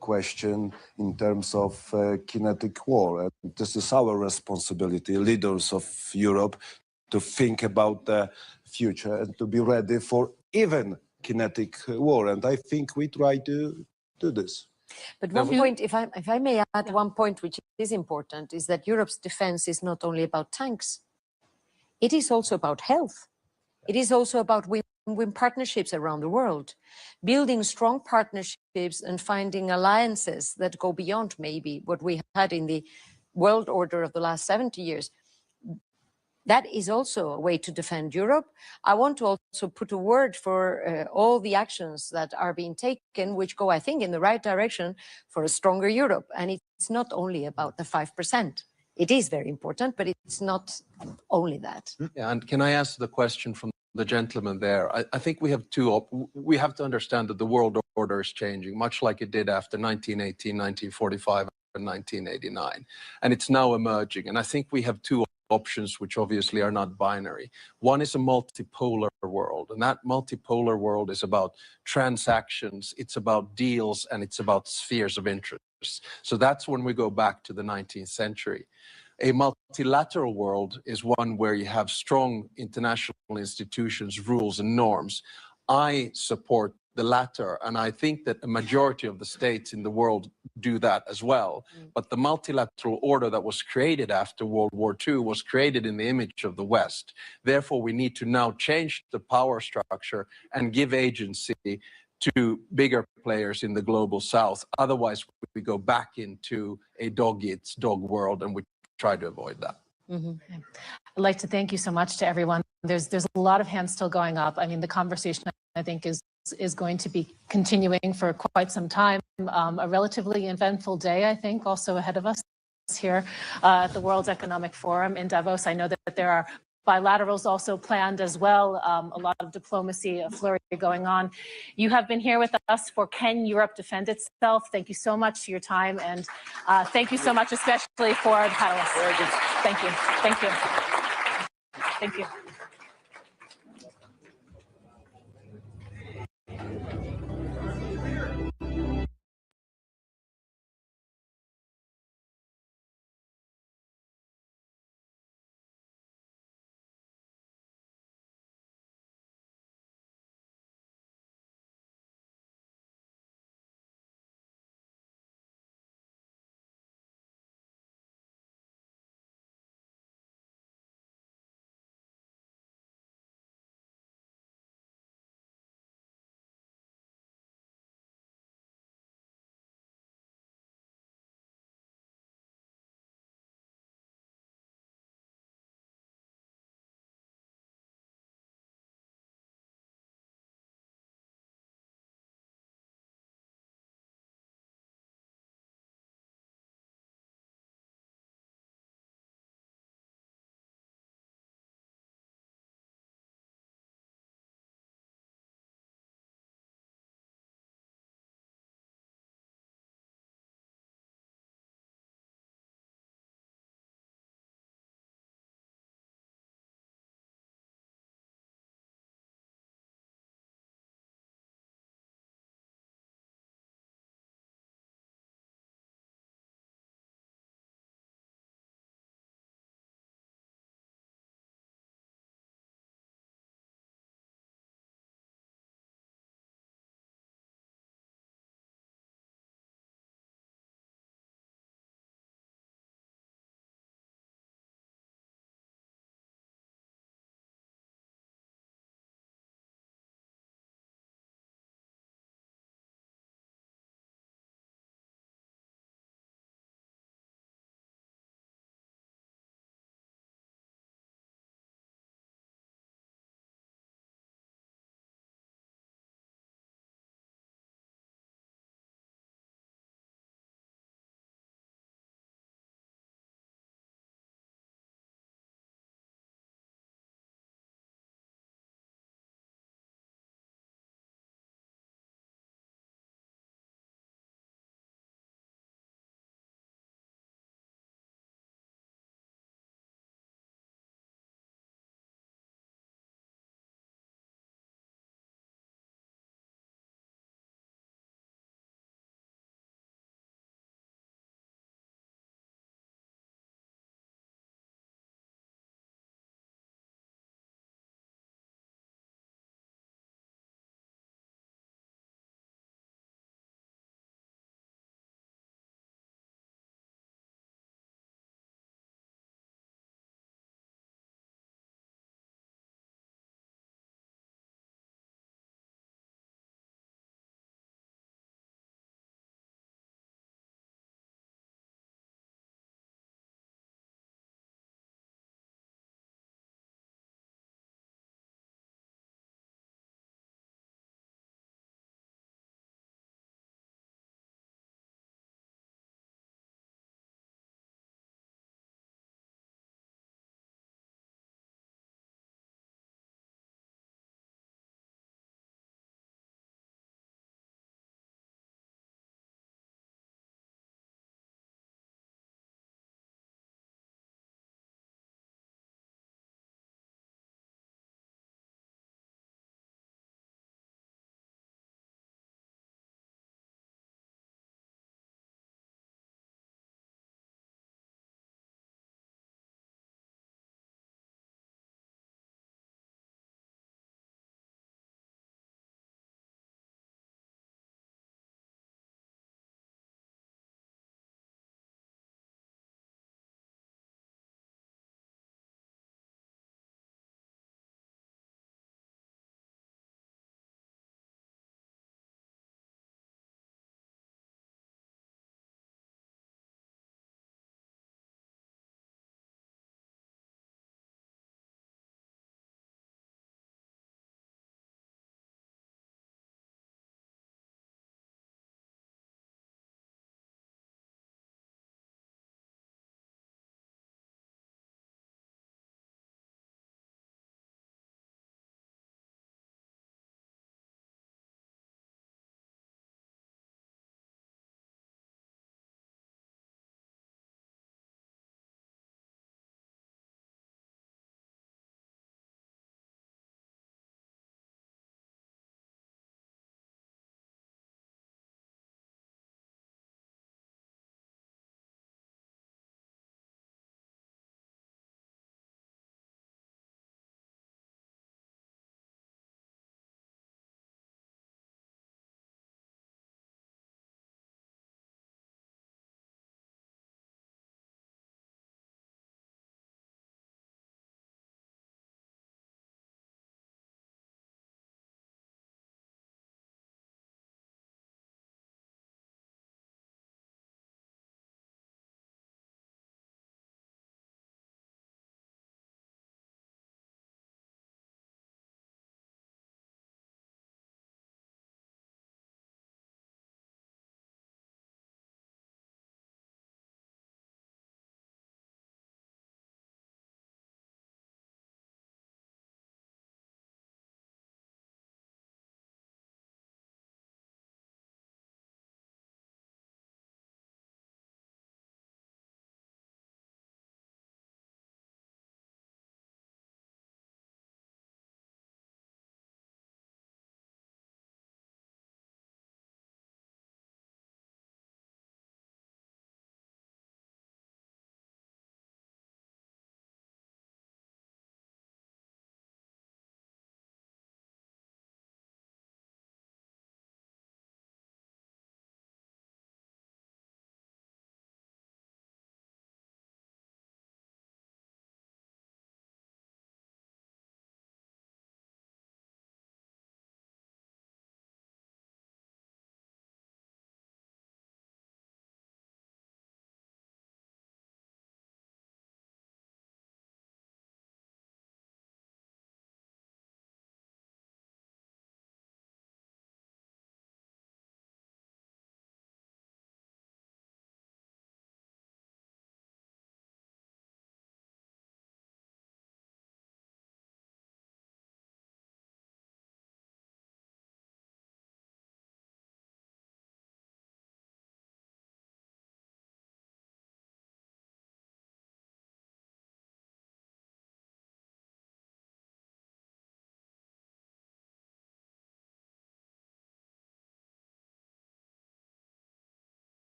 question in terms of kinetic war. And this is our responsibility, leaders of Europe, to think about the future and to be ready for even kinetic war. And I think we try to do this. But one point, if I may add one point which is important, is that Europe's defense is not only about tanks. It is also about health. It is also about win-win partnerships around the world, building strong partnerships and finding alliances that go beyond maybe what we had in the world order of the last 70 years. That is also a way to defend Europe. I want to also put a word for all the actions that are being taken, which go, I think, in the right direction for a stronger Europe. And it's not only about the 5%. It is very important, but it's not only that. Yeah, and can I ask the question from the gentleman there? I think we have we have to understand that the world order is changing, much like it did after 1918, 1945, and 1989. And it's now emerging. And I think we have two options which obviously are not binary. One is a multipolar world, and that multipolar world is about transactions, it's about deals, and it's about spheres of interest. So that's when we go back to the 19th century. A multilateral world is one where you have strong international institutions, rules, and norms. I support the latter, and I think that a majority of the states in the world do that as well. But the multilateral order that was created after World War II was created in the image of the West. Therefore, we need to now change the power structure and give agency to bigger players in the global South. Otherwise, we go back into a dog-eats-dog world, and we try to avoid that. I'd like to thank you so much to everyone. There's a lot of hands still going up. I mean, the conversation, I think, is going to be continuing for quite some time. A relatively eventful day, I think, also ahead of us here at the World Economic Forum in Davos. I know that there are bilaterals also planned as well, a lot of diplomacy, a flurry going on. You have been here with us for Can Europe Defend Itself? Thank you so much for your time, and thank you so much especially for the panelists. Thank you. Thank you. Thank you.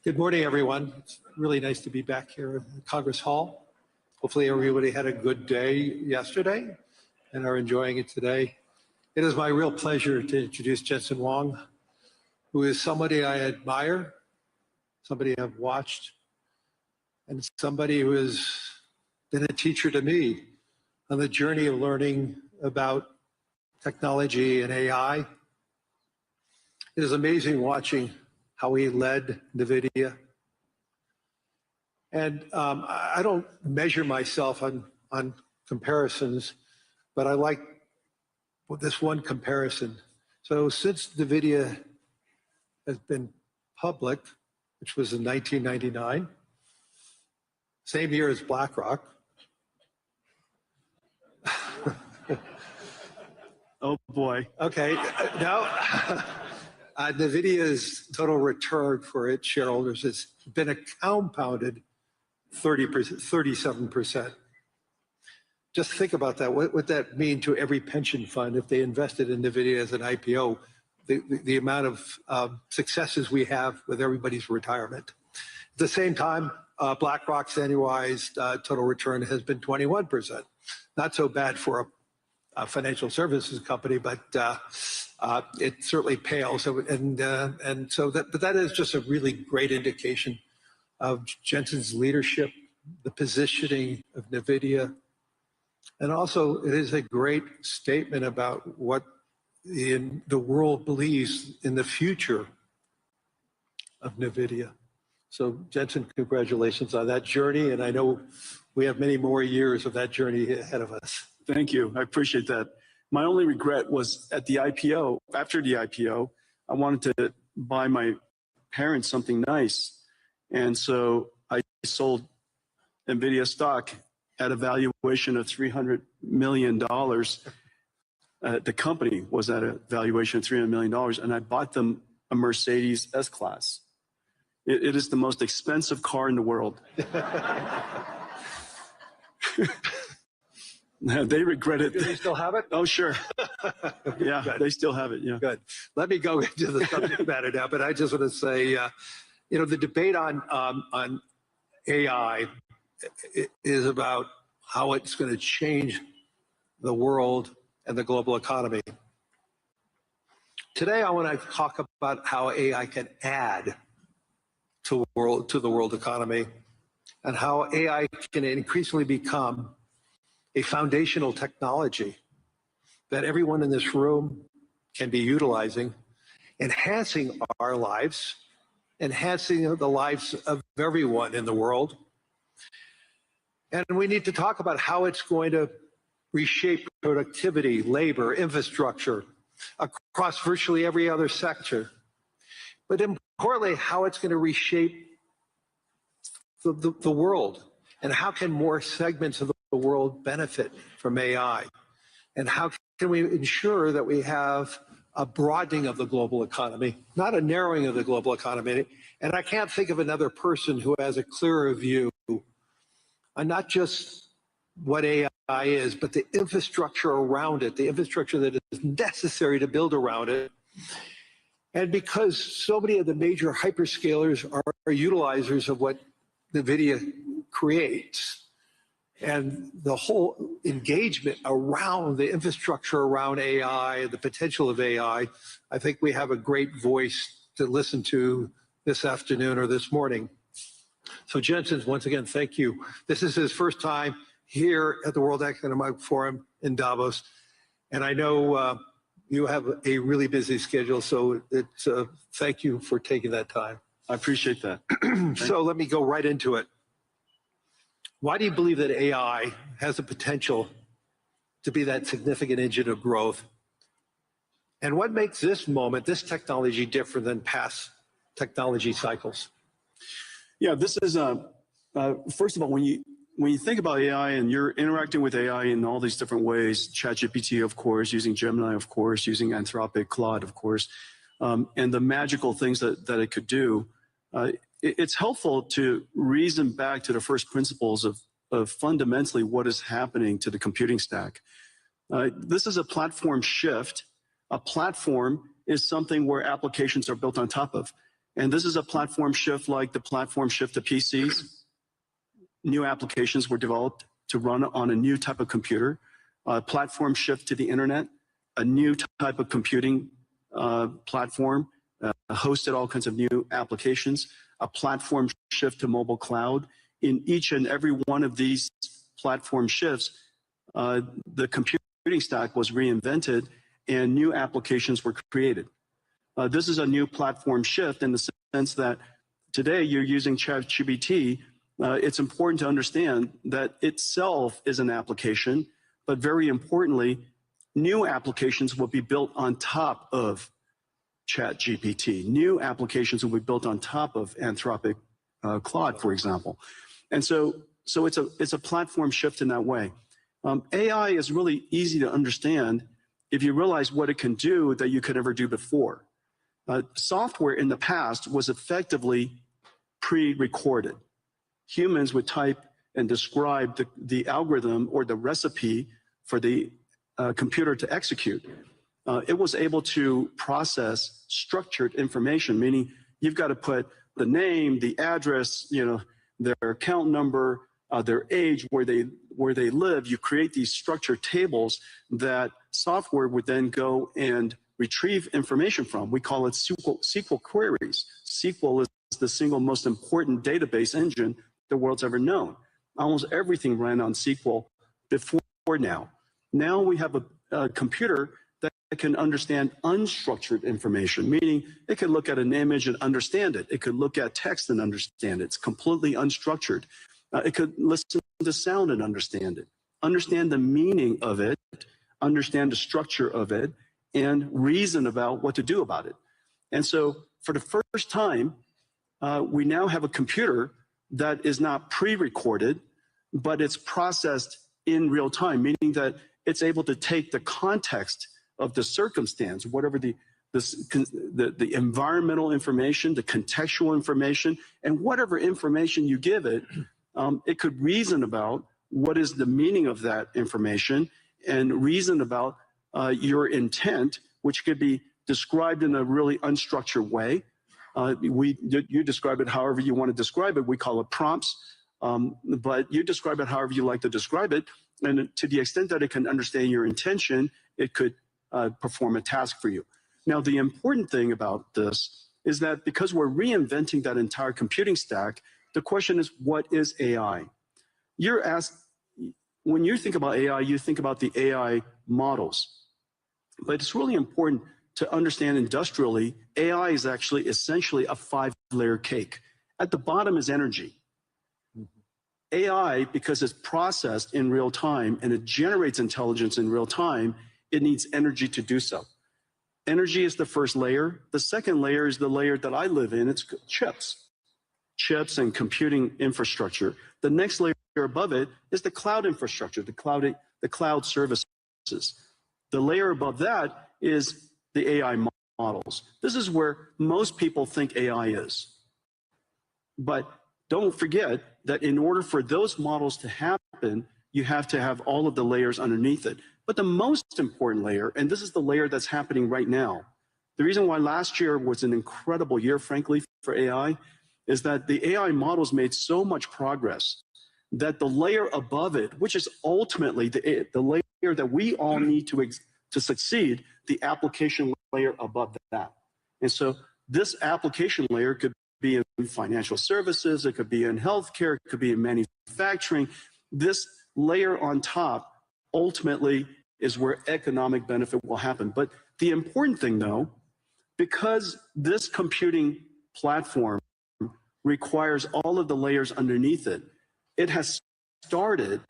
Good morning, everyone. It's really nice to be back here in Congress Hall. Hopefully everybody had a good day yesterday and are enjoying it today. It is my real pleasure to introduce Jensen Huang, who is somebody I admire, somebody I've watched, and somebody who has been a teacher to me on the journey of learning about technology and AI. It is amazing watching how he led NVIDIA. And I don't measure myself on comparisons, but I like this one comparison. So since NVIDIA has been public, which was in 1999, same year as BlackRock. Oh boy. Okay, now NVIDIA's total return for its shareholders has been a compounded 37%. Just think about that. What would that mean to every pension fund if they invested in NVIDIA as an IPO? The amount of successes we have with everybody's retirement. At the same time, BlackRock's annualized total return has been 21%. Not so bad for a financial services company, but it certainly pales. But that is just a really great indication of Jensen's leadership, the positioning of NVIDIA, and also it is a great statement about what the world believes in the future of NVIDIA. So Jensen, congratulations on that journey, and I know we have many more years of that journey ahead of us. Thank you. I appreciate that. My only regret was at the IPO, after the IPO, I wanted to buy my parents something nice. And so I sold NVIDIA stock at a valuation of $300 million. The company was at a valuation of $300 million, and I bought them a Mercedes S-Class. It is the most expensive car in the world. They regret it. Do they still have it? Oh, sure. Yeah, Good. They still have it. Yeah. Good. Let me go into the subject matter now, but I just want to say, the debate on AI is about how it's going to change the world and the global economy. Today, I want to talk about how AI can add to the world economy and how AI can increasingly become a foundational technology that everyone in this room can be utilizing, enhancing our lives, enhancing the lives of everyone in the world. And we need to talk about how it's going to reshape productivity, labor, infrastructure across virtually every other sector. But importantly, how it's going to reshape the world, and how can more segments of the world benefit from AI? And how can we ensure that we have a broadening of the global economy, not a narrowing of the global economy? And I can't think of another person who has a clearer view on not just what AI is, but the infrastructure around it, the infrastructure that is necessary to build around it. And because so many of the major hyperscalers are utilizers of what NVIDIA creates, and the whole engagement around the infrastructure around AI, the potential of AI, I think we have a great voice to listen to this afternoon or this morning. So Jensen, once again, thank you. This is his first time here at the World Economic Forum in Davos. And I know you have a really busy schedule, so thank you for taking that time. I appreciate that. So let me go right into it. Why do you believe that AI has the potential to be that significant engine of growth? And what makes this moment, this technology, different than past technology cycles? Yeah, this is, first of all, when you think about AI and you're interacting with AI in all these different ways, ChatGPT, of course, using Gemini, of course, using Anthropic, Claude, of course, and the magical things that it could do, it's helpful to reason back to the first principles of fundamentally what is happening to the computing stack. This is a platform shift. A platform is something where applications are built on top of. And this is a platform shift like the platform shift to PCs. New applications were developed to run on a new type of computer. Platform shift to the internet, a new type of computing platform, hosted all kinds of new applications, a platform shift to mobile cloud. In each and every one of these platform shifts, the computing stack was reinvented and new applications were created. This is a new platform shift in the sense that today you're using ChatGPT. It's important to understand that itself is an application, but very importantly, new applications will be built on top of ChatGPT. New applications will be built on top of Anthropic Claude, for example. And so it's a platform shift in that way. AI is really easy to understand if you realize what it can do that you could never do before. Software in the past was effectively pre-recorded. Humans would type and describe the algorithm or the recipe for the computer to execute. It was able to process structured information, meaning you've got to put the name, the address, their account number, their age, where they live. You create these structured tables that software would then go and retrieve information from. We call it SQL queries. SQL is the single most important database engine the world's ever known. Almost everything ran on SQL before now. Now we have a computer that can understand unstructured information, meaning it can look at an image and understand it. It could look at text and understand it. It's completely unstructured. It could listen to sound and understand it, understand the meaning of it, understand the structure of it, and reason about what to do about it. And so for the first time, we now have a computer that is not pre-recorded, but it's processed in real time, meaning that it's able to take the context of the circumstance, whatever the environmental information, the contextual information, and whatever information you give it, it could reason about what is the meaning of that information and reason about your intent, which could be described in a really unstructured way. You describe it however you want to describe it. We call it prompts, but you describe it however you like to describe it. And to the extent that it can understand your intention, it could perform a task for you. Now, the important thing about this is that because we're reinventing that entire computing stack, the question is, what is AI? You're asked, when you think about AI, you think about the AI models. But it's really important to understand industrially, AI is actually essentially a 5-layer cake. At the bottom is energy. AI, because it's processed in real time and it generates intelligence in real time, it needs energy to do so. Energy is the first layer. The second layer is the layer that I live in. It's chips and computing infrastructure. The next layer above it is the cloud infrastructure, the cloud services. The layer above that is the AI models. This is where most people think AI is. But don't forget that in order for those models to happen, you have to have all of the layers underneath it. But the most important layer, and this is the layer that's happening right now, the reason why last year was an incredible year, frankly, for AI, is that the AI models made so much progress that the layer above it, which is ultimately the layer that we all need to succeed, the application layer above that. And so this application layer could be in financial services, it could be in healthcare, it could be in manufacturing. This layer on top ultimately is where economic benefit will happen. But the important thing, though, because this computing platform requires all of the layers underneath it, it has started,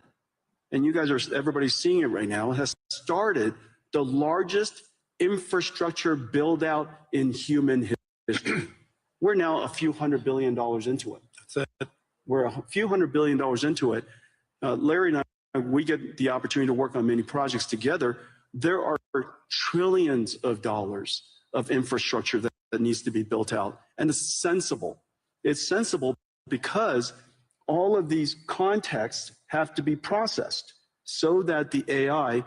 and you guys are, everybody's seeing it right now, it has started the largest infrastructure build out in human history. We're now a few $100 billion into it. That's it. We're a few $100 billion into it. Larry and I, we get the opportunity to work on many projects together. There are trillions of dollars of infrastructure that needs to be built out, and it's sensible. It's sensible because all of these contexts have to be processed so that the AI,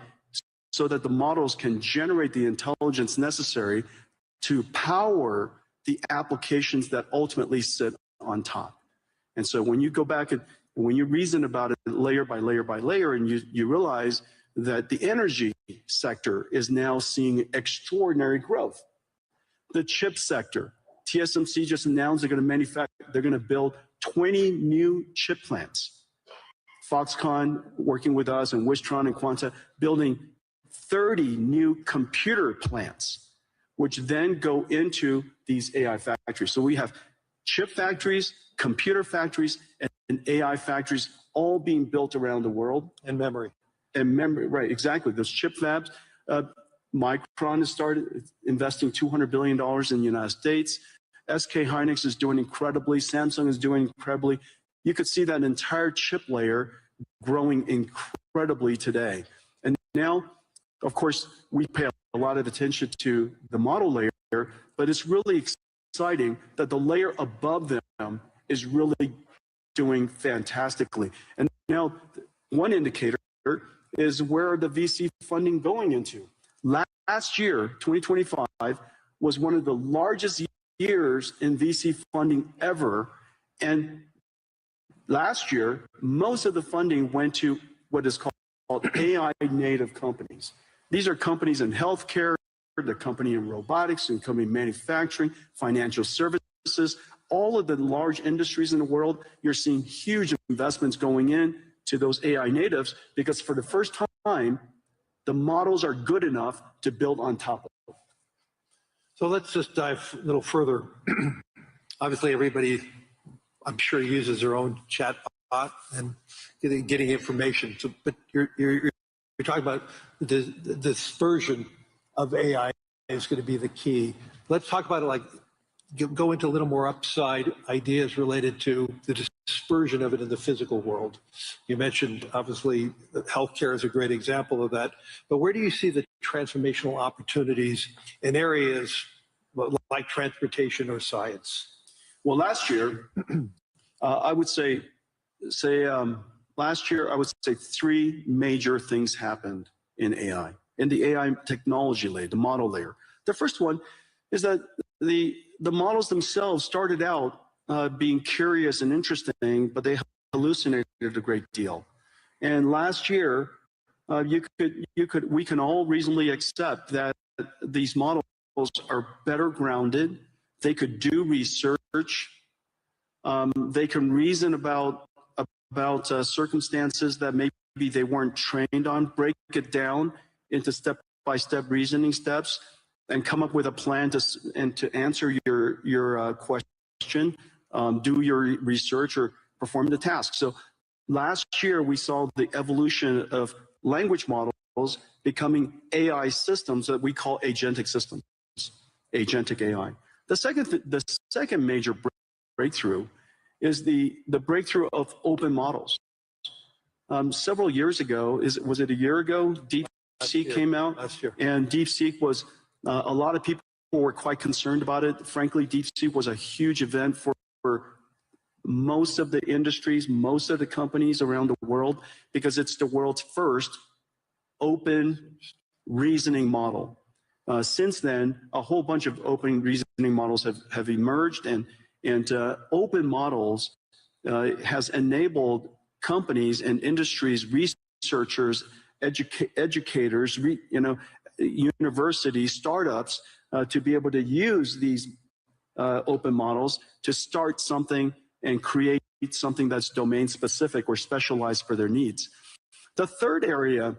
so that the models can generate the intelligence necessary to power the applications that ultimately sit on top. And so when you go back and when you reason about it layer by layer by layer, and you realize that the energy sector is now seeing extraordinary growth. The chip sector, TSMC just announced they're going to build 20 new chip plants. Foxconn working with us and Wistron and Quanta building 30 new computer plants, which then go into these AI factories. So we have chip factories, computer factories, and AI factories all being built around the world. And memory. And memory, right, exactly. Those chip fabs. Micron has started investing $200 billion in the United States. SK Hynix is doing incredibly. Samsung is doing incredibly. You could see that entire chip layer growing incredibly today. And now, of course, we pay a lot of attention to the model layer, but it's really exciting that the layer above them is really doing fantastically. And now, one indicator is where the VC funding going into. Last year, 2025, was one of the largest years in VC funding ever. And last year, most of the funding went to what is called AI native companies. These are companies in healthcare, the company in robotics, and company in manufacturing, financial services, all of the large industries in the world. You're seeing huge investments going in to those AI natives because for the first time, the models are good enough to build on top of. So let's just dive a little further. Obviously, everybody, I'm sure, uses their own chat bot and getting information. So, but you're talking about this version of AI is going to be the key. Let's talk about it, like go into a little more upside ideas related to the dispersion of it in the physical world. You mentioned, obviously, that healthcare is a great example of that. But where do you see the transformational opportunities in areas like transportation or science? Well, last year, I would say last year, I would say three major things happened in AI, in the AI technology layer, the model layer. The first one is that the models themselves started out being curious and interesting, but they hallucinated a great deal. And last year, we can all reasonably accept that these models are better grounded. They could do research. They can reason about circumstances that maybe they weren't trained on, break it down into step-by-step reasoning steps, and come up with a plan to answer your question, do your research, or perform the task. So last year, we saw the evolution of language models becoming AI systems that we call agentic systems, agentic AI. The second major breakthrough is the breakthrough of open models. Several years ago, was it a year ago, DeepSeek came out? Last year. And DeepSeek was, a lot of people were quite concerned about it. Frankly, DeepSeek was a huge event for most of the industries, most of the companies around the world, because it's the world's first open reasoning model. Since then, a whole bunch of open reasoning models have emerged, and open models has enabled companies and industries, researchers, educators, universities, startups to be able to use these open models to start something and create something that's domain specific or specialized for their needs. The third area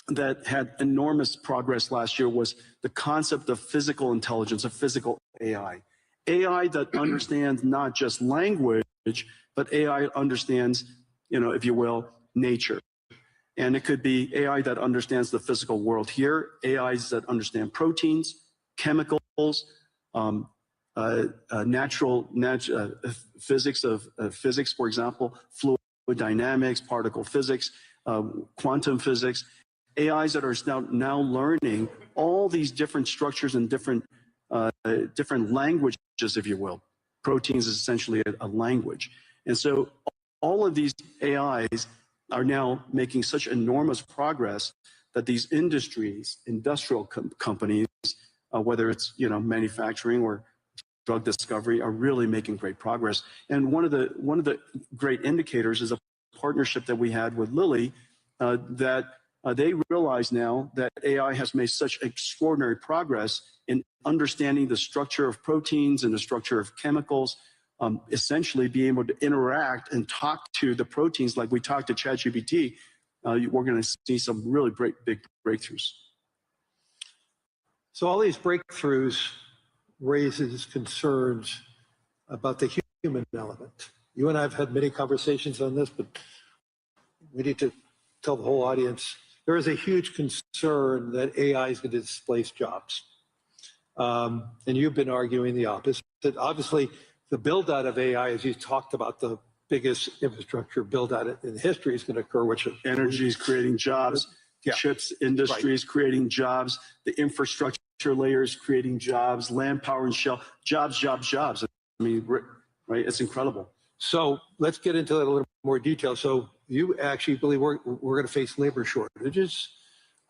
that had enormous progress last year was the concept of physical intelligence, of physical AI. AI that understands not just language, but AI understands, if you will, nature. And it could be AI that understands the physical world here, AIs that understand proteins, chemicals, natural physics of physics, for example, fluid dynamics, particle physics, quantum physics, AIs that are now learning all these different structures and different languages, if you will. Proteins is essentially a language. And so all of these AIs are now making such enormous progress that these industries, industrial companies, whether it's manufacturing or drug discovery are really making great progress. And one of the great indicators is a partnership that we had with Lilly that they realize now that AI has made such extraordinary progress in understanding the structure of proteins and the structure of chemicals, essentially being able to interact and talk to the proteins like we talk to ChatGPT. We're going to see some really big breakthroughs. So all these breakthroughs raises concerns about the human element. You and I have had many conversations on this, but we need to tell the whole audience there is a huge concern that AI is going to displace jobs. And you've been arguing the opposite. Obviously, the build out of AI, as you talked about, the biggest infrastructure build out in history is going to occur, which energy is creating jobs. The chips industry is creating jobs. The infrastructure layer is creating jobs. Land, power, and shell. Jobs. I mean, right? It's incredible. So let's get into that a little more detail. So you actually believe we're going to face labor shortages.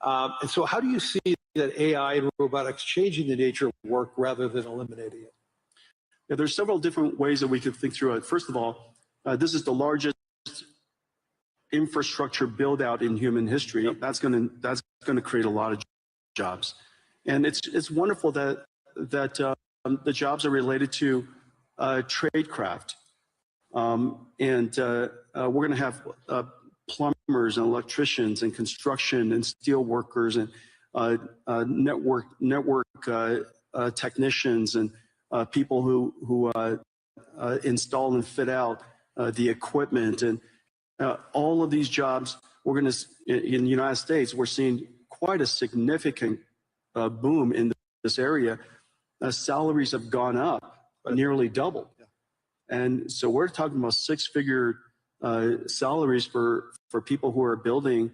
And so how do you see that AI and robotics changing the nature of work rather than eliminating it? Yeah, there's several different ways that we could think through it. First of all, this is the largest infrastructure build out in human history. That's going to create a lot of jobs, and it's wonderful that the jobs are related to tradecraft, and we're going to have plumbers and electricians and construction and steel workers and network technicians and people who install and fit out the equipment, and all of these jobs. We're going to, in the United States, we're seeing quite a significant boom in this area. Salaries have gone up, nearly doubled. And so we're talking about six-figure salaries for people who are building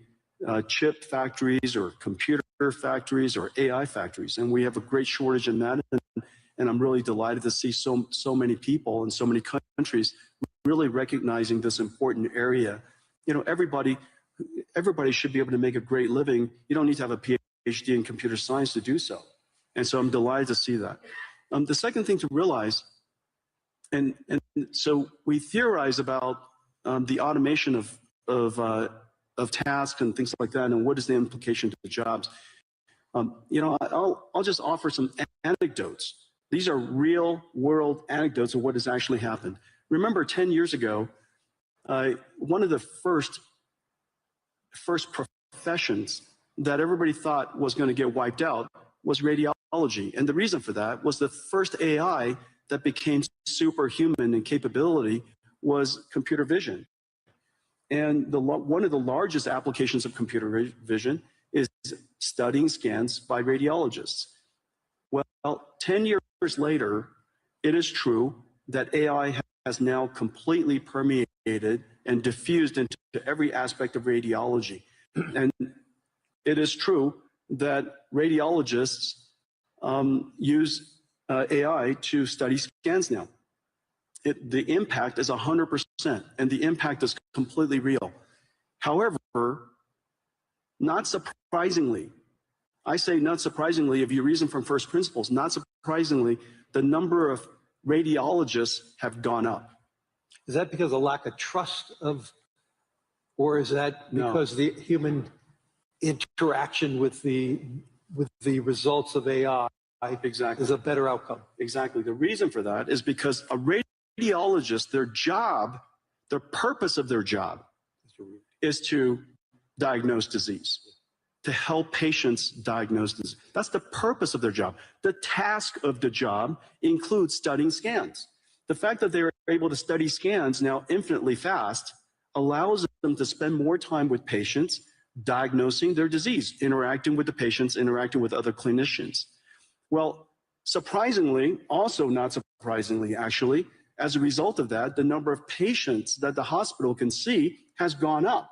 chip factories or computer factories or AI factories. And we have a great shortage in that. And I'm really delighted to see so many people in so many countries really recognizing this important area. You know, everybody should be able to make a great living. You don't need to have a PhD in computer science to do so. And so I'm delighted to see that. The second thing to realize, and so we theorize about the automation of tasks and things like that, and what is the implication to the jobs. You know, I'll just offer some anecdotes. These are real world anecdotes of what has actually happened. Remember 10 years ago, one of the first professions that everybody thought was going to get wiped out was radiology. And the reason for that was the first AI that became superhuman in capability was computer vision. And one of the largest applications of computer vision is studying scans by radiologists. Well, 10 years later, it is true that AI has now completely permeated and diffused into every aspect of radiology. And it is true that radiologists use AI to study scans now. The impact is 100%, and the impact is completely real. However, not surprisingly, I say not surprisingly, if you reason from first principles, not surprisingly, the number of radiologists have gone up. Is that because of lack of trust or is that because the human interaction with the results of AI is a better outcome? Exactly. The reason for that is because a radiologist, their purpose of their job is to diagnose disease, to help patients diagnose disease. That's the purpose of their job. The task of the job includes studying scans. The fact that they're able to study scans now infinitely fast allows them to spend more time with patients, diagnosing their disease, interacting with the patients, interacting with other clinicians. Well, surprisingly, also not surprisingly, actually, as a result of that, the number of patients that the hospital can see has gone up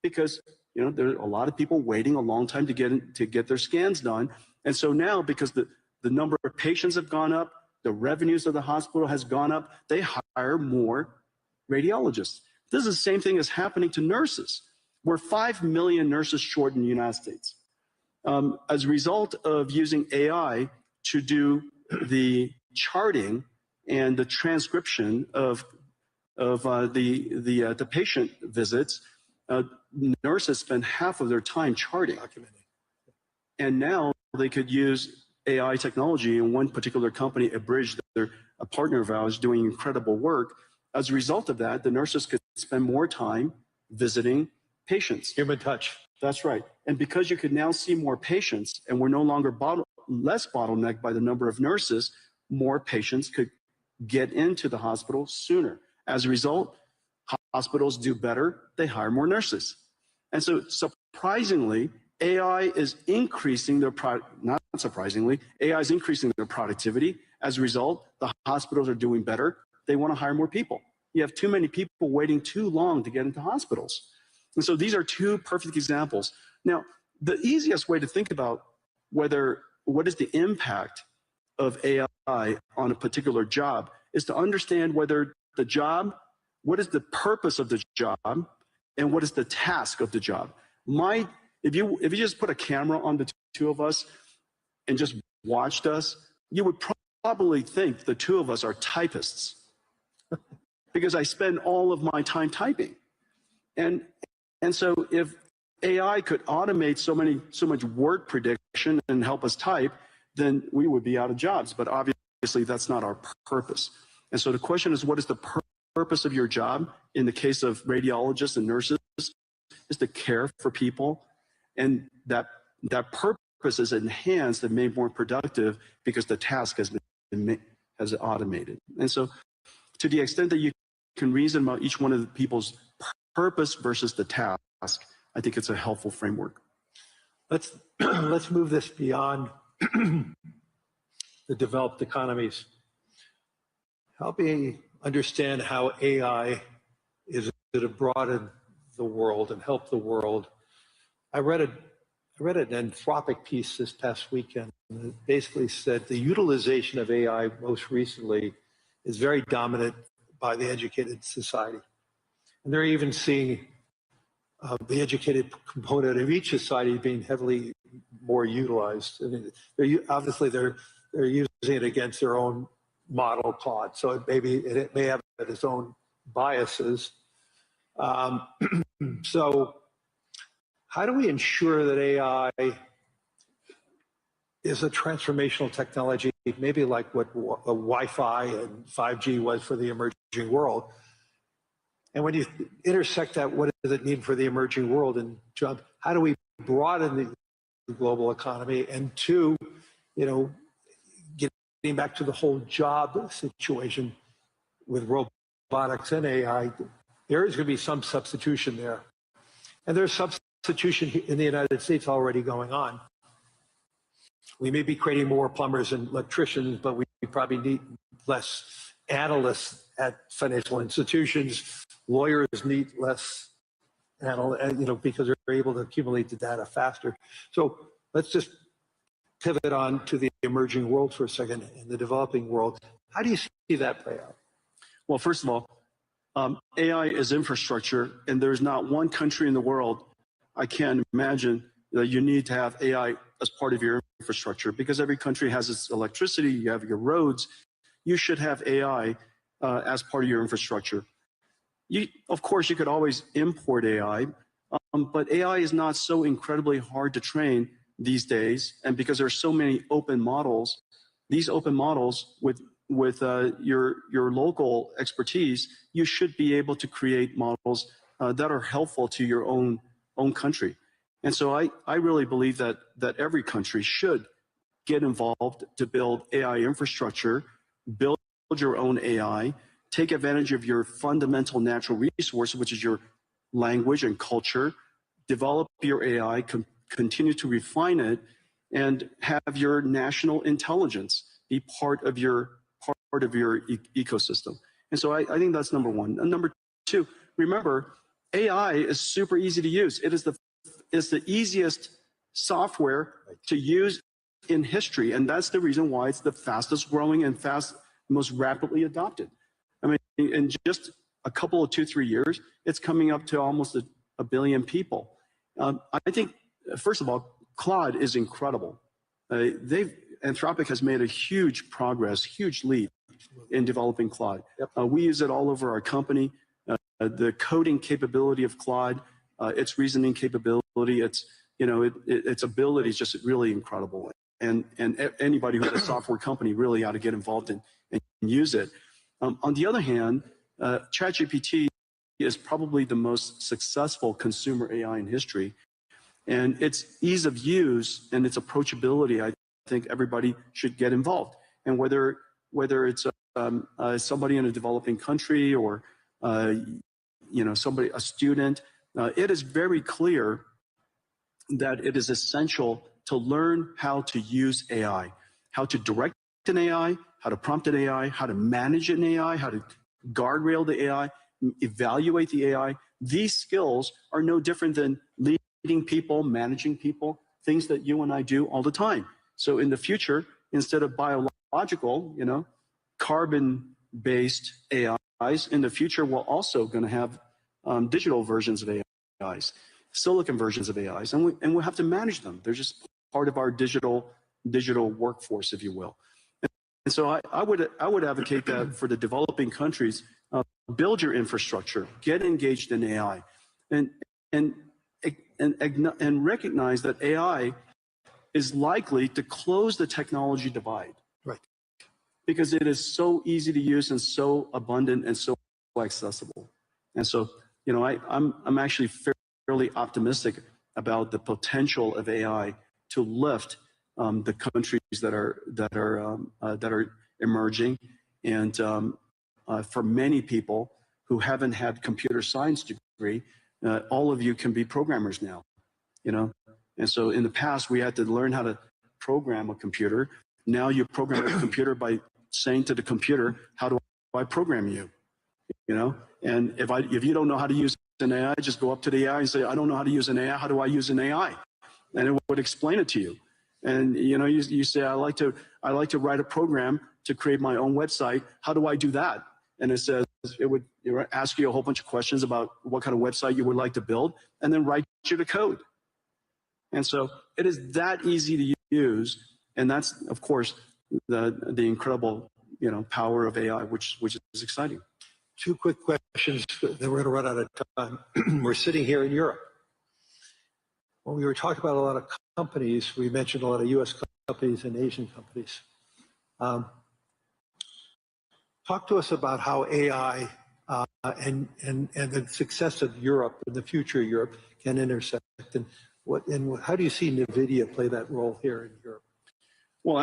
because there are a lot of people waiting a long time to get their scans done. And so now, because the number of patients have gone up, the revenues of the hospital has gone up, they hire more radiologists. This is the same thing as happening to nurses. We're 5 million nurses short in the United States. As a result of using AI to do the charting and the transcription of the patient visits, nurses spend half of their time charting. And now they could use AI technology, and one particular company, Abridged, a partner of ours, doing incredible work. As a result of that, the nurses could spend more time visiting patients. Human touch. That's right. And because you could now see more patients, and we're no longer less bottlenecked by the number of nurses, more patients could get into the hospital sooner. As a result, hospitals do better, they hire more nurses. And so surprisingly, AI is increasing their not surprisingly, AI is increasing their productivity. As a result, the hospitals are doing better. They want to hire more people. You have too many people waiting too long to get into hospitals. And so these are two perfect examples. Now, the easiest way to think about what is the impact of AI on a particular job is to understand whether the job, what is the purpose of the job, and what is the task of the job. If you just put a camera on the two of us and just watched us, you would probably think the two of us are typists because I spend all of my time typing. And so if AI could automate so much word prediction and help us type, then we would be out of jobs. But obviously that's not our purpose. And so the question is, what is the purpose of your job? In the case of radiologists and nurses, is to care for people. And that purpose is enhanced and made more productive because the task has automated. And so to the extent that you can reason about each one of the people's purpose versus the task, I think it's a helpful framework. Let's move this beyond the developed economies. Help me understand how AI is going to broaden the world and help the world. I read an Anthropic piece this past weekend that basically said the utilization of AI most recently is very dominant by the educated society. And they're even seeing the educated component of each society being heavily more utilized. And obviously they're using it against their own model Claude. So it may have its own biases. So how do we ensure that AI is a transformational technology, maybe like what Wi-Fi and 5G was for the emerging world? And when you intersect that, what does it mean for the emerging world? And John, how do we broaden the global economy? And two, getting back to the whole job situation with robotics and AI, there is going to be some substitution there. And there's substitution in the United States already going on. We may be creating more plumbers and electricians, but we probably need less analysts at financial institutions. Lawyers need less analysts, because they're able to accumulate the data faster. So let's just pivot on to the emerging world for a second, in the developing world. How do you see that play out? Well, first of all, AI is infrastructure, and there's not one country in the world I can't imagine that you need to have AI as part of your infrastructure, because every country has its electricity, you have your roads. You should have AI as part of your infrastructure. Of course, you could always import AI, but AI is not so incredibly hard to train these days. And because there are so many open models, these open models with your local expertise, you should be able to create models that are helpful to your own country. And so I really believe that every country should get involved to build AI infrastructure, build your own AI, take advantage of your fundamental natural resource, which is your language and culture, develop your AI, continue to refine it, and have your national intelligence be part of your ecosystem. And so I think that's number one. And number two, remember, AI is super easy to use. It's the easiest software to use in history, and that's the reason why it's the fastest growing and most rapidly adopted. I mean, in just a couple of 2-3 years, it's coming up to almost a billion people. I think, first of all, Claude is incredible. Anthropic has made a huge progress, huge leap in developing Claude. We use it all over our company. The coding capability of Claude, its reasoning capability, its its ability is just really incredible. And anybody who has a software company really ought to get involved and use it. On the other hand, ChatGPT is probably the most successful consumer AI in history. And its ease of use and its approachability, I think everybody should get involved. And whether it's somebody in a developing country or a student, it is very clear that it is essential to learn how to use AI, how to direct an AI, how to prompt an AI, how to manage an AI, how to guardrail the AI, evaluate the AI. These skills are no different than leading people, managing people, things that you and I do all the time. So in the future, instead of biological, carbon-based AIs, in the future, we're also going to have digital versions of AIs, silicon versions of AIs, and we'll have to manage them. They're just part of our digital workforce, if you will. And so I would advocate that for the developing countries, build your infrastructure, get engaged in AI, and recognize that AI is likely to close the technology divide. Right. Because it is so easy to use and so abundant and so accessible. And so, I'm actually fairly optimistic about the potential of AI to lift the countries that are emerging, and for many people who haven't had computer science degree, all of you can be programmers now, And so in the past we had to learn how to program a computer. Now you program a computer by saying to the computer, "How do I program you?" And if you don't know how to use an AI, just go up to the AI and say, "I don't know how to use an AI. How do I use an AI?" And it would explain it to you. And you say, I like to write a program to create my own website. How do I do that? And it would ask you a whole bunch of questions about what kind of website you would like to build, and then write you the code. And so it is that easy to use, and that's of course the incredible power of AI, which is exciting. Two quick questions, then we're going to run out of time. We're sitting here in Europe. When we were talking about a lot of companies, we mentioned a lot of U.S. companies and Asian companies. Talk to us about how AI and the success of Europe and the future of Europe can intersect, and how do you see NVIDIA play that role here in Europe? Well,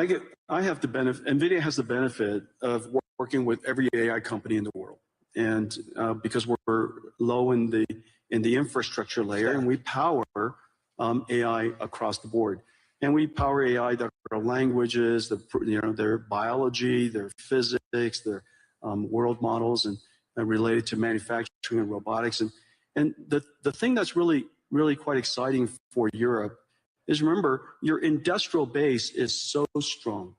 I have the benefit. NVIDIA has the benefit of working with every AI company in the world, and because we're low in the infrastructure layer, and we power AI across the board, and we power AI that are languages, their biology, their physics, their world models, and related to manufacturing and robotics, and the thing that's really quite exciting for Europe is, remember, your industrial base is so strong.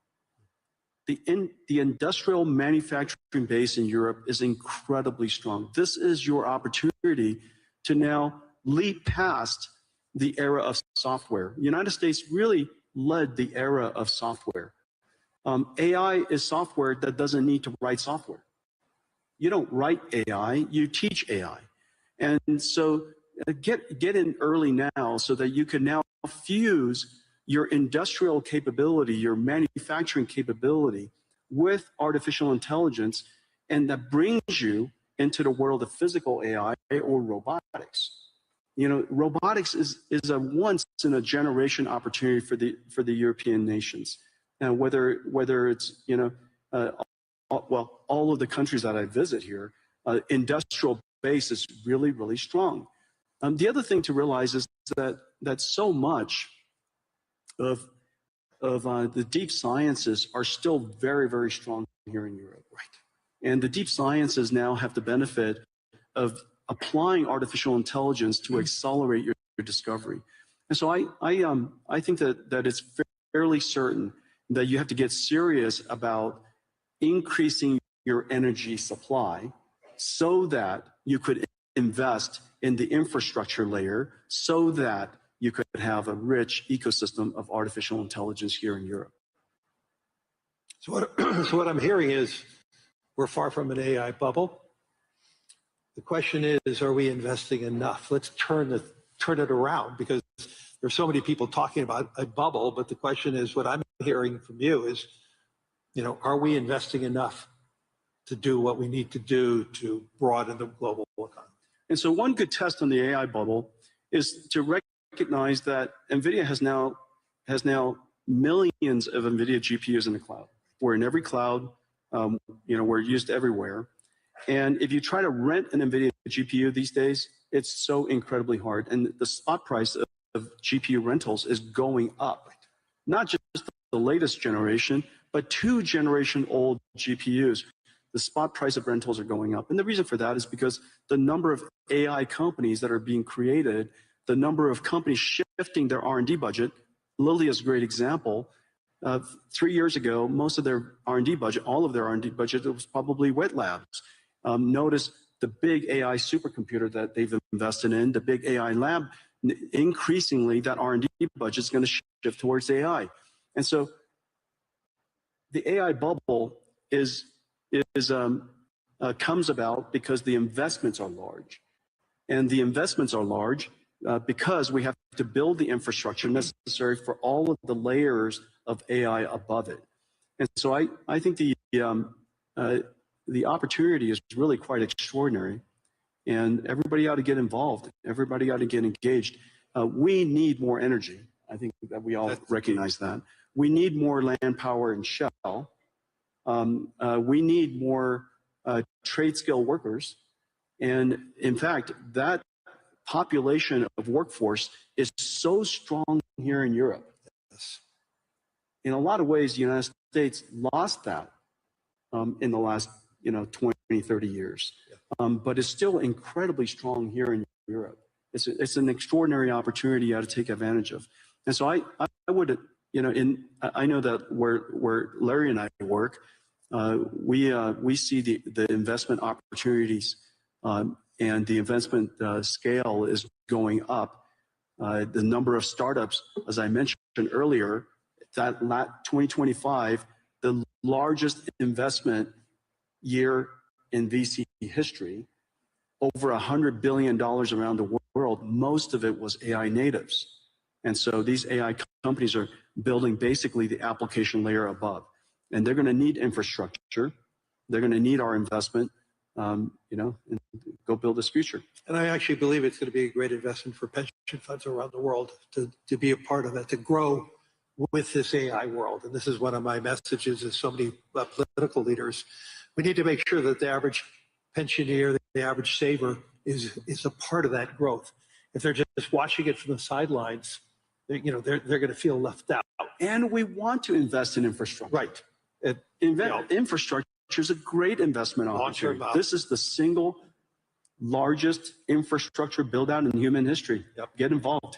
The industrial manufacturing base in Europe is incredibly strong. This is your opportunity to now leap past the era of software. The United States really led the era of software. AI is software that doesn't need to write software. You don't write AI, you teach AI. And so get in early now so that you can now fuse your industrial capability, your manufacturing capability with artificial intelligence, and that brings you into the world of physical AI or robotics. Robotics is a once in a generation opportunity for the European nations. And whether it's all of the countries that I visit here, industrial base is really strong. The other thing to realize is that so much of the deep sciences are still very strong here in Europe. Right. And the deep sciences now have the benefit of applying artificial intelligence to accelerate your discovery. And so I think that it's fairly certain that you have to get serious about increasing your energy supply so that you could invest in the infrastructure layer so that you could have a rich ecosystem of artificial intelligence here in Europe. So what I'm hearing is we're far from an AI bubble. The question is, are we investing enough? Let's turn it around, because there's so many people talking about a bubble, but the question is, what I'm hearing from you is, are we investing enough to do what we need to do to broaden the global economy? And so one good test on the AI bubble is to recognize that NVIDIA has now millions of NVIDIA GPUs in the cloud. We're in every cloud, we're used everywhere. And if you try to rent an NVIDIA GPU these days, it's so incredibly hard. And the spot price of GPU rentals is going up. Not just the latest generation, but 2-generation-old GPUs. The spot price of rentals are going up. And the reason for that is because the number of AI companies that are being created, the number of companies shifting their R&D budget. Lilly is a great example. 3 years ago, most of their R&D budget, all of their R&D budget, was probably wet labs. Notice the big AI supercomputer that they've invested in, the big AI lab, increasingly that R&D budget is going to shift towards AI. And so the AI bubble comes about because the investments are large. And the investments are large because we have to build the infrastructure necessary for all of the layers of AI above it. And so I think the opportunity is really quite extraordinary, and everybody ought to get involved. Everybody ought to get engaged. We need more energy. I think that we all recognize that. We need more land power and shell. We need more trade skill workers. And in fact, that population of workforce is so strong here in Europe. In a lot of ways, the United States lost that in the last 20, 30 years. But it's still incredibly strong here in Europe. It's an extraordinary opportunity you ought to take advantage of. And so I would, I know that where Larry and I work, we see the investment opportunities and the investment scale is going up. The number of startups, as I mentioned earlier, that 2025, the largest investment year in VC history, over $100 billion around the world. Most of it was AI natives. And so these AI companies are building basically the application layer above. And they're going to need infrastructure. They're going to need our investment, and go build this future. And I actually believe it's going to be a great investment for pension funds around the world to be a part of it, to grow with this AI world. And this is one of my messages as so many political leaders. We need to make sure that the average pensioner, the average saver is a part of that growth. If they're just watching it from the sidelines, they're going to feel left out. And we want to invest in infrastructure. Right. Infrastructure is a great investment opportunity. This is the single largest infrastructure build out in human history. Get involved.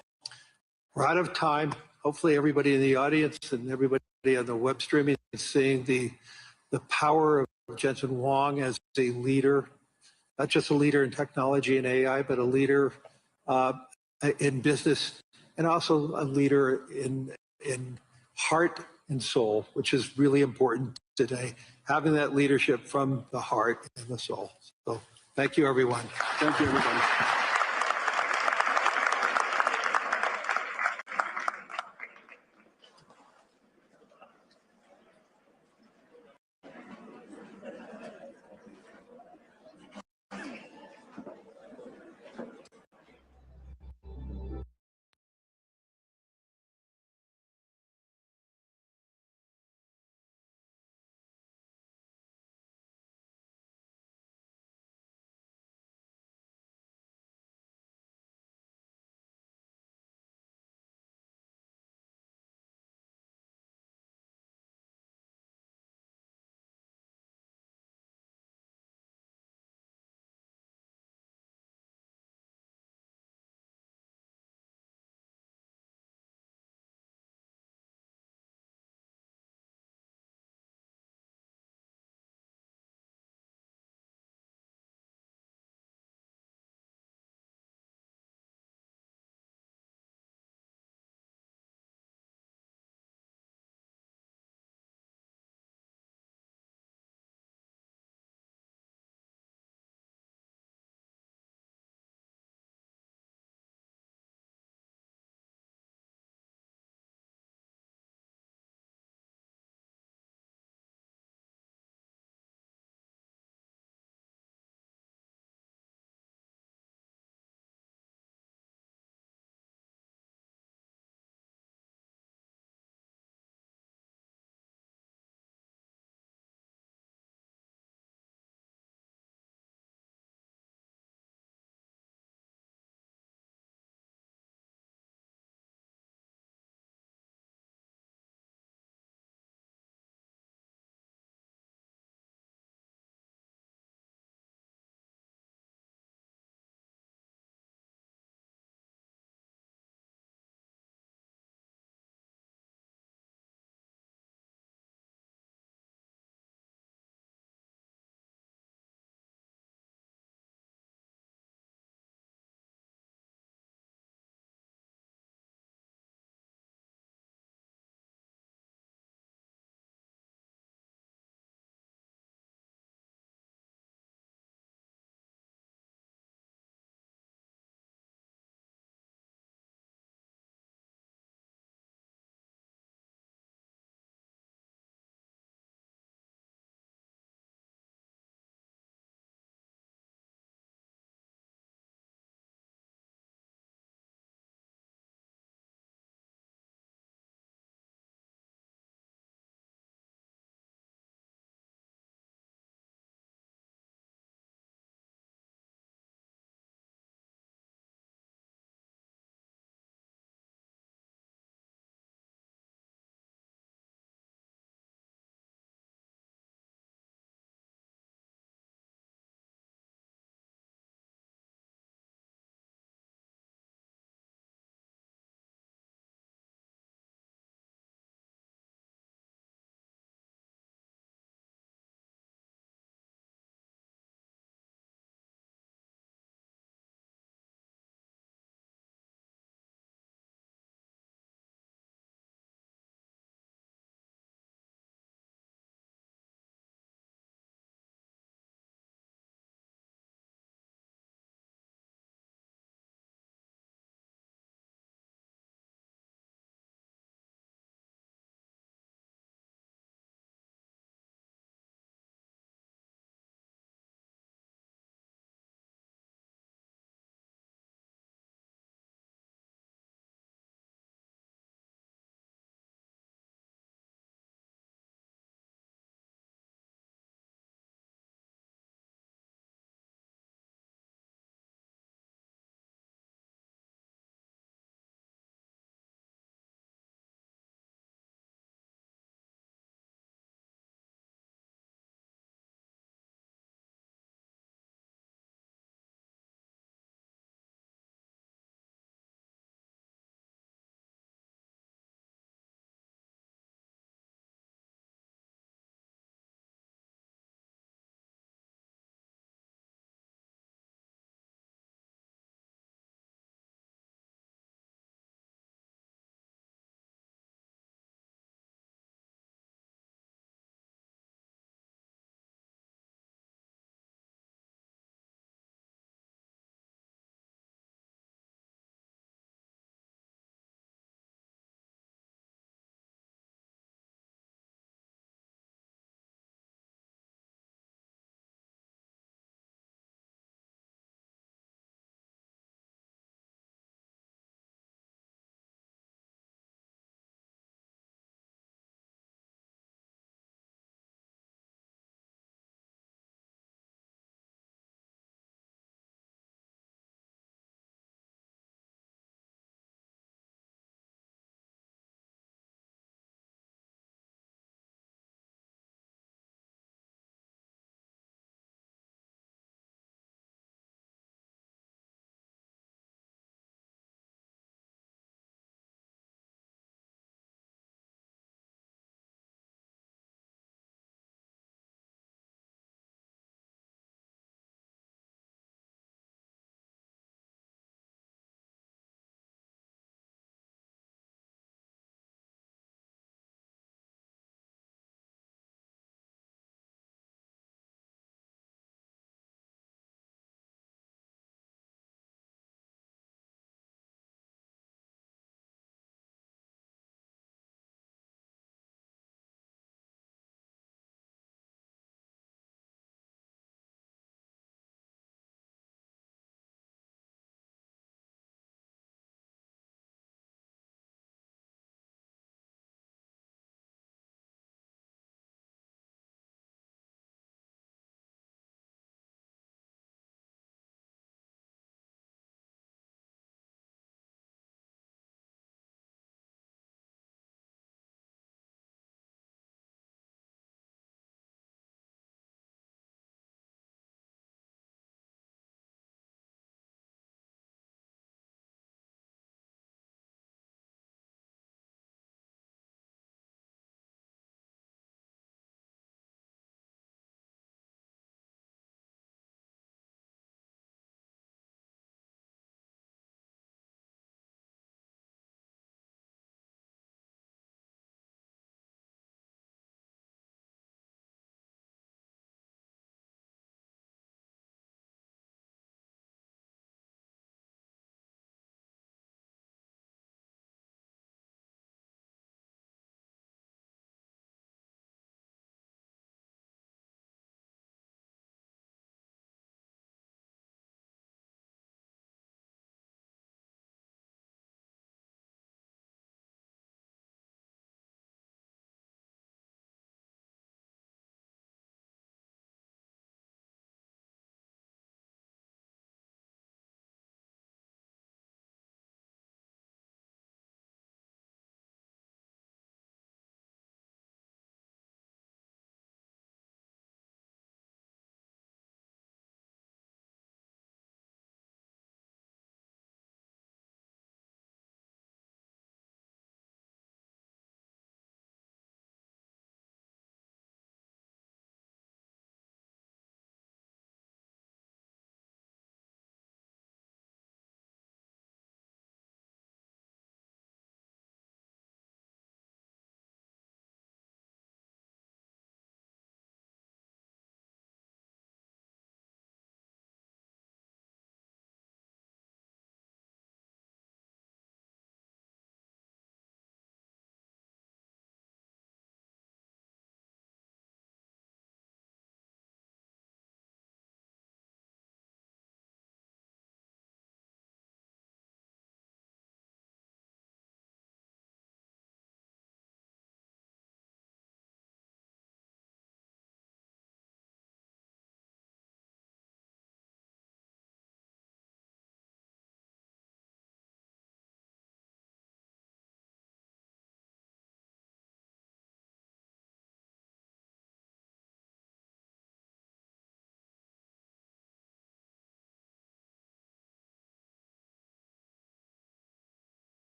We're out of time. Hopefully everybody in the audience and everybody on the web streaming is seeing the power of Jensen Huang as a leader, not just a leader in technology and AI, but a leader in business, and also a leader in heart and soul, which is really important today, having that leadership from the heart and the soul. So thank you, everyone. Thank you, everybody.